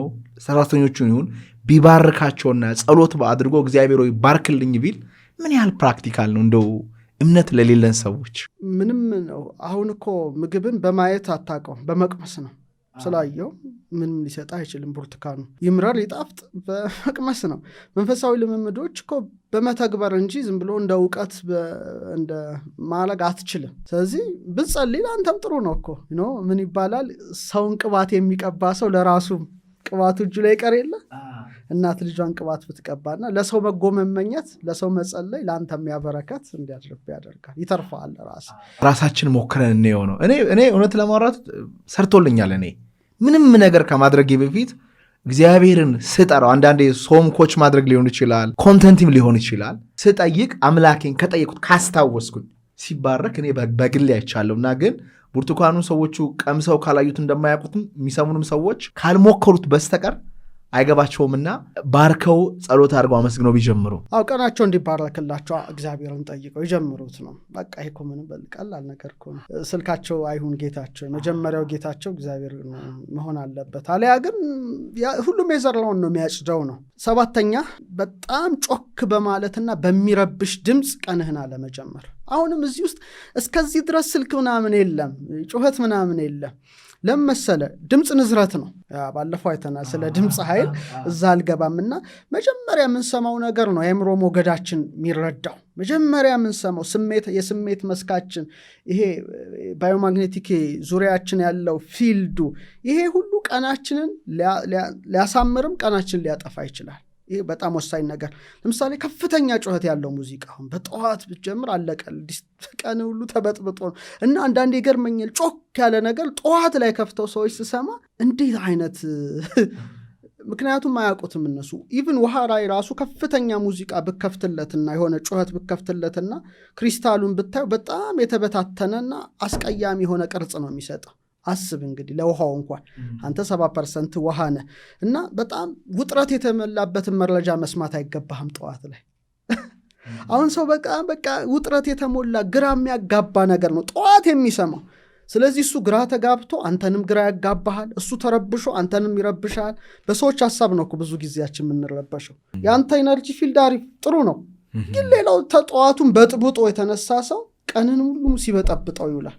ሰራተኞቹን ይሁን ቢባርካቸውና ጸሎት አድርጎ እግዚአብሔር ሆይ ባርክልኝ ቢል ምን ያህል ፕራክቲካል ነው እንደው እምነት ለሌለን ሰዎች። ምንም ነው። አሁን እኮ ምግብን በማየት አታውቀውም፣ በመቅመስ ነው። ስላየው ምንም ሊሰጣ አይችልም። ብርቱካኑ ይምራል ይጣፍጥ በመቅመስ ነው። መንፈሳዊ ልምምዶች እኮ በመተግበር እንጂ ዝም ብሎ እንደ እውቀት እንደ ማለግ አትችልም። ስለዚህ ብትጸልይ አንተም ጥሩ ነው እኮ ምን ይባላል፣ ሰውን ቅባት የሚቀባ ሰው ለራሱ ቅባቱ እጁ ላይ ቀር የለ። እናት ልጇን ቅባት ብትቀባና ለሰው መጎመመኘት ለሰው መጸለይ ለአንተ የሚያበረከት እንዲያድርብ ያደርጋል፣ ይተርፋል። ራሳችን ሞክረን እንየው ነው። እኔ እውነት ለማውራት ሰርቶልኛል። እኔ ምንም ነገር ከማድረጌ በፊት እግዚአብሔርን ስጠራው፣ አንዳንዴ ሶም ኮች ማድረግ ሊሆን ይችላል፣ ኮንተንትም ሊሆን ይችላል። ስጠይቅ አምላኬን ከጠየቁት ካስታወስኩኝ ሲባረክ እኔ በግሌ አይቻለሁ። እና ግን ብርቱካኑን ሰዎቹ ቀምሰው ካላዩት እንደማያውቁትም የሚሰሙንም ሰዎች ካልሞከሩት በስተቀር አይገባቸውምና ባርከው ጸሎት አድርገው አመስግነው ቢጀምሩ ቀናቸው እንዲባረክላቸው እግዚአብሔርን ጠይቀው ይጀምሩት ነው። በቃ ይሄ እኮ ምንም ቀላል ነገር እኮ ነው። ስልካቸው አይሁን ጌታቸው፣ መጀመሪያው ጌታቸው እግዚአብሔር መሆን አለበት። አለያ ግን ሁሉም የዘራውን ነው የሚያጭደው ነው። 7ኛ በጣም ጮክ በማለትና በሚረብሽ ድምፅ ቀንህን አለመጀመር። አሁንም እዚህ ውስጥ እስከዚህ ድረስ ስልክ ምናምን የለም፣ ጩኸት ምናምን የለም። ለመሰለ ድምፅ ንዝረት ነው። ባለፈው አይተናል ስለ ድምፅ ኃይል፣ እዛ አልገባምና መጀመሪያ የምንሰማው ነገር ነው የአእምሮ ሞገዳችን የሚረዳው። መጀመሪያ የምንሰማው የስሜት መስካችን፣ ይሄ ባዮማግኔቲክ ዙሪያችን ያለው ፊልዱ፣ ይሄ ሁሉ ቀናችንን ሊያሳምርም ቀናችን ሊያጠፋ ይችላል። ይሄ በጣም ወሳኝ ነገር። ለምሳሌ ከፍተኛ ጩኸት ያለው ሙዚቃ አሁን በጠዋት ብትጀምር አለቀል ቀን ሁሉ ተበጥብጦ ነው። እና አንዳንዴ ይገርመኛል ጮክ ያለ ነገር ጠዋት ላይ ከፍተው ሰዎች ስሰማ እንዴት አይነት ምክንያቱም አያውቁትም እነሱ። ኢቭን ውሃ ላይ ራሱ ከፍተኛ ሙዚቃ ብከፍትለትና የሆነ ጩኸት ብከፍትለትና ክሪስታሉን ብታዩ በጣም የተበታተነና አስቀያሚ የሆነ ቅርጽ ነው የሚሰጠው። አስብ እንግዲህ ለውሃው እንኳን አንተ 7% ውሃ ነህ እና በጣም ውጥረት የተሞላበትን መረጃ መስማት አይገባህም ጠዋት ላይ። አሁን ሰው በቃ ውጥረት የተሞላ ግራ የሚያጋባ ነገር ነው ጠዋት የሚሰማው። ስለዚህ እሱ ግራ ተጋብቶ አንተንም ግራ ያጋባሃል፣ እሱ ተረብሾ አንተንም ይረብሻል። በሰዎች ሐሳብ ነው ብዙ ጊዜያችን የምንረበሸው። የአንተ ኢነርጂ ፊልድ አሪፍ ጥሩ ነው፣ ግን ሌላው ተጠዋቱን በጥብጦ የተነሳ ሰው ቀንን ሁሉ ሲበጠብጠው ይውላል።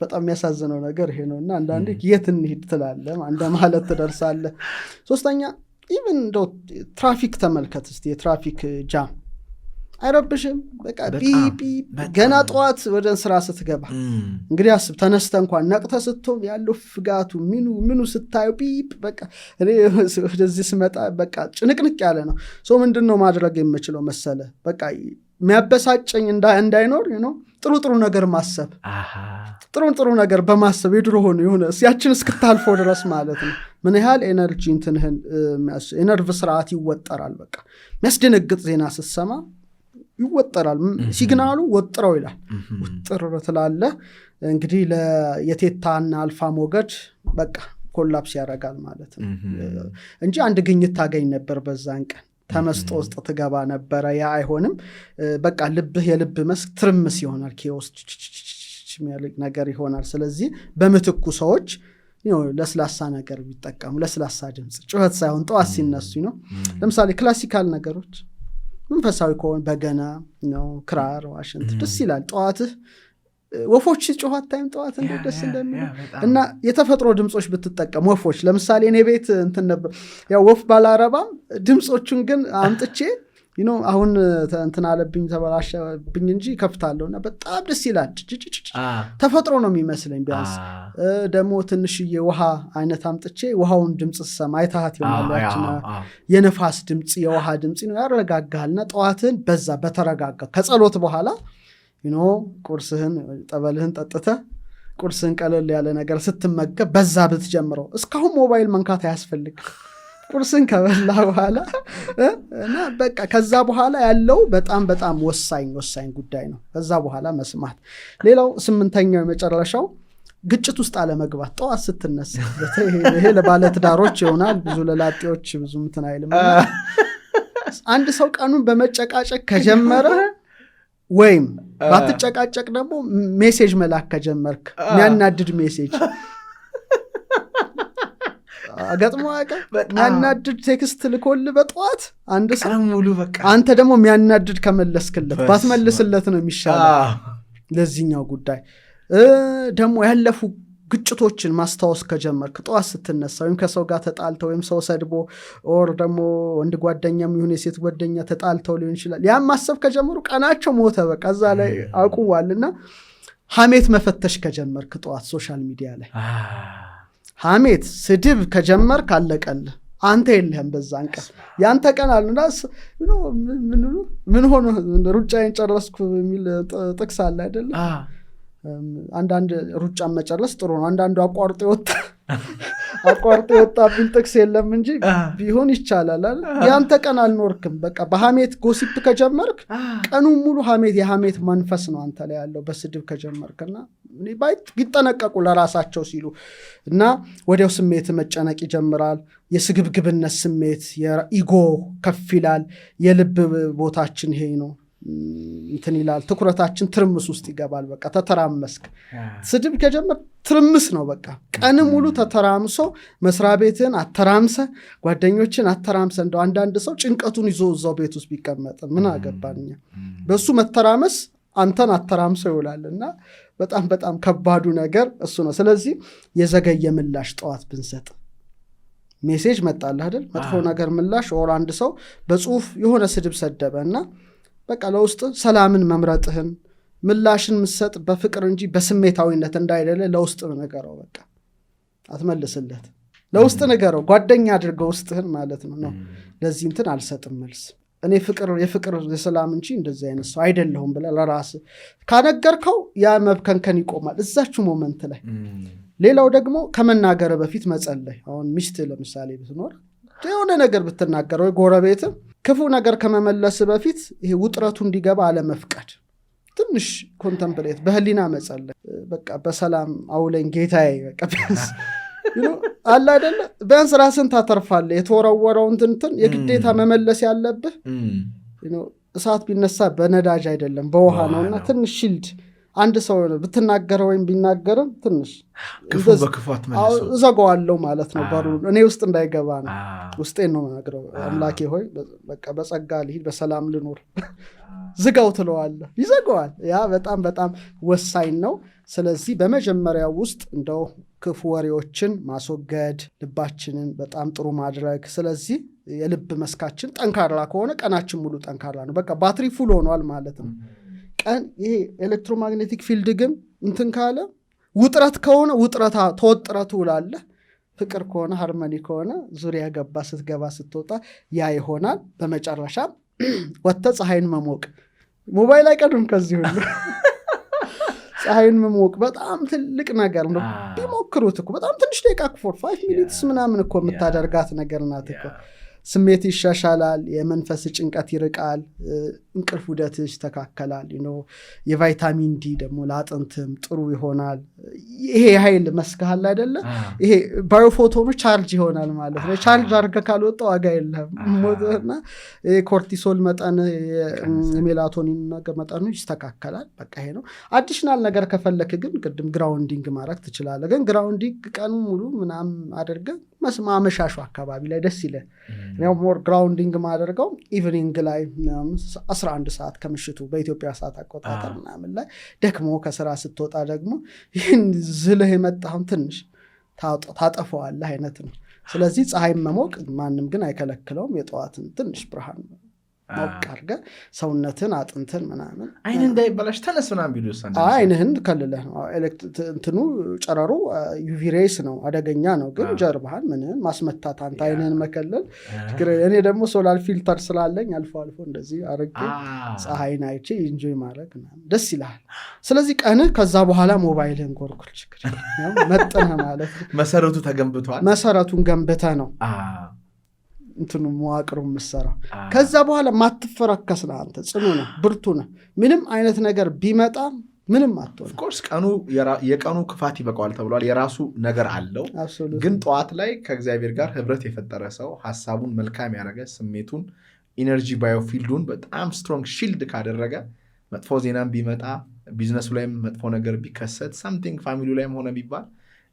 በጣም የሚያሳዝነው ነገር ይሄ ነው። እና አንዳንዴ የት እንሂድ ትላለህ እንደ ማለት ትደርሳለህ። 3ኛ ኢቭን እንደው ትራፊክ ተመልከት እስቲ። የትራፊክ ጃም አይረብሽም? በቃ ቢቢ ገና ጠዋት ወደ ስራ ስትገባ እንግዲህ አስብ፣ ተነስተ እንኳን ነቅተ ስትሆን ያለው ፍጋቱ ምኑ ስታዩ ቢብ በቃ እኔ ወደዚህ ስመጣ በቃ ጭንቅንቅ ያለ ነው። ሰው ምንድነው ማድረግ የምችለው መሰለ? በቃ የሚያበሳጨኝ እንዳይኖር ጥሩ ነገር ማሰብ፣ ጥሩ ነገር በማሰብ የድሮ ሆኖ የሆነ ሲያችን እስክታልፎ ድረስ ማለት ነው። ምን ያህል ኤነርጂ እንትንህን የነርቭ ስርዓት ይወጠራል። በቃ የሚያስደነግጥ ዜና ስትሰማ ይወጠራል። ሲግናሉ ወጥረው ይላል። ውጥር ትላለህ እንግዲህ የቴታና አልፋ ሞገድ በቃ ኮላፕስ ያደርጋል ማለት ነው እንጂ አንድ ግኝት ታገኝ ነበር በዛን ቀን ተመስጦ ውስጥ ትገባ ነበረ። ያ አይሆንም። በቃ ልብህ የልብ መስክ ትርምስ ይሆናል፣ ኬዎስ የሚያልቅ ነገር ይሆናል። ስለዚህ በምትኩ ሰዎች ለስላሳ ነገር ቢጠቀሙ፣ ለስላሳ ድምፅ፣ ጩኸት ሳይሆን ጠዋት ሲነሱ ነው። ለምሳሌ ክላሲካል ነገሮች መንፈሳዊ ከሆነ በገና ነው፣ ክራር፣ ዋሽንት ደስ ይላል። ጠዋትህ ወፎች ጮኸት ታይም ጠዋት እንደ ደስ እንደሚሉ እና የተፈጥሮ ድምጾች ብትጠቀም ወፎች ለምሳሌ እኔ ቤት እንትን ነበር ያው ወፍ ባላረባም ድምጾቹን ግን አምጥቼ አሁን እንትን አለብኝ ተበላሸብኝ እንጂ ከፍታለሁ እና በጣም ደስ ይላል። ተፈጥሮ ነው የሚመስለኝ። ቢያንስ ደግሞ ትንሽዬ ውሃ አይነት አምጥቼ ውሃውን ድምጽ ሰማ አይታት ይሆናል። የነፋስ ድምጽ የውሃ ድምጽ ነው ያረጋጋልና ጠዋትን በዛ በተረጋጋ ከጸሎት በኋላ ቁርስህን ጠበልህን ጠጥተህ ቁርስህን ቀለል ያለ ነገር ስትመገብ በዛ ብትጀምረው እስካሁን ሞባይል መንካት አያስፈልግ። ቁርስን ከበላ በኋላ እና በቃ ከዛ በኋላ ያለው በጣም ወሳኝ ጉዳይ ነው። ከዛ በኋላ መስማት። ሌላው 8ኛው የመጨረሻው ግጭት ውስጥ አለመግባት። ጠዋት ስትነሳ ይሄ ለባለትዳሮች ይሆናል፣ ብዙ ለላጤዎች ብዙ እንትን አይልም። አንድ ሰው ቀኑን በመጨቃጨቅ ከጀመረ ወይም ባትጨቃጨቅ ደግሞ ሜሴጅ መላክ ከጀመርክ የሚያናድድ ሜሴጅ ገጥሞ የሚያናድድ ቴክስት ልኮል በጠዋት አንድ ሰው ሙሉ በቃ አንተ ደግሞ የሚያናድድ ከመለስክለት ባትመልስለት ነው የሚሻለው። ለዚህኛው ጉዳይ ደግሞ ያለፉ ግጭቶችን ማስታወስ ከጀመርክ ጠዋት ስትነሳ ወይም ከሰው ጋር ተጣልተው ወይም ሰው ሰድቦ ኦር ደግሞ ወንድ ጓደኛም ይሁን የሴት ጓደኛ ተጣልተው ሊሆን ይችላል። ያን ማሰብ ከጀመሩ ቀናቸው ሞተ በቃ እዛ ላይ አቁዋልና ሐሜት መፈተሽ ከጀመርክ ጠዋት ሶሻል ሚዲያ ላይ ሐሜት ስድብ ከጀመርክ አለቀልህ። አንተ የለህም በዛን ቀን ያንተ ቀን አለና ምን ሆኖ ሩጫዬን ጨረስኩ የሚል ጥቅስ አለ አይደል? አንዳንድ ሩጫን መጨረስ ጥሩ ነው። አንዳንዱ አቋርጦ ይወጣ አቋርጦ የወጣብኝ ጥቅስ የለም እንጂ ቢሆን ይቻላል አይደል? ያንተ ቀን አልኖርክም። በቃ በሐሜት ጎሲፕ ከጀመርክ ቀኑን ሙሉ የሐሜት መንፈስ ነው አንተ ላይ ያለው። በስድብ ከጀመርክና ቢጠነቀቁ ለራሳቸው ሲሉ እና ወዲያው ስሜት መጨነቅ ይጀምራል። የስግብግብነት ስሜት፣ የኢጎ ከፍ ይላል። የልብ ቦታችን ይሄ ነው እንትን ይላል። ትኩረታችን ትርምስ ውስጥ ይገባል። በቃ ተተራመስክ። ስድብ ከጀመር ትርምስ ነው። በቃ ቀን ሙሉ ተተራምሶ መስሪያ ቤትን አተራምሰ፣ ጓደኞችን አተራምሰ። እንደው አንዳንድ ሰው ጭንቀቱን ይዞ እዛው ቤት ውስጥ ቢቀመጥ ምን አገባኛ? በሱ መተራመስ አንተን አተራምሶ ይውላል። እና በጣም በጣም ከባዱ ነገር እሱ ነው። ስለዚህ የዘገየ ምላሽ ጠዋት ብንሰጥ፣ ሜሴጅ መጣልህ አይደል? መጥፎ ነገር ምላሽ ኦር አንድ ሰው በጽሁፍ የሆነ ስድብ ሰደበ እና በቃ ለውስጥ ሰላምን መምረጥህን ምላሽን ምሰጥ በፍቅር እንጂ በስሜታዊነት እንዳይደለ ለውስጥ ነገረው። በቃ አትመልስለት፣ ለውስጥ ነገረው። ጓደኛ አድርገው ውስጥህን ማለት ነው። ለዚህ እንትን አልሰጥም መልስ፣ እኔ የፍቅር የሰላም እንጂ እንደዚህ አይነት ሰው አይደለሁም ብለህ ለራስህ ካነገርከው ያ መብከንከን ይቆማል እዛችሁ ሞመንት ላይ። ሌላው ደግሞ ከመናገር በፊት መጸለይ። አሁን ሚስት ለምሳሌ ብትኖር የሆነ ነገር ብትናገረው ጎረቤት ክፉ ነገር ከመመለስ በፊት ይሄ ውጥረቱ እንዲገባ አለመፍቀድ፣ ትንሽ ኮንተምፕሌት በህሊና መጸለይ። በቃ በሰላም አውለኝ ጌታዬ። በቃ ቢያንስ አለ አይደለ? ቢያንስ ራስን ታተርፋለህ። የተወረወረውን እንትን የግዴታ መመለስ ያለብህ እሳት ቢነሳ በነዳጅ አይደለም በውሃ ነውና ትንሽ ሺልድ አንድ ሰው ብትናገረው ወይም ቢናገርም ትንሽ እዘጋዋለሁ ማለት ነው። በሩ እኔ ውስጥ እንዳይገባ ነው። ውስጤን ነው የምነግረው። አምላኬ ሆይ በቃ በጸጋ ልሂድ፣ በሰላም ልኖር፣ ዝጋው ትለዋለህ፣ ይዘጋዋል። ያ በጣም በጣም ወሳኝ ነው። ስለዚህ በመጀመሪያው ውስጥ እንደው ክፉ ወሬዎችን ማስወገድ፣ ልባችንን በጣም ጥሩ ማድረግ። ስለዚህ የልብ መስካችን ጠንካራ ከሆነ ቀናችን ሙሉ ጠንካራ ነው። በቃ ባትሪ ፉል ሆኗል ማለት ነው። ቀን ይሄ ኤሌክትሮማግኔቲክ ፊልድ ግን እንትን ካለ ውጥረት ከሆነ ተወጥረህ ትውላለህ። ፍቅር ከሆነ ሃርመኒ ከሆነ ዙሪያ ገባ ስትገባ ስትወጣ ያ ይሆናል። በመጨረሻ ወጥተህ ፀሐይን መሞቅ። ሞባይል አይቀድም ከዚህ ሁሉ ፀሐይን መሞቅ በጣም ትልቅ ነገር ነው። ቢሞክሩት እኮ በጣም ትንሽ ደቂቃ 5 ሚኒትስ ምናምን እኮ የምታደርጋት ነገር ናት እኮ። ስሜት ይሻሻላል፣ የመንፈስ ጭንቀት ይርቃል፣ እንቅልፍ ውደት ይስተካከላል። የቫይታሚን ዲ ደግሞ ለአጥንትም ጥሩ ይሆናል። ይሄ ኃይል መስካል አይደለ? ይሄ ባዮፎቶኑ ቻርጅ ይሆናል ማለት ነው። ቻርጅ አድርገህ ካልወጣ ዋጋ የለም። ሞትና ኮርቲሶል መጠን፣ የሜላቶኒን መጠኑ ይስተካከላል። በቃ ይሄ ነው። አዲሽናል ነገር ከፈለክ ግን ቅድም ግራውንዲንግ ማድረግ ትችላለህ። ግን ግራውንዲንግ ቀኑ ሙሉ ምናምን አድርገህ ማመሻሹ አካባቢ ላይ ደስ ይላል። ሞር ግራውንዲንግ ማደርገው ኢቭኒንግ ላይ 11 ሰዓት ከምሽቱ በኢትዮጵያ ሰዓት አቆጣጠር ምናምን ላይ ደክሞ ከስራ ስትወጣ ደግሞ ይህን ዝልህ የመጣሁን ትንሽ ታጠፈዋለህ አይነት ነው። ስለዚህ ፀሐይ መሞቅ ማንም ግን አይከለክለውም። የጠዋትን ትንሽ ብርሃን ሞቅ አድርገህ ሰውነትን አጥንትን ምናምን አይን እንዳይበላሽ ተነስ ምናምን ቢሉስ አይንህን ከልለህ ነው። እንትኑ ጨረሩ ዩቪ ሬስ ነው፣ አደገኛ ነው። ግን ጀርባህን ምንህን ማስመታት አንተ አይንህን መከለል። እኔ ደግሞ ሶላር ፊልተር ስላለኝ አልፎ አልፎ እንደዚህ አርጌ ፀሐይን አይቼ ኢንጆይ ማድረግ ደስ ይልሃል። ስለዚህ ቀንህ ከዛ በኋላ ሞባይልህን ጎርጉር፣ ችግር መጥነህ ማለት መሰረቱ ተገንብቷል። መሰረቱን ገንብተህ ነው እንትኑ መዋቅሩ ምሰራው። ከዛ በኋላ ማትፈረከስ ነህ አንተ፣ ጽኑ ነህ፣ ብርቱ ነህ። ምንም አይነት ነገር ቢመጣ ምንም አትሆንም። ኦፍኮርስ የቀኑ ክፋት ይበቃዋል ተብሏል። የራሱ ነገር አለው። ግን ጠዋት ላይ ከእግዚአብሔር ጋር ህብረት የፈጠረ ሰው ሀሳቡን መልካም ያደረገ፣ ስሜቱን ኢነርጂ ባዮፊልዱን በጣም ስትሮንግ ሺልድ ካደረገ መጥፎ ዜናም ቢመጣ፣ ቢዝነሱ ላይም መጥፎ ነገር ቢከሰት፣ ሳምቲንግ ፋሚሊ ላይም ሆነ ቢባል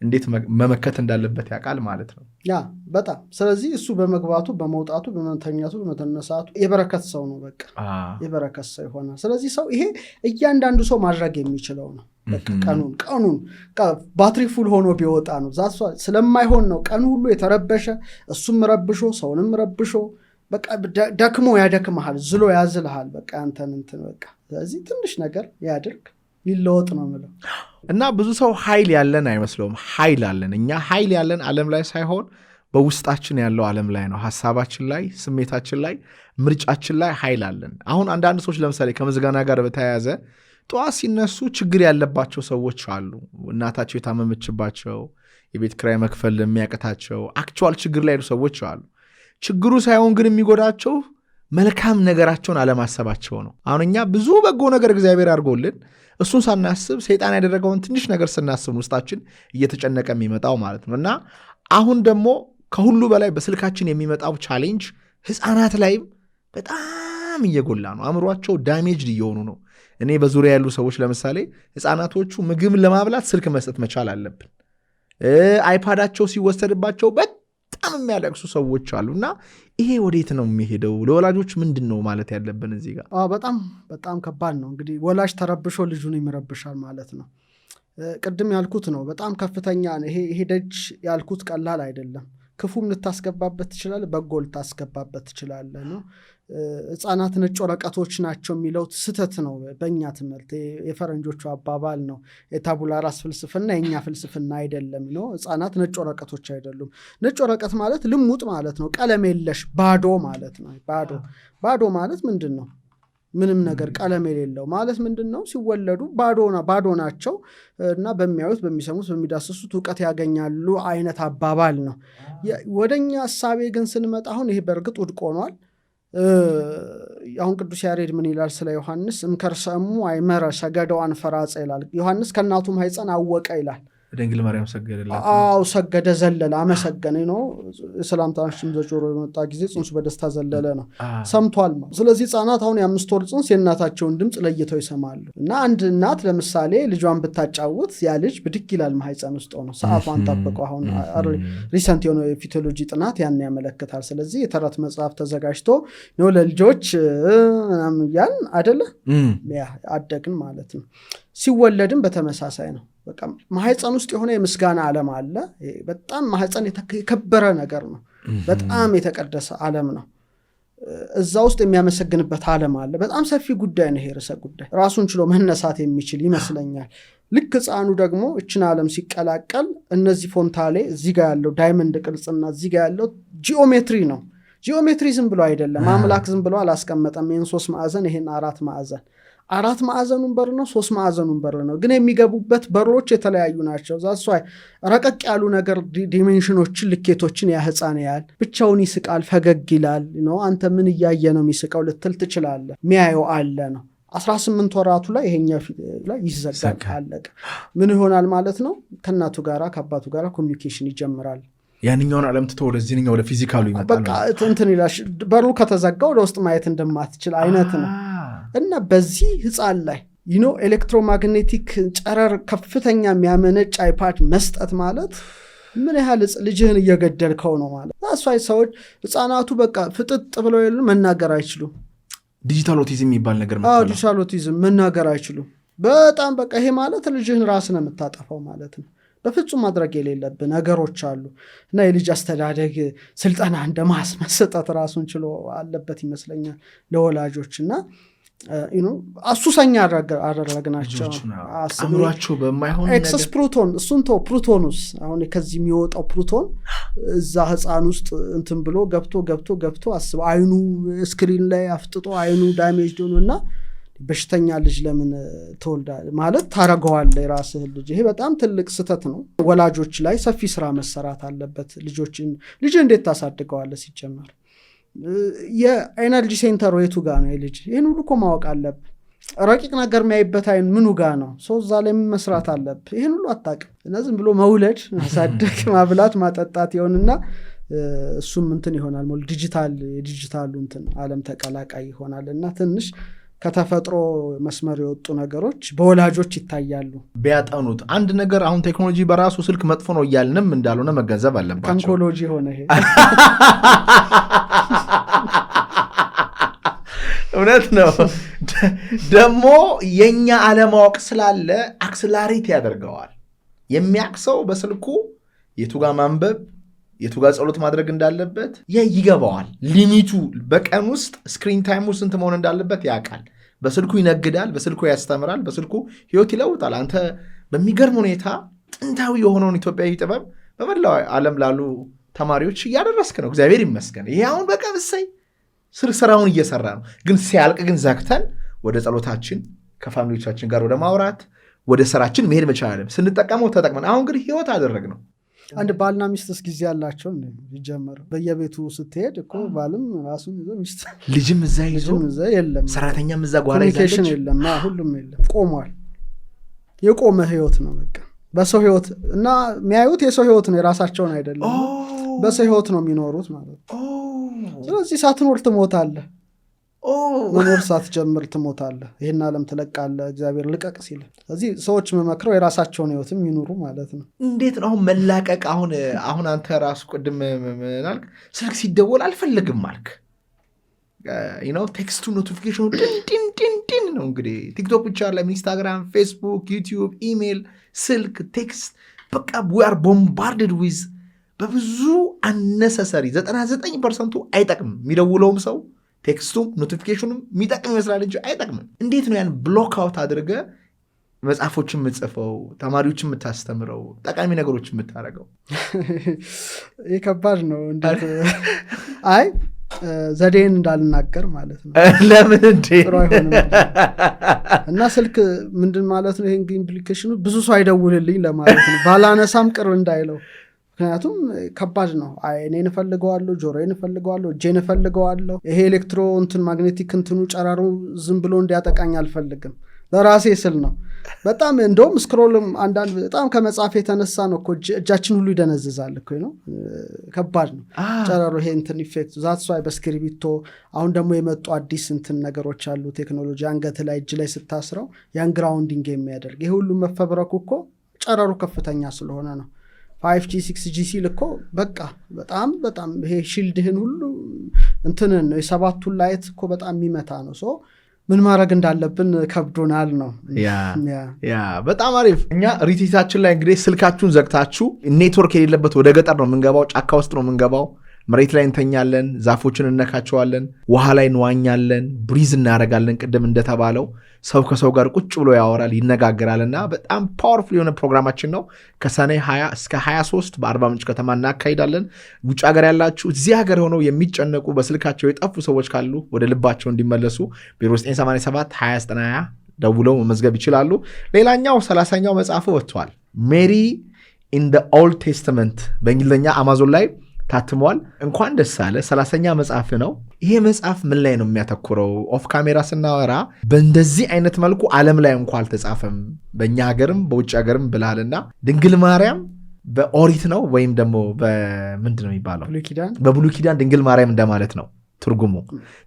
እንዴት መመከት እንዳለበት ያውቃል ማለት ነው። ያ በጣም ስለዚህ እሱ በመግባቱ በመውጣቱ በመተኛቱ በመተነሳቱ የበረከት ሰው ነው። በቃ የበረከት ሰው ይሆናል። ስለዚህ ሰው ይሄ እያንዳንዱ ሰው ማድረግ የሚችለው ነው። ቀኑን ባትሪ ፉል ሆኖ ቢወጣ ነው። ስለማይሆን ነው ቀኑ ሁሉ የተረበሸ፣ እሱም ረብሾ ሰውንም ረብሾ በቃ ደክሞ ያደክመሃል፣ ዝሎ ያዝልሃል። በቃ አንተን እንትን በቃ ስለዚህ ትንሽ ነገር ያድርግ ሊለወጥ ነው የምለው። እና ብዙ ሰው ኃይል ያለን አይመስለውም። ኃይል አለን እኛ። ኃይል ያለን ዓለም ላይ ሳይሆን በውስጣችን ያለው ዓለም ላይ ነው። ሀሳባችን ላይ፣ ስሜታችን ላይ፣ ምርጫችን ላይ ኃይል አለን። አሁን አንዳንድ ሰዎች ለምሳሌ ከምስጋና ጋር በተያያዘ ጠዋት ሲነሱ ችግር ያለባቸው ሰዎች አሉ። እናታቸው የታመመችባቸው፣ የቤት ኪራይ መክፈል የሚያቀታቸው አክቹዋል ችግር ላይ ያሉ ሰዎች አሉ። ችግሩ ሳይሆን ግን የሚጎዳቸው መልካም ነገራቸውን አለማሰባቸው ነው። አሁን እኛ ብዙ በጎ ነገር እግዚአብሔር አድርጎልን እሱን ሳናስብ ሰይጣን ያደረገውን ትንሽ ነገር ስናስብ ውስጣችን እየተጨነቀ የሚመጣው ማለት ነው። እና አሁን ደግሞ ከሁሉ በላይ በስልካችን የሚመጣው ቻሌንጅ ህፃናት ላይም በጣም እየጎላ ነው። አእምሯቸው ዳሜጅድ እየሆኑ ነው። እኔ በዙሪያ ያሉ ሰዎች ለምሳሌ ህፃናቶቹ ምግብ ለማብላት ስልክ መስጠት መቻል አለብን። አይፓዳቸው ሲወሰድባቸው በጣም የሚያለቅሱ ሰዎች አሉና ይሄ ወዴት ነው የሚሄደው? ለወላጆች ምንድን ነው ማለት ያለብን እዚህ ጋር? በጣም በጣም ከባድ ነው። እንግዲህ ወላጅ ተረብሾ ልጁን ይረብሻል ማለት ነው። ቅድም ያልኩት ነው በጣም ከፍተኛ ይሄ ደጅ ያልኩት ቀላል አይደለም። ክፉም ልታስገባበት ትችላል፣ በጎ ልታስገባበት ትችላል ነው። ህፃናት ነጭ ወረቀቶች ናቸው የሚለው ስህተት ነው። በእኛ ትምህርት የፈረንጆቹ አባባል ነው። የታቡላ ራስ ፍልስፍና የእኛ ፍልስፍና አይደለም ነው። ህፃናት ነጭ ወረቀቶች አይደሉም። ነጭ ወረቀት ማለት ልሙጥ ማለት ነው። ቀለም የለሽ ባዶ ማለት ነው። ባዶ ማለት ምንድን ነው? ምንም ነገር ቀለም የሌለው ማለት ምንድን ነው? ሲወለዱ ባዶ ናቸው እና በሚያዩት በሚሰሙት በሚዳስሱት እውቀት ያገኛሉ አይነት አባባል ነው። ወደኛ ሐሳቤ ግን ስንመጣ አሁን ይሄ በእርግጥ ውድቅ ሆኗል። አሁን ቅዱስ ያሬድ ምን ይላል ስለ ዮሐንስ? እምከርሰሙ አይመረ ሰገደው አንፈራጸ ይላል። ዮሐንስ ከእናቱ ማኅፀን አወቀ ይላል። ድንግል ማርያም ሰገደላት። ሰገደ፣ ዘለለ፣ አመሰገነ ነው። ሰላምታችን በጆሮ የመጣ ጊዜ ጽንሱ በደስታ ዘለለ ነው። ሰምቷል ነው። ስለዚህ ህፃናት አሁን የ5 ወር ጽንስ የእናታቸውን ድምፅ ለይተው ይሰማሉ። እና አንድ እናት ለምሳሌ ልጇን ብታጫውት ያ ልጅ ብድግ ይላል ማኅፀን ውስጥ ሆኖ ሰዓቷን ጠብቀው። አሁን ሪሰንት የሆነ የፊቶሎጂ ጥናት ያን ያመለክታል። ስለዚህ የተረት መጽሐፍ ተዘጋጅቶ ነው ለልጆች ያን አደለ አደግን ማለት ነው። ሲወለድም በተመሳሳይ ነው። በቃ ማኅፀን ውስጥ የሆነ የምስጋና ዓለም አለ። በጣም ማኅፀን የከበረ ነገር ነው። በጣም የተቀደሰ ዓለም ነው። እዛ ውስጥ የሚያመሰግንበት ዓለም አለ። በጣም ሰፊ ጉዳይ ነው። ይሄ ርዕሰ ጉዳይ ራሱን ችሎ መነሳት የሚችል ይመስለኛል። ልክ ህፃኑ ደግሞ እችን ዓለም ሲቀላቀል እነዚህ ፎንታሌ እዚህ ጋር ያለው ዳይመንድ ቅርጽና እዚህ ጋር ያለው ጂኦሜትሪ ነው። ጂኦሜትሪ ዝም ብሎ አይደለም። አምላክ ዝም ብሎ አላስቀመጠም። ይህን 3 ማዕዘን ይህን 4 ማዕዘን 4 ማዕዘኑን በር ነው፣ 3 ማዕዘኑን በር ነው። ግን የሚገቡበት በሮች የተለያዩ ናቸው። ዛሷ ረቀቅ ያሉ ነገር ዲሜንሽኖችን ልኬቶችን ያ ህፃን ያህል ብቻውን ይስቃል፣ ፈገግ ይላል ነው። አንተ ምን እያየ ነው የሚስቀው ልትል ትችላለህ። ሚያየው አለ ነው። 18 ወራቱ ላይ ይሄኛው ላይ ይዘጋል፣ አለቀ። ምን ይሆናል ማለት ነው? ከእናቱ ጋራ ከአባቱ ጋራ ኮሚኒኬሽን ይጀምራል። ያንኛውን ዓለም ትቶ ወደዚህኛው ወደ ፊዚካሉ ይመጣል። በቃ እንትን ይላል። በሩ ከተዘጋ ወደ ውስጥ ማየት እንደማትችል አይነት ነው። እና በዚህ ህፃን ላይ ኤሌክትሮማግኔቲክ ጨረር ከፍተኛ የሚያመነጭ አይፓድ መስጠት ማለት ምን ያህል ልጅህን እየገደልከው ነው ማለት። አስፋይ ሰዎች ህፃናቱ በቃ ፍጥጥ ብለው የሉ መናገር አይችሉም። ዲጂታል ኦቲዝም የሚባል ነገር መጥቷል። ዲጂታል ኦቲዝም መናገር አይችሉም። በጣም በቃ ይሄ ማለት ልጅህን ራስን የምታጠፋው ማለት ነው። በፍጹም ማድረግ የሌለብህ ነገሮች አሉ። እና የልጅ አስተዳደግ ስልጠና እንደማስመሰጠት ራሱን ችሎ አለበት ይመስለኛል ለወላጆች። እና አሱሰኛ አደረግናቸው። አእምሯቸው በማይሆን ኤክሰስ ፕሮቶን እሱን ፕሮቶኑስ አሁን ከዚህ የሚወጣው ፕሮቶን እዛ ህፃን ውስጥ እንትን ብሎ ገብቶ አስበው አይኑ ስክሪን ላይ አፍጥጦ አይኑ ዳሜጅ ሆኖና በሽተኛ ልጅ ለምን ተወልዳ ማለት ታረገዋለህ የራስህ ልጅ። ይሄ በጣም ትልቅ ስህተት ነው። ወላጆች ላይ ሰፊ ስራ መሰራት አለበት። ልጅ እንዴት ታሳድገዋለህ? ሲጀመር የኤነርጂ ሴንተሩ የቱ ጋር ነው የልጅ? ይህን ሁሉ እኮ ማወቅ አለብህ። ረቂቅ ነገር የሚያይበት አይን ምኑ ጋር ነው? እዛ ላይ መስራት አለብህ። ይህን ሁሉ አታውቅም። እና ዝም ብሎ መውለድ፣ ማሳደግ፣ ማብላት፣ ማጠጣት ይሆንና እሱም እንትን ይሆናል። ዲጂታሉ እንትን ዓለም ተቀላቃይ ይሆናል። እና ትንሽ ከተፈጥሮ መስመር የወጡ ነገሮች በወላጆች ይታያሉ። ቢያጠኑት አንድ ነገር አሁን ቴክኖሎጂ በራሱ ስልክ መጥፎ ነው እያልንም እንዳልሆነ መገንዘብ አለባቸው። ካንኮሎጂ ሆነ ይሄ እውነት ነው። ደግሞ የኛ አለማወቅ ስላለ አክስላሪቲ ያደርገዋል። የሚያክሰው በስልኩ የቱ ጋር ማንበብ የቱ ጋር ጸሎት ማድረግ እንዳለበት ይገባዋል። ሊሚቱ በቀን ውስጥ ስክሪን ታይሙ ስንት መሆን እንዳለበት ያውቃል። በስልኩ ይነግዳል፣ በስልኩ ያስተምራል፣ በስልኩ ህይወት ይለውጣል። አንተ በሚገርም ሁኔታ ጥንታዊ የሆነውን ኢትዮጵያዊ ጥበብ በመላው ዓለም ላሉ ተማሪዎች እያደረስክ ነው። እግዚአብሔር ይመስገን። ይሄ አሁን በቃ ብሳይ ስራውን እየሰራ ነው። ግን ሲያልቅ ግን ዘግተን ወደ ጸሎታችን ከፋሚሊዎቻችን ጋር ወደ ማውራት ወደ ስራችን መሄድ መቻል። ስንጠቀመው ተጠቅመን አሁን ግን ህይወት አደረግ ነው። አንድ ባልና ሚስትስ ጊዜ ያላቸው ይጀመር በየቤቱ ስትሄድ እኮ ባልም ራሱን ይዞ ሚስት ልጅም እዛ ይዞ የለም ሰራተኛም እዛ ጓራ ኮሚኒኬሽን የለም ሁሉም የለም ቆሟል የቆመ ህይወት ነው በቃ በሰው ህይወት እና የሚያዩት የሰው ህይወት ነው የራሳቸውን አይደለም በሰው ህይወት ነው የሚኖሩት ማለት ስለዚህ ሳትኖር ትሞታለህ መኖር ሳትጀምር ትሞታለህ ይሄን ዓለም ትለቃለህ እግዚአብሔር ልቀቅ ሲል ስለዚህ ሰዎች መመክረው የራሳቸውን ህይወትም ይኑሩ ማለት ነው እንዴት ነው አሁን መላቀቅ አሁን አንተ ራሱ ቅድም ምናልክ ስልክ ሲደወል አልፈልግም አልክ ቴክስቱ ኖቲፊኬሽኑ ቲን ነው እንግዲህ ቲክቶክ ብቻ አይደለም ኢንስታግራም ፌስቡክ ዩቲዩብ ኢሜል ስልክ ቴክስት በቃ we are bombarded with በብዙ unnecessary 99% አይጠቅም የሚደውለውም ሰው ቴክስቱም ኖቲፊኬሽኑም የሚጠቅም ይመስላል እንጂ አይጠቅምም እንዴት ነው ያን ብሎክ አውት አድርገ መጽሐፎችን የምትጽፈው ተማሪዎችን የምታስተምረው ጠቃሚ ነገሮችን የምታደርገው ይህ ከባድ ነው እንዴት አይ ዘዴን እንዳልናገር ማለት ነው ለምን እንዴ እና ስልክ ምንድን ማለት ነው ይሄን ኢምፕሊኬሽኑ ብዙ ሰው አይደውልልኝ ለማለት ነው ባላነሳም ቅር እንዳይለው ምክንያቱም ከባድ ነው አይኔን እፈልገዋለሁ ጆሮዬን እፈልገዋለሁ እጄን እፈልገዋለሁ ይሄ ኤሌክትሮ እንትን ማግኔቲክ እንትኑ ጨራሩ ዝም ብሎ እንዲያጠቃኝ አልፈልግም ለራሴ ስል ነው በጣም እንደውም ስክሮልም አንዳንድ በጣም ከመጽሐፍ የተነሳ ነው እኮ እጃችን ሁሉ ይደነዝዛል እኮ ነው ከባድ ነው ጨራሩ ይሄ እንትን ኢፌክት ዛትስ ዋይ በስክሪፕቶ አሁን ደግሞ የመጡ አዲስ እንትን ነገሮች አሉ ቴክኖሎጂ አንገት ላይ እጅ ላይ ስታስረው ያን ግራውንዲንግ የሚያደርግ ይሄ ሁሉ መፈብረኩ እኮ ጨራሩ ከፍተኛ ስለሆነ ነው 5G 6G ሲል እኮ በቃ በጣም ይሄ ሺልድህን ሁሉ እንትንን ነው የሰባቱን ላይት እኮ በጣም የሚመታ ነው ሶ ምን ማድረግ እንዳለብን ከብዶናል ነው ያ በጣም አሪፍ እኛ ሪቲታችን ላይ እንግዲህ ስልካችሁን ዘግታችሁ ኔትወርክ የሌለበት ወደ ገጠር ነው የምንገባው ጫካ ውስጥ ነው የምንገባው መሬት ላይ እንተኛለን ዛፎችን እነካቸዋለን ውሃ ላይ እንዋኛለን ብሪዝ እናደርጋለን ቅድም እንደተባለው ሰው ከሰው ጋር ቁጭ ብሎ ያወራል ይነጋገራልና በጣም ፓወርፉል የሆነ ፕሮግራማችን ነው ከሰኔ 20 እስከ 23 በአርባ ምንጭ ከተማ እናካሂዳለን ውጭ ሀገር ያላችሁ እዚህ ሀገር ሆነው የሚጨነቁ በስልካቸው የጠፉ ሰዎች ካሉ ወደ ልባቸው እንዲመለሱ 0987 2090 ደውለው መመዝገብ ይችላሉ ሌላኛው 30ኛው መጽሐፉ ወጥቷል ሜሪ ኢን ዘ ኦልድ ቴስተመንት በእንግሊዝኛ አማዞን ላይ ታትሟል እንኳን ደስ አለ 30ኛ መጽሐፍ ነው ይሄ መጽሐፍ ምን ላይ ነው የሚያተኩረው ኦፍ ካሜራ ስናወራ በእንደዚህ አይነት መልኩ ዓለም ላይ እንኳን አልተጻፈም በእኛ ሀገርም በውጭ ሀገርም ብላልና ድንግል ማርያም በኦሪት ነው ወይም ደግሞ በምንድን ነው የሚባለው በብሉይ ኪዳን ድንግል ማርያም እንደማለት ነው ትርጉሙ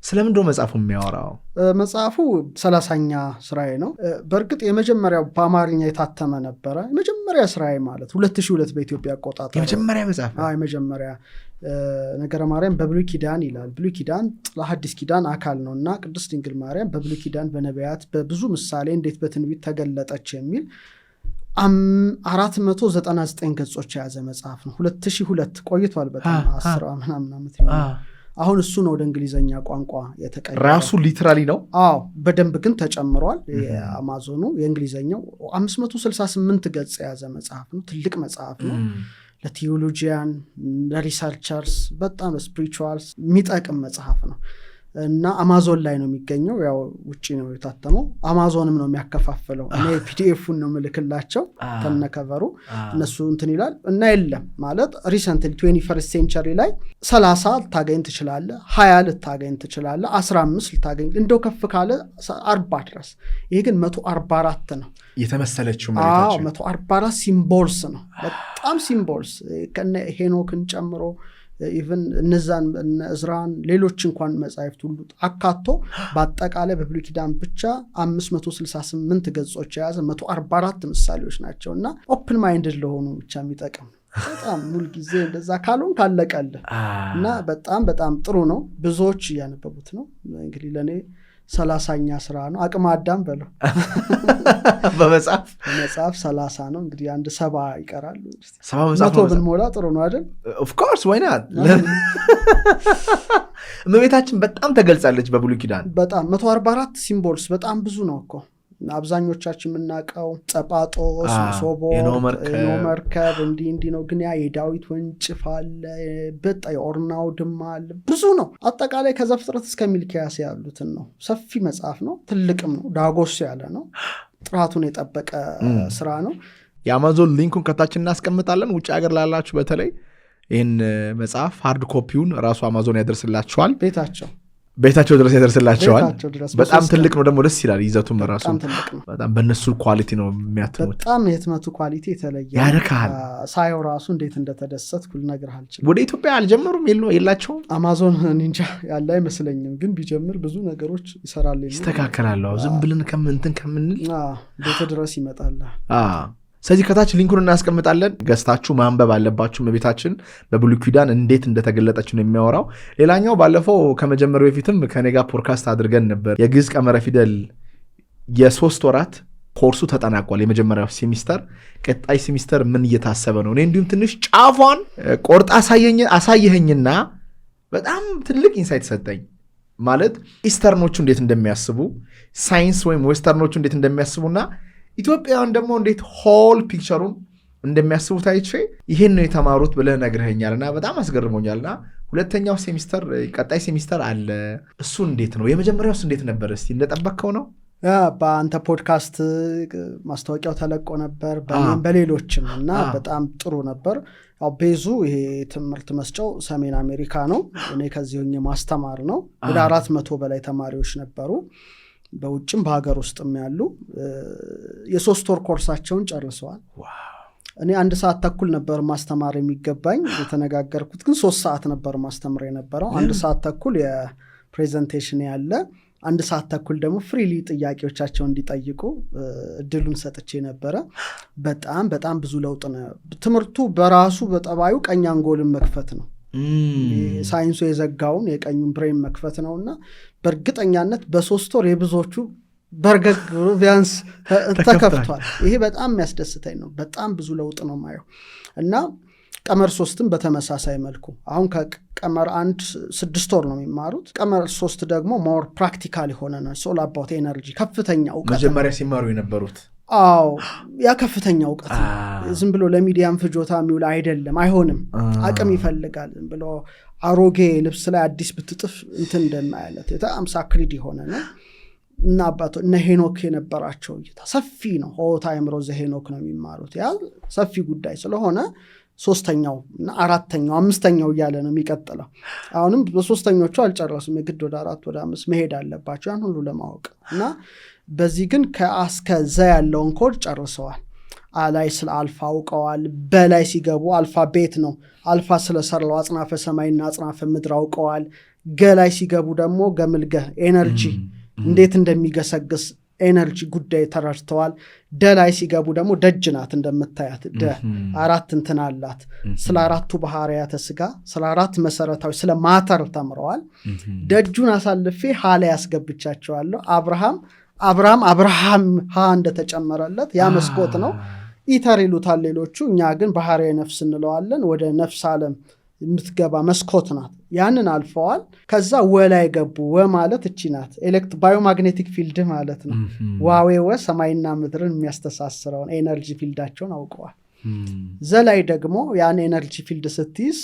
ስለምን ነው መጽሐፉ የሚያወራው መጽሐፉ 30ኛ ስራዬ ነው በርግጥ የመጀመሪያው በአማርኛ የታተመ ነበረ የመጀመሪያ ስራዬ ማለት 2002 በኢትዮጵያ አቆጣጠር የመጀመሪያ መጽሐፍ የመጀመሪያ ነገረ ማርያም በብሉይ ኪዳን ይላል ብሉይ ኪዳን ለሐዲስ ኪዳን አካል ነውና ቅድስት ድንግል ማርያም በብሉይ ኪዳን በነቢያት በብዙ ምሳሌ እንዴት በትንቢት ተገለጠች የሚል 499 ገጾች የያዘ መጽሐፍ ነው 2002 ቆይቷል በጣም 10 ምናምን ዓመት ይሆናል አሁን እሱ ነው ወደ እንግሊዘኛ ቋንቋ የተቀየረው ራሱ ሊትራሊ ነው በደንብ ግን ተጨምሯል የአማዞኑ የእንግሊዘኛው 568 ገጽ የያዘ መጽሐፍ ነው ትልቅ መጽሐፍ ነው ለቲዮሎጂያን ለሪሰርቸርስ በጣም ስፒሪቹዋልስ የሚጠቅም መጽሐፍ ነው እና አማዞን ላይ ነው የሚገኘው ያው ውጪ ነው የታተመው አማዞንም ነው የሚያከፋፍለው እኔ ፒዲኤፉን ነው ምልክላቸው ተነከቨሩ እነሱ እንትን ይላል እና የለም ማለት ሪሰንትሊ 21st century ላይ 30 ልታገኝ ትችላለህ 20 ልታገኝ ትችላለህ 15 ልታገኝ እንደው ከፍ ካለ 40 ድረስ ይሄ ግን 144 ነው የተመሰለችው መሬታችን 144 ሲምቦልስ ነው በጣም ሲምቦልስ ከነ ሄኖክን ጨምሮ ኢቭን እነዛን እዝራን ሌሎች እንኳን መጻሕፍት ሁሉ አካቶ በአጠቃላይ በብሉይ ኪዳን ብቻ 568 ገጾች የያዘ 144 ምሳሌዎች ናቸውና ኦፕን ማይንድድ ለሆኑ ብቻ የሚጠቅም በጣም ሙሉ ጊዜ እንደዛ ካልሆን ካለቀልህ እና በጣም ጥሩ ነው ብዙዎች እያነበቡት ነው እንግዲህ ለኔ 30ኛ ስራ ነው አቅመ አዳም በለው በመጽሐፍ 30 ነው እንግዲህ አንድ 70 ይቀራሉ 100 ብንሞላ ጥሩ ነው አይደል ኦፍ ኮርስ why not እመቤታችን በጣም ተገልጻለች በብሉይ ኪዳን በጣም 144 ሲምቦልስ በጣም ብዙ ነው እኮ አብዛኞቻችን የምናውቀው ጸጳጦስ መርከብ እንዲህ ነው ግን ያ የዳዊት ወንጭፍ አለ በጣ የኦርናው ድማል ብዙ ነው አጠቃላይ ከዘፍጥረት እስከ ሚልክያስ ያሉትን ነው ሰፊ መጽሐፍ ነው ትልቅም ነው ዳጎስ ያለ ነው ጥራቱን የጠበቀ ስራ ነው የአማዞን ሊንኩን ከታች እናስቀምጣለን። ውጭ ሀገር ላላችሁ በተለይ ይህን መጽሐፍ ሃርድ ኮፒውን ራሱ አማዞን ያደርስላችኋል። ቤታቸው ድረስ ያደርስላቸዋል። በጣም ትልቅ ነው ደግሞ ደስ ይላል። ይዘቱም ራሱ በጣም በእነሱ ኳሊቲ ነው የሚያትሙት። በጣም የህትመቱ ኳሊቲ የተለየ ያረካል። ሳየው ራሱ እንዴት እንደተደሰትኩ ልነግርህ አልችልም። ወደ ኢትዮጵያ አልጀመሩም የላቸውም። አማዞን እንጃ ያለ አይመስለኝም፣ ግን ቢጀምር ብዙ ነገሮች ይሰራል፣ ይስተካከላል። ዝም ብለን ከምንትን ከምንል ቤት ድረስ ይመጣል። ስለዚህ ከታች ሊንኩን እናስቀምጣለን። ገዝታችሁ ማንበብ አለባችሁ። እመቤታችን በብሉይ ኪዳን እንዴት እንደተገለጠች ነው የሚያወራው። ሌላኛው ባለፈው ከመጀመሪያው በፊትም ከኔ ጋር ፖድካስት አድርገን ነበር። የግዕዝ ቀመረ ፊደል የ3 ወራት ኮርሱ ተጠናቋል። የመጀመሪያው ሴሚስተር። ቀጣይ ሴሚስተር ምን እየታሰበ ነው? እኔ እንዲሁም ትንሽ ጫፏን ቆርጣ አሳየኸኝና በጣም ትልቅ ኢንሳይት ሰጠኝ። ማለት ኢስተርኖቹ እንዴት እንደሚያስቡ፣ ሳይንስ ወይም ዌስተርኖቹ እንዴት እንደሚያስቡና ኢትዮጵያውያን ደግሞ እንዴት ሆል ፒክቸሩን እንደሚያስቡት አይቼ ይሄን ነው የተማሩት ብለህ ነግረኸኛልና በጣም አስገርሞኛልና ሁለተኛው ሴሚስተር ቀጣይ ሴሚስተር አለ። እሱ እንዴት ነው? የመጀመሪያውስ እንዴት ነበር? እስቲ እንደጠበቅከው ነው? በአንተ ፖድካስት ማስታወቂያው ተለቆ ነበር በሌሎችም እና በጣም ጥሩ ነበር። ቤዙ ይሄ ትምህርት መስጫው ሰሜን አሜሪካ ነው። እኔ ከዚህ ሆኜ ማስተማር ነው። ወደ 400 በላይ ተማሪዎች ነበሩ፣ በውጭም በሀገር ውስጥም ያሉ። የ3 ወር ኮርሳቸውን ጨርሰዋል። እኔ 1 ሰዓት ተኩል ነበር ማስተማር የሚገባኝ የተነጋገርኩት፣ ግን 3 ሰዓት ነበር ማስተማር የነበረው። 1 ሰዓት ተኩል የፕሬዘንቴሽን ያለ፣ 1 ሰዓት ተኩል ደግሞ ፍሪሊ ጥያቄዎቻቸውን እንዲጠይቁ እድሉን ሰጥቼ ነበረ። በጣም በጣም ብዙ ለውጥ ነው። ትምህርቱ በራሱ በጠባዩ ቀኝ አንጎልን መክፈት ነው። ሳይንሱ የዘጋውን የቀኙን ብሬን መክፈት ነውና በእርግጠኛነት በ3 ወር የብዙዎቹ በርገግ ቢያንስ ተከፍቷል። ይሄ በጣም የሚያስደስተኝ ነው። በጣም ብዙ ለውጥ ነው ማየው እና ቀመር 3ም በተመሳሳይ መልኩ አሁን ከቀመር 1 6 ወር ነው የሚማሩት። ቀመር 3 ደግሞ ሞር ፕራክቲካል የሆነ ነው። ሶል አባውት ኤነርጂ ከፍተኛ እውቀት መጀመሪያ ሲማሩ የነበሩት ያ ከፍተኛ እውቀት ዝም ብሎ ለሚዲያም ፍጆታ የሚውል አይደለም፣ አይሆንም። አቅም ይፈልጋል። ዝም ብሎ አሮጌ ልብስ ላይ አዲስ ብትጥፍ እንትን እንደማያለት በጣም ሳክሪድ የሆነ ነው እና አባቶ እነ ሄኖክ የነበራቸው እይታ ሰፊ ነው። ሆታ አእምሮ ዘሄኖክ ነው የሚማሩት። ያ ሰፊ ጉዳይ ስለሆነ 3ኛው እና 4ኛው 5ኛው እያለ ነው የሚቀጥለው። አሁንም በ3ኞቹ አልጨረሱም። የግድ ወደ 4 ወደ 5 መሄድ አለባቸው ያን ሁሉ ለማወቅ እና በዚህ ግን ከአስከ ዘ ያለውን ኮድ ጨርሰዋል። አላይ ስለ አልፋ አውቀዋል። በላይ ሲገቡ አልፋ ቤት ነው። አልፋ ስለሰራው አጽናፈ ሰማይና አጽናፈ ምድር አውቀዋል። ገላይ ሲገቡ ደግሞ ገምልገ ኤነርጂ እንዴት እንደሚገሰግስ ኤነርጂ ጉዳይ ተረድተዋል። ደላይ ሲገቡ ደግሞ ደጅ ናት እንደምታያት 4 እንትን አላት። ስለ 4ቱ ባህሪያተ ስጋ፣ ስለ 4 መሰረታዊ ስለ ማተር ተምረዋል። ደጁን አሳልፌ ሀላ ያስገብቻቸዋለሁ። አብርሃም እንደተጨመረለት ያ መስኮት ነው። ኢተር ይሉታል ሌሎቹ፣ እኛ ግን ባህሪ ነፍስ እንለዋለን። ወደ ነፍስ ዓለም የምትገባ መስኮት ናት። ያንን አልፈዋል። ከዛ ወላይ ገቡ። ማለት እቺ ናት ባዮማግኔቲክ ፊልድ ማለት ነው። ዋዌወ ሰማይና ምድርን የሚያስተሳስረውን ኤነርጂ ፊልዳቸውን አውቀዋል። ዘላይ ደግሞ ያን ኤነርጂ ፊልድ ስትይዝ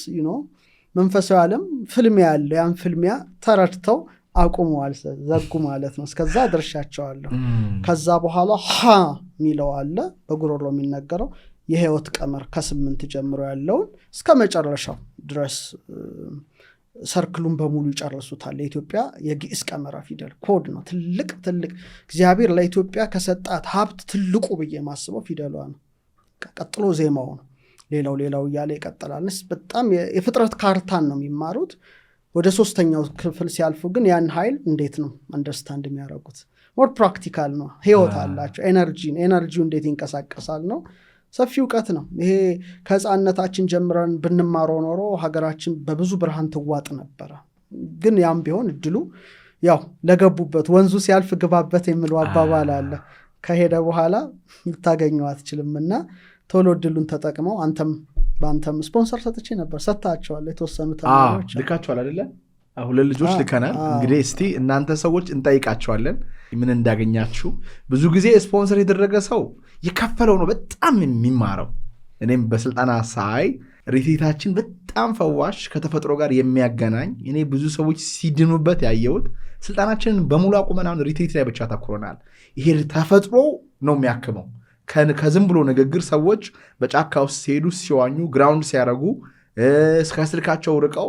መንፈሳዊ ዓለም ፍልሚያ ያለ ያን ፍልሚያ ተረድተው አቁመዋል፣ ዘጉ ማለት ነው። እስከዛ ድርሻቸዋለሁ። ከዛ በኋላ ሚለው አለ በጉሮሮ የሚነገረው የህይወት ቀመር ከ8 ጀምሮ ያለውን እስከ መጨረሻው ድረስ ሰርክሉን በሙሉ ይጨርሱታል። ለኢትዮጵያ የግዕዝ ቀመራ ፊደል ኮድ ነው። ትልቅ እግዚአብሔር ለኢትዮጵያ ከሰጣት ሀብት ትልቁ ብዬ ማስበው ፊደሏ ነው። ቀጥሎ ዜማው ነው። ሌላው እያለ ይቀጥላል። በጣም የፍጥረት ካርታን ነው የሚማሩት። ወደ 3ኛው ክፍል ሲያልፉ ግን ያን ኃይል እንዴት ነው አንደርስታንድ የሚያደርጉት? ሞር ፕራክቲካል ነው። ህይወት አላቸው። ኤነርጂው እንዴት ይንቀሳቀሳል ነው። ሰፊ እውቀት ነው ይሄ። ከህፃነታችን ጀምረን ብንማረው ኖሮ ሀገራችን በብዙ ብርሃን ትዋጥ ነበረ። ግን ያም ቢሆን እድሉ ያው ለገቡበት ወንዙ ሲያልፍ ግባበት የሚለው አባባል አለ። ከሄደ በኋላ ልታገኘው አትችልም እና ቶሎ እድሉን ተጠቅመው በአንተም ስፖንሰር ሰጥቼ ነበር። ሰጥታቸዋል። የተወሰኑ ተማሪዎች ልካቸዋል አይደለ? 2 ልጆች ልከናል። እንግዲህ እስቲ እናንተ ሰዎች እንጠይቃቸዋለን ምን እንዳገኛችሁ። ብዙ ጊዜ ስፖንሰር የተደረገ ሰው የከፈለው ነው በጣም የሚማረው። እኔም በስልጠና ሳይ ሪትሪታችን በጣም ፈዋሽ ከተፈጥሮ ጋር የሚያገናኝ እኔ ብዙ ሰዎች ሲድኑበት ያየሁት ስልጠናችንን በሙሉ አቁመን አሁን ሪትሪት ላይ ብቻ ታኩሮናል። ይሄ ተፈጥሮ ነው የሚያክመው። ከዝም ብሎ ንግግር ሰዎች በጫካ ውስጥ ሲሄዱ ሲዋኙ ግራውንድ ሲያደርጉ እስከ ስልካቸው ርቀው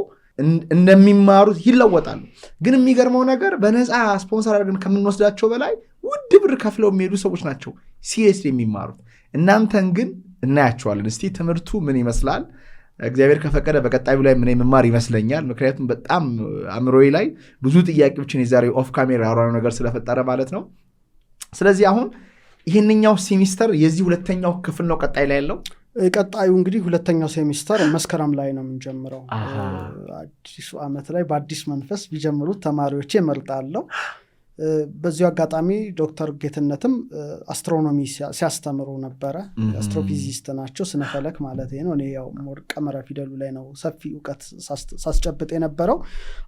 እንደሚማሩት ይለወጣሉ። ግን የሚገርመው ነገር በነፃ ስፖንሰር አድርገን ከምንወስዳቸው በላይ ውድ ብር ከፍለው የሚሄዱ ሰዎች ናቸው ሲሪየስሊ የሚማሩት። እናንተን ግን እናያቸዋለን። እስቲ ትምህርቱ ምን ይመስላል? እግዚአብሔር ከፈቀደ በቀጣዩ ላይ ምን መማር ይመስለኛል። ምክንያቱም በጣም አእምሮዬ ላይ ብዙ ጥያቄዎችን የዛሬ ኦፍ ካሜራ ያወራነው ነገር ስለፈጠረ ማለት ነው። ስለዚህ አሁን ይህንኛው ሴሚስተር የዚህ ሁለተኛው ክፍል ነው ቀጣይ ላይ ያለው። ቀጣዩ እንግዲህ ሁለተኛው ሴሚስተር መስከረም ላይ ነው የምንጀምረው። አዲሱ ዓመት ላይ በአዲስ መንፈስ ቢጀምሩት ተማሪዎች እመርጣለሁ። በዚሁ አጋጣሚ ዶክተር ጌትነትም አስትሮኖሚ ሲያስተምሩ ነበረ። አስትሮፊዚስት ናቸው፣ ስነፈለክ ማለት ነው። እኔ ያው ሞር ቀመረ ፊደሉ ላይ ነው ሰፊ እውቀት ሳስጨብጥ የነበረው።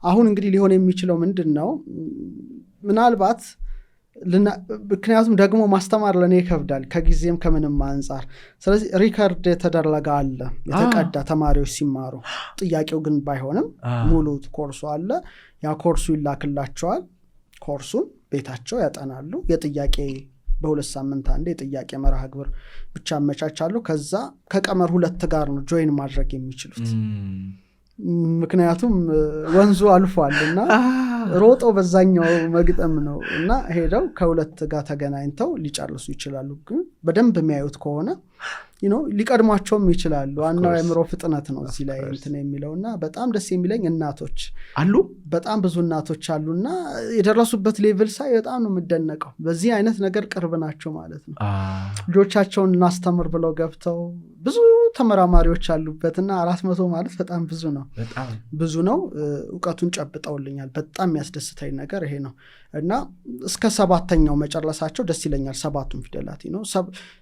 አሁን እንግዲህ ሊሆን የሚችለው ምንድን ነው? ምናልባት ምክንያቱም ደግሞ ማስተማር ለእኔ ይከብዳል ከጊዜም ከምንም አንጻር። ስለዚህ ሪከርድ የተደረገ አለ የተቀዳ ተማሪዎች ሲማሩ፣ ጥያቄው ግን ባይሆንም ሙሉ ኮርሱ አለ። ያ ኮርሱ ይላክላቸዋል። ኮርሱን ቤታቸው ያጠናሉ። የጥያቄ በ2 ሳምንት አንዴ የጥያቄ መርሃ ግብር ብቻ አመቻቻሉ። ከዛ ከቀመር 2 ጋር ነው ጆይን ማድረግ የሚችሉት። ምክንያቱም ወንዙ አልፏልና ሮጦ በዛኛው መግጠም ነው እና ሄደው ከ2 ጋር ተገናኝተው ሊጨርሱ ይችላሉ። ግን በደንብ የሚያዩት ከሆነ ሊቀድሟቸውም ይችላሉ። ዋናው የአእምሮ ፍጥነት ነው እዚህ ላይ እንትን የሚለውና በጣም ደስ የሚለኝ እናቶች አሉ። በጣም ብዙ እናቶች አሉና የደረሱበት ሌቭል ሳይ በጣም ነው የምደነቀው። በዚህ አይነት ነገር ቅርብ ናቸው ማለት ነው። ልጆቻቸውን እናስተምር ብለው ገብተው ብዙ ተመራማሪዎች አሉበትና 400 ማለት በጣም ብዙ ነው፣ ብዙ ነው። እውቀቱን ጨብጠውልኛል። በጣም የሚያስደስተኝ ነገር ይሄ ነው እና እስከ 7ኛው መጨረሳቸው ደስ ይለኛል። 7ቱም ፊደላት ነው።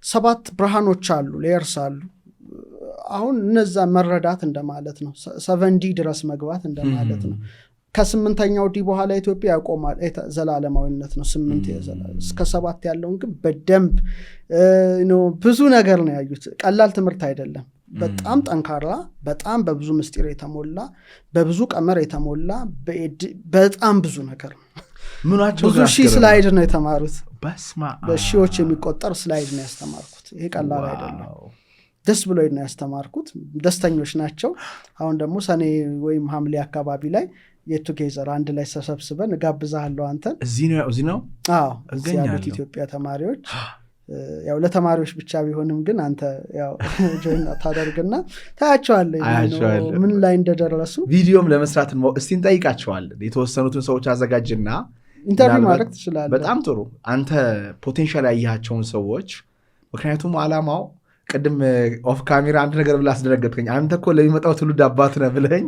7 ብርሃኖች አሉ፣ ሌየርስ አሉ። አሁን እነዛ መረዳት እንደማለት ነው። 7D ድረስ መግባት እንደማለት ነው። ከ8ኛው ዲ በኋላ ኢትዮጵያ ያቆማል። ዘላለማዊነት ነው 8 የዘላለም እስከ 7 ያለውን ግን በደንብ ብዙ ነገር ነው ያዩት። ቀላል ትምህርት አይደለም። በጣም ጠንካራ፣ በጣም በብዙ ምስጢር የተሞላ፣ በብዙ ቀመር የተሞላ በጣም ብዙ ነገር ነው። ብዙ ሺህ ስላይድ ነው የተማሩት። በሺዎች የሚቆጠር ስላይድ ነው ያስተማርኩት። ይሄ ቀላል አይደለም። ደስ ብሎ ነው ያስተማርኩት። ደስተኞች ናቸው። አሁን ደግሞ ሰኔ ወይም ሐምሌ አካባቢ ላይ የቱጌዘር አንድ ላይ ተሰብስበን እጋብዛለሁ አንተን። እዚህ ነው? አዎ፣ እዚህ ያሉት ኢትዮጵያ ተማሪዎች ያው ለተማሪዎች ብቻ ቢሆንም ግን አንተ ያው ጆይን ታደርግና ታያቸዋለህ ምን ላይ እንደደረሱ። ቪዲዮም ለመስራት እስቲ እንጠይቃቸዋለን። የተወሰኑትን ሰዎች አዘጋጅና ኢንተርቪው ማድረግ ትችላለህ። በጣም ጥሩ። አንተ ፖቴንሻል ያያቸውን ሰዎች፣ ምክንያቱም ዓላማው ቅድም ኦፍ ካሜራ አንድ ነገር ብላ አስደነገጥከኝ። አንተ እኮ ለሚመጣው ትውልድ አባት ነህ ብለኝ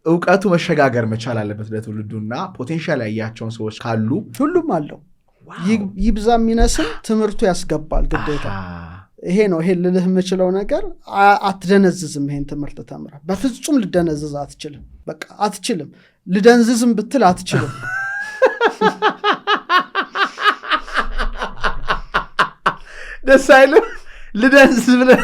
እውቀቱ መሸጋገር መቻል አለበት ለትውልዱና ፖቴንሻል ያያቸውን ሰዎች ካሉ ሁሉም አለው ይብዛ የሚነስም ትምህርቱ ያስገባል ግዴታ። ይሄ ነው ይሄ ልልህ የምችለው ነገር። አትደነዝዝም። ይሄን ትምህርት ተምራ በፍጹም ልደነዝዝ አትችልም። በቃ አትችልም። ልደንዝዝም ብትል አትችልም። ደስ አይልም? ልደንዝዝ ብለህ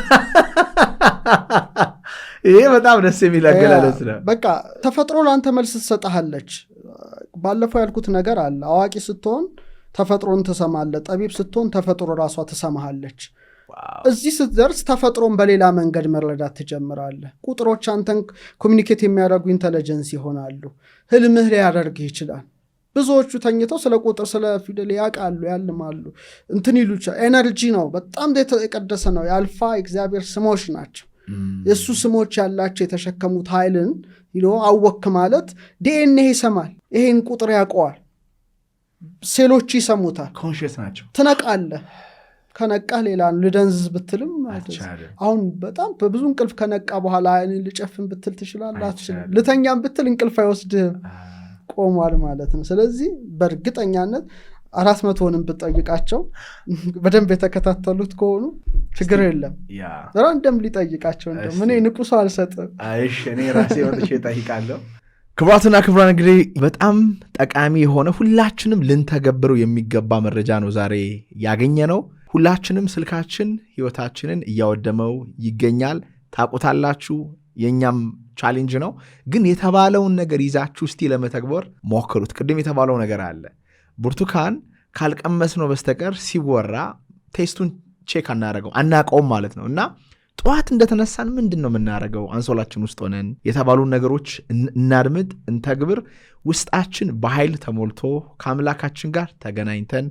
ይሄ በጣም ደስ የሚል አገላለጽ ነው። በቃ ተፈጥሮ ለአንተ መልስ ትሰጥሃለች። ባለፈው ያልኩት ነገር አለ። አዋቂ ስትሆን ተፈጥሮን ትሰማለህ። ጠቢብ ስትሆን ተፈጥሮ ራሷ ትሰማሃለች። እዚህ ስትደርስ ተፈጥሮን በሌላ መንገድ መረዳት ትጀምራለህ። ቁጥሮች አንተን ኮሚኒኬት የሚያደርጉ ኢንተለጀንስ ይሆናሉ። ህልምህ ሊያደርግህ ይችላል። ብዙዎቹ ተኝተው ስለ ቁጥር ስለ ፊደል ያውቃሉ፣ ያልማሉ፣ እንትን ይሉቻ ኤነርጂ ነው። በጣም የቀደሰ ነው። የአልፋ እግዚአብሔር ስሞች ናቸው። የእሱ ስሞች ያላቸው የተሸከሙት ኃይልን አወክ ማለት ዲኤንኤ ይሰማል። ይሄን ቁጥር ያውቀዋል። ሴሎች ይሰሙታል። ኮንሽስ ናቸው። ትነቃለህ። ከነቃህ ሌላ ልደንዝዝ ብትልም አሁን በጣም በብዙ እንቅልፍ ከነቃ በኋላ ልጨፍን ብትል ትችላለህ። አትችልም። ልተኛም ብትል እንቅልፍ አይወስድህም። ቆሟል ማለት ነው። ስለዚህ በእርግጠኛነት 400ንም ብጠይቃቸው በደንብ የተከታተሉት ከሆኑ ችግር የለም። ራንደም ሊጠይቃቸው ምን ንቁ ሰው አልሰጥም። እኔ ራሴ ወጥቼ እጠይቃለሁ። ክቡራትና ክቡራን እንግዲህ በጣም ጠቃሚ የሆነ ሁላችንም ልንተገብረው የሚገባ መረጃ ነው ዛሬ ያገኘ ነው። ሁላችንም ስልካችን ህይወታችንን እያወደመው ይገኛል። ታውቁታላችሁ። የኛም ቻሌንጅ ነው። ግን የተባለውን ነገር ይዛችሁ እስቲ ለመተግበር ሞክሩት። ቅድም የተባለው ነገር አለ። ብርቱካን ካልቀመስ ነው በስተቀር ሲወራ ቴስቱን ቼክ አናቀውም ማለት ነው። እና ጠዋት እንደተነሳን ምንድን ነው የምናደርገው? አንሶላችን ውስጥ ሆነን የተባሉን ነገሮች እናድምጥ፣ እንተግብር። ውስጣችን በኃይል ተሞልቶ ከአምላካችን ጋር ተገናኝተን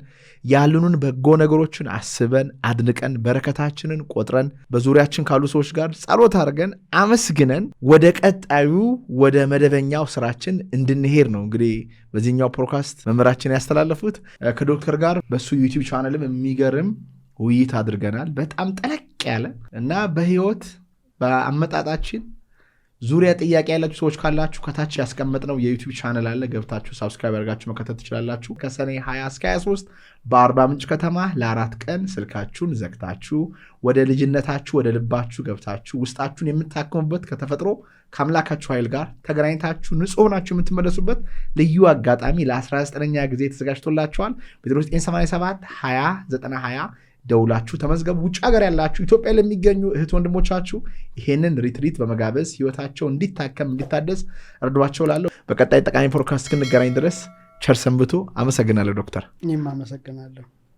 ያሉንን በጎ ነገሮችን አስበን አድንቀን በረከታችንን ቆጥረን በዙሪያችን ካሉ ሰዎች ጋር ጸሎት አድርገን አመስግነን ወደ ቀጣዩ ወደ መደበኛው ስራችን እንድንሄድ ነው እንግዲህ በዚህኛው ፖድካስት መምህራችን ያስተላለፉት። ከዶክተር ጋር በሱ ዩቲዩብ ቻናልም የሚገርም ውይይት አድርገናል። በጣም ጠለቅ ያለ እና በህይወት በአመጣጣችን ዙሪያ ጥያቄ ያላችሁ ሰዎች ካላችሁ ከታች ያስቀመጥነው የዩቲዩብ ቻናል አለ። ገብታችሁ ሳብስክራይብ አድርጋችሁ መከታተል ትችላላችሁ። ከሰኔ 20 እስከ 23 በአርባ ምንጭ ከተማ ለ4 ቀን ስልካችሁን ዘግታችሁ ወደ ልጅነታችሁ ወደ ልባችሁ ገብታችሁ ውስጣችሁን የምታከሙበት ከተፈጥሮ ከአምላካችሁ ኃይል ጋር ተገናኝታችሁ ንጹህ ናችሁ የምትመለሱበት ልዩ አጋጣሚ ለ19ኛ ጊዜ ተዘጋጅቶላችኋል። በ0987 20 920 ደውላችሁ ተመዝገቡ። ውጭ ሀገር ያላችሁ ኢትዮጵያ ለሚገኙ እህት ወንድሞቻችሁ ይሄንን ሪትሪት በመጋበዝ ህይወታቸው እንዲታከም እንዲታደስ እርዷቸው ላለሁ። በቀጣይ ጠቃሚ ፖድካስት እስክንገናኝ ድረስ ቸር ሰንብቱ። አመሰግናለሁ ዶክተር። እኔም አመሰግናለሁ።